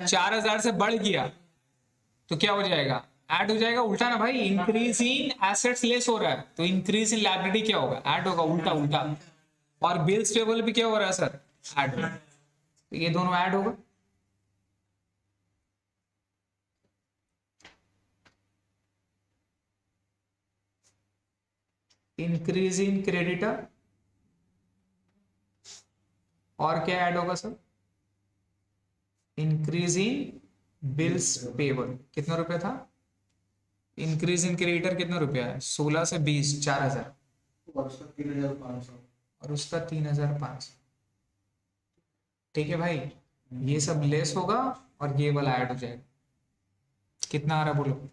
4,000 से बढ़ गया, तो क्या हो जाएगा, ऐड हो जाएगा। उल्टा ना भाई, इंक्रीज इन एसेट्स लेस हो रहा है, तो इंक्रीज इन लायबिलिटी क्या होगा, ऐड होगा, उल्टा उल्टा। और बिल्स पेबल भी क्या हो रहा है सर, ऐड, तो ये दोनों ऐड होगा। इंक्रीज इन क्रेडिटर, और क्या ऐड होगा sir, increase in bills payable. कितना रुपया था, इंक्रीज इन क्रेडिटर कितना रुपया है, 16 से 20, 4,000, और उसका 3,500। और उसका 3,500। ठीक है भाई, ये सब लेस होगा और ये वाला ऐड हो जाएगा। कितना आ रहा बोलो,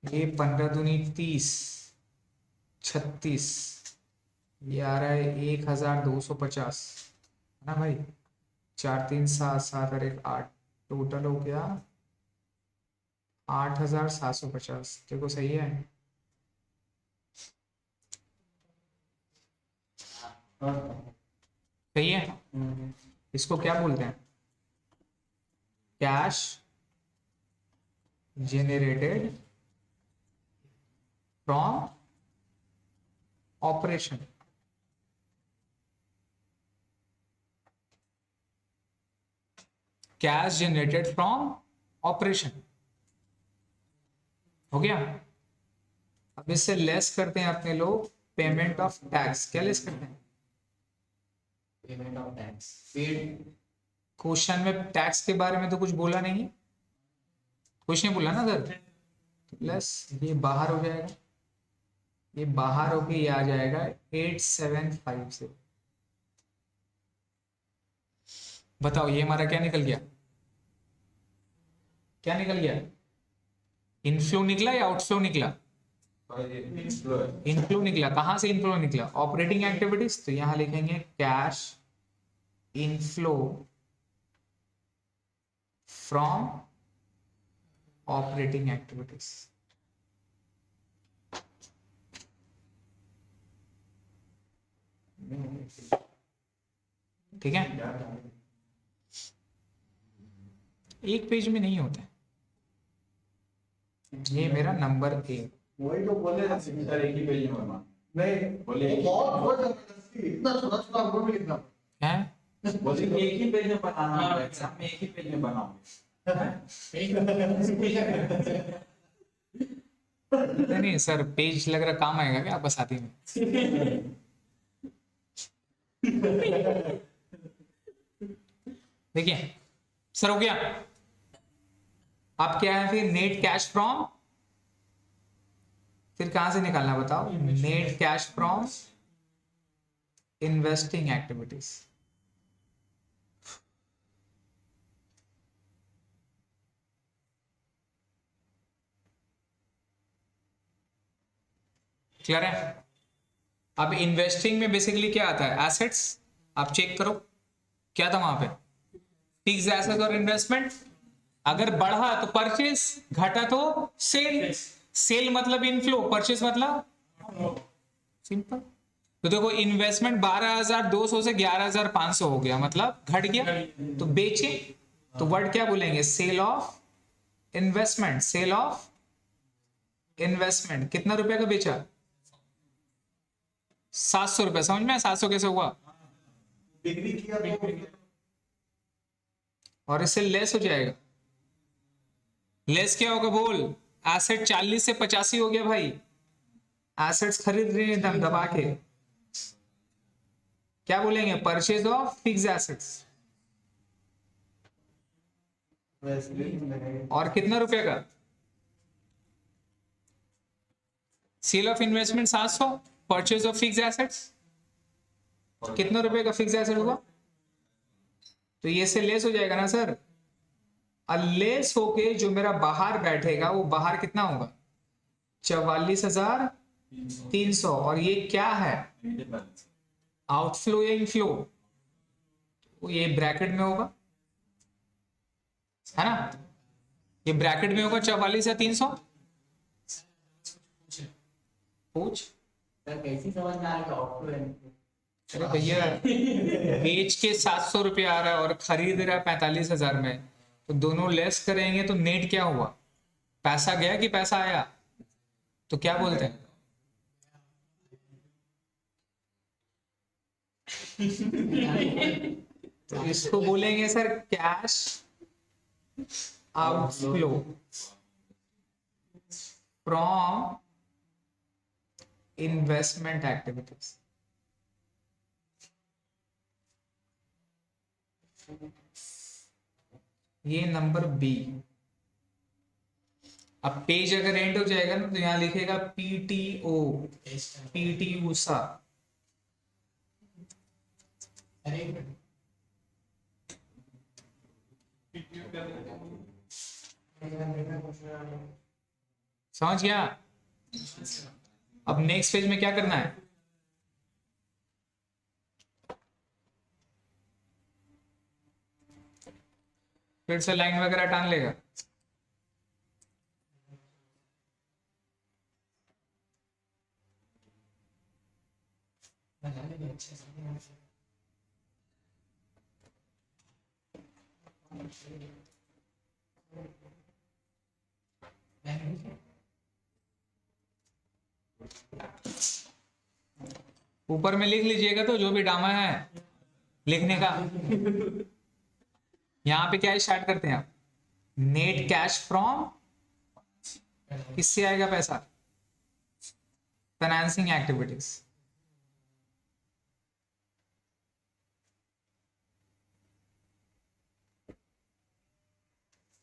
ये 15 दूनी 30, 36, ये आ रहा है 1,250 है ना भाई, 4 3 7 7 और 1 8, टोटल हो गया 8,750। देखो सही है, सही है। इसको क्या बोलते हैं, cash generated from operation. Cash generated from operation, हो गया। अब इससे लेस करते हैं अपने लोग पेमेंट ऑफ टैक्स। क्या लेस करते हैं, payment of tax paid. Question में टैक्स के बारे में तो कुछ बोला नहीं, कुछ नहीं बोला ना सर, तो प्लस ये बाहर हो जाएगा, ये बाहर होके ये आ जाएगा 8750। बताओ ये हमारा क्या निकल गया, क्या निकल गया, इनफ्लो निकला या आउटफ्लो निकला, इनफ्लो निकला। कहां से इनफ्लो निकला, ऑपरेटिंग एक्टिविटीज, तो यहां लिखेंगे cash inflow from operating activities. ठीक है, एक पेज में नहीं होता है, ये मेरा नंबर एक। वही तो बोले ना सर एक ही पेज में बनवा नहीं बोले वो बहुत जबरदस्ती, इतना छोटा छोटा हमको भी लिखना है बोले कि एक ही पेज में बनाना है, एग्जाम में एक ही पेज में बनाओगे। नहीं नहीं सर, पेज लग रहा काम आएगा क्या आपका साथी में। देखिए सर, हो गया। अब क्या है फिर, नेट कैश फ्रॉम, फिर कहां से निकालना बताओ, net cash from investing activities. Clear है। अब इन्वेस्टिंग में बेसिकली क्या आता है, एसेट्स। आप चेक करो क्या था वहां पे, फिक्स्ड एसेट्स और इन्वेस्टमेंट। अगर बढ़ा तो परचेज, घटा तो सेल। सेल मतलब इनफ्लो, परचेज मतलब सिंपल। तो देखो इन्वेस्टमेंट 12,200 से 11,500 हो गया, मतलब घट गया, तो बेचे। तो वर्ड क्या बोलेंगे, sale of investment. Sale of investment कितना रुपए का बेचा, 700 रुपए। समझ में 700 कैसे हुआ, डिग्री किया तो और इससे लेस हो जाएगा। लेस क्या होगा बोल, एसेट 40 से 85 हो गया भाई, एसेट्स खरीद रहे हैं दम दबा के। क्या बोलेंगे, परचेज ऑफ फिक्स्ड एसेट्स। और कितना रुपए का, sale of investment 700, purchase of fixed assets कितने रुपए का फिक्स एसेट हुआ? तो ये से लेस हो जाएगा ना सर। लेस होके जो मेरा बाहर बैठेगा वो बाहर कितना होगा? 44,300। और ये क्या है? आउटफ्लो या इनफ्लो? तो ये ब्रैकेट में होगा, है ना? ये ब्रैकेट में होगा 44 या 300। पूछ। सर कैसी समझ में आएगा आउटफ्लो एंड अरे भैया, बेच के 700 रुपये आ रहा है और खरीद रहा है 45,000 में, तो दोनों लेस करेंगे तो नेट क्या हुआ? पैसा गया कि पैसा आया? तो क्या बोलते हैं? तो इसको बोलेंगे sir cash outflow from investment activities. ये नंबर बी। अब पेज अगर एंड हो जाएगा ना तो यहां लिखेगा पीटीओ, पीटी ऊषा। समझ गया? अब नेक्स्ट पेज में क्या करना है? फिर से लाइन वगैरह टान लेगा। ऊपर में लिख लीजिएगा तो जो भी डामा है लिखने का। यहां पे क्या स्टार्ट करते हैं आप? नेट कैश फ्रॉम, किससे आएगा पैसा? Financing activities.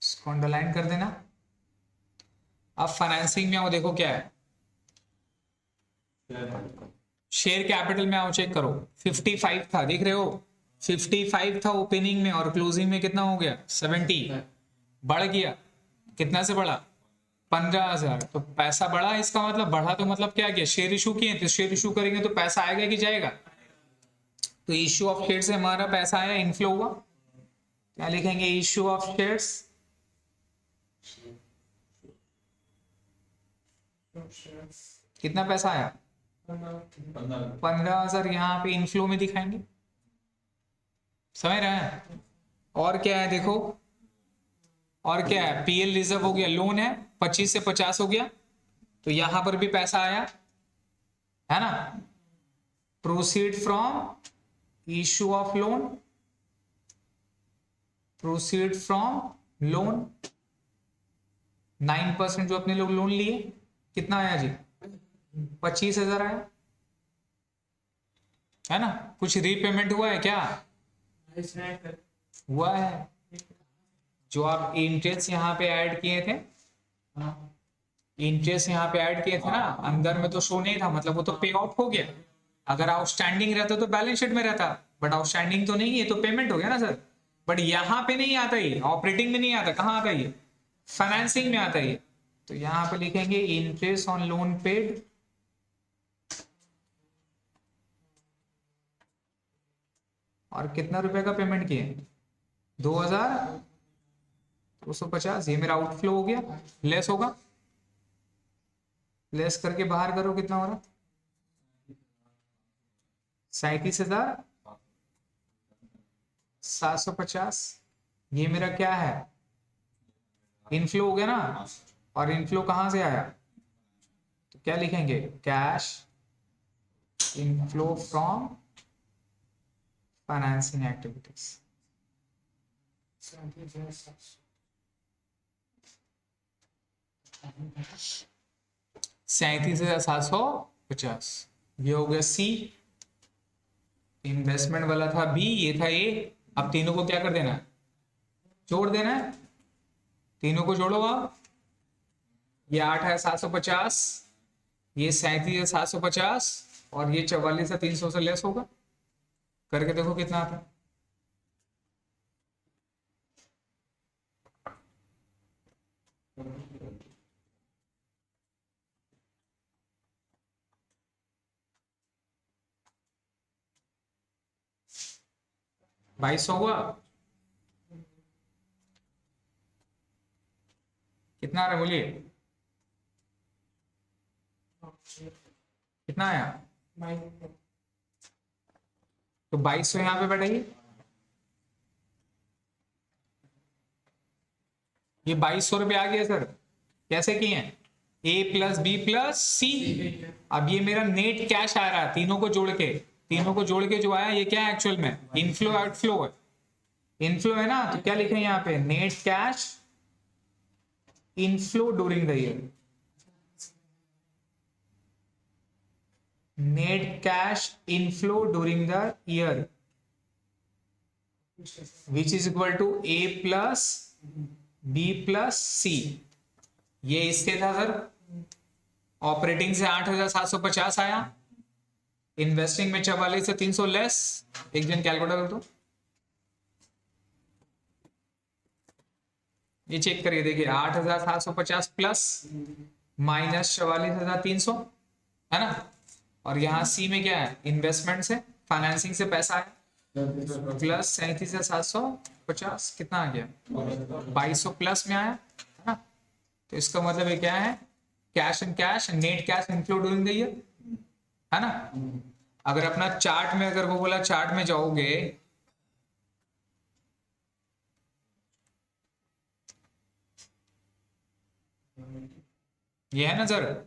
इसको अंडरलाइन कर देना। अब फाइनेंसिंग में आओ, देखो क्या है। शेयर कैपिटल में आओ, चेक करो। 55 था, देख रहे हो? 55 था ओपनिंग में और क्लोजिंग में कितना हो गया? 70। बढ़ गया, कितना से बढ़ा? 15,000। तो पैसा बढ़ा, इसका मतलब बढ़ा तो मतलब क्या किया? शेयर इशू किए, तो शेयर इशू करेंगे तो पैसा आएगा कि जाएगा? तो इश्यू ऑफ शेयर से हमारा पैसा आया, इनफ्लो हुआ। क्या लिखेंगे? Issue of shares. कितना पैसा आया? 15,000। यहाँ पे इनफ्लो में दिखाएंगे, समझ रहे हैं? और क्या है देखो, और क्या है? पीएल रिजर्व हो गया, लोन है 25 से 50 हो गया, तो यहां पर भी पैसा आया, है ना? Proceed from issue of loan, proceed from loan. 9% जो अपने लोग लोन लिए, कितना आया जी? 25,000 आया, है ना? कुछ रीपेमेंट हुआ है क्या? हुआ है। जो आप इंटरेस्ट यहाँ पे ऐड किए थे, इंटरेस्ट यहाँ पे ऐड किए थे ना, अंदर में तो शो नहीं था, मतलब वो तो पे ऑफ हो गया। अगर आउटस्टैंडिंग रहता तो बैलेंस शीट में रहता, बट आउटस्टैंडिंग तो नहीं है, तो पेमेंट हो गया ना सर। बट यहाँ पे नहीं आता, ये ऑपरेटिंग में नहीं आता। कहाँ आता ये? फाइनेंसिंग में आता है। तो यहाँ पे लिखेंगे इंटरेस्ट ऑन लोन पेड, और कितना रुपए का पेमेंट किए? 2,250। ये मेरा आउटफ्लो हो गया, लेस होगा। लेस करके बाहर करो, कितना हो रहा? 37,750। ये मेरा क्या है? इनफ्लो हो गया ना। और इनफ्लो कहां से आया? तो क्या लिखेंगे? Cash inflow from financing activities. 37,750। ये हो गया सी। इन्वेस्टमेंट वाला था बी, ये था ए। अब तीनों को क्या कर देना है? जोड़ देना है। तीनों को जोड़ो आप। ये 8,750, ये 37,750, और ये 44,300 से लेस होगा। करके देखो कितना आता है। बाईस सौ हुआ, कितना आ रहा है बोलिए, कितना आया? तो 2200 यहाँ पे बैठेगी, ये 2200 रुपये आ गया सर। कैसे किए हैं? ए प्लस बी प्लस सी। अब ये मेरा नेट कैश आ रहा है, तीनों को जोड़ के, तीनों को जोड़ के जो आया ये क्या है एक्चुअल में? इनफ्लो आउटफ्लो है। इनफ्लो है ना, तो क्या लिखे यहाँ पे? Net cash inflow during the year. Net cash inflow during the year which is equal to A plus B plus C. ये इसके था सर। ऑपरेटिंग से 8,750 आया, इन्वेस्टिंग में 44 से 300 लेस। एक जन कैलकुलेटर कर दो, ये चेक करिए, देखिए 8,750 प्लस माइनस 44,300 है ना। और यहाँ सी में क्या है? इन्वेस्टमेंट से, फाइनेंसिंग से पैसा है, प्लस 37,750 कितना आ गया? 2200 प्लस में आया है ना। तो इसका मतलब ये क्या है? Cash and cash, net cash inflow during the year है ना। अगर अपना चार्ट में, अगर वो बोला चार्ट में जाओगे, ये है ना सर,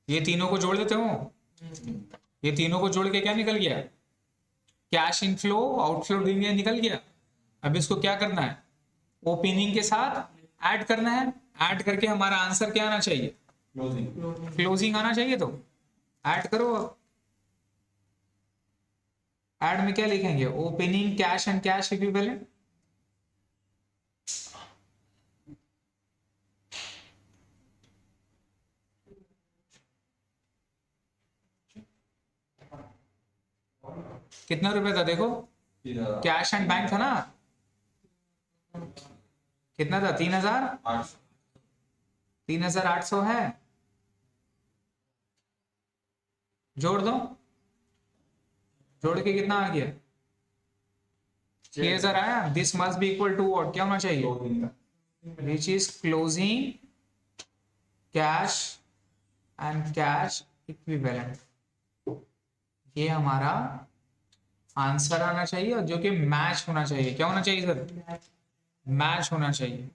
ये तीनों को जोड़ देते हो, ये तीनों को जोड़ के क्या निकल गया? Cash inflow outflow during year निकल गया। अब इसको क्या करना है? ओपनिंग के साथ ऐड करना है। ऐड करके हमारा आंसर क्या आना चाहिए? क्लोजिंग आना चाहिए। तो ऐड करो। ऐड में क्या लिखेंगे? Opening cash and cash equivalent. कितना रुपए था देखो? कैश एंड बैंक था ना, कितना था? 3,800 है। जोड़ दो, जोड़ के कितना आ गया? 6,000 आया। This must be equal to what? क्या होना चाहिए? Which is closing cash and cash equivalent. ये हमारा आंसर आना चाहिए, और जो कि मैच होना चाहिए। क्या होना चाहिए सर? मैच होना चाहिए।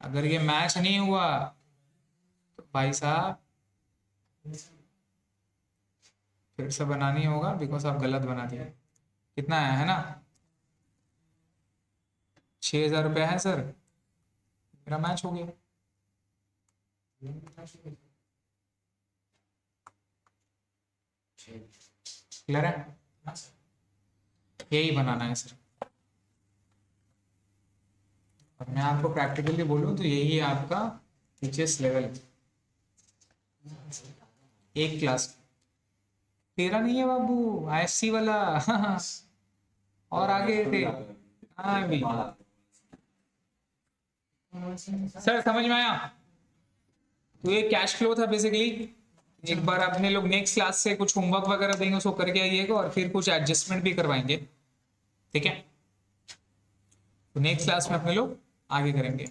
अगर ये मैच नहीं हुआ तो भाई साहब फिर से बनानी होगा, बिकॉज आप गलत बना दिए। कितना है ना? 6,000 रुपया है सर, मेरा मैच हो गया। क्लियर है? यही बनाना है सर। और मैं आपको प्रैक्टिकली बोलूं तो यही है आपका टीचर्स लेवल, एक क्लास। तेरा नहीं है बाबू, आईएससी वाला और आगे थे। हाँ भी सर समझ में आया? तो ये कैश फ्लो था बेसिकली। एक बार अपने लोग नेक्स्ट क्लास से कुछ होमवर्क वगैरह देंगे, उसको करके आइएगा, और फिर कुछ एडजस्टमेंट भी करवाएंगे, ठीक है? तो नेक्स्ट क्लास में अपने लोग आगे करेंगे।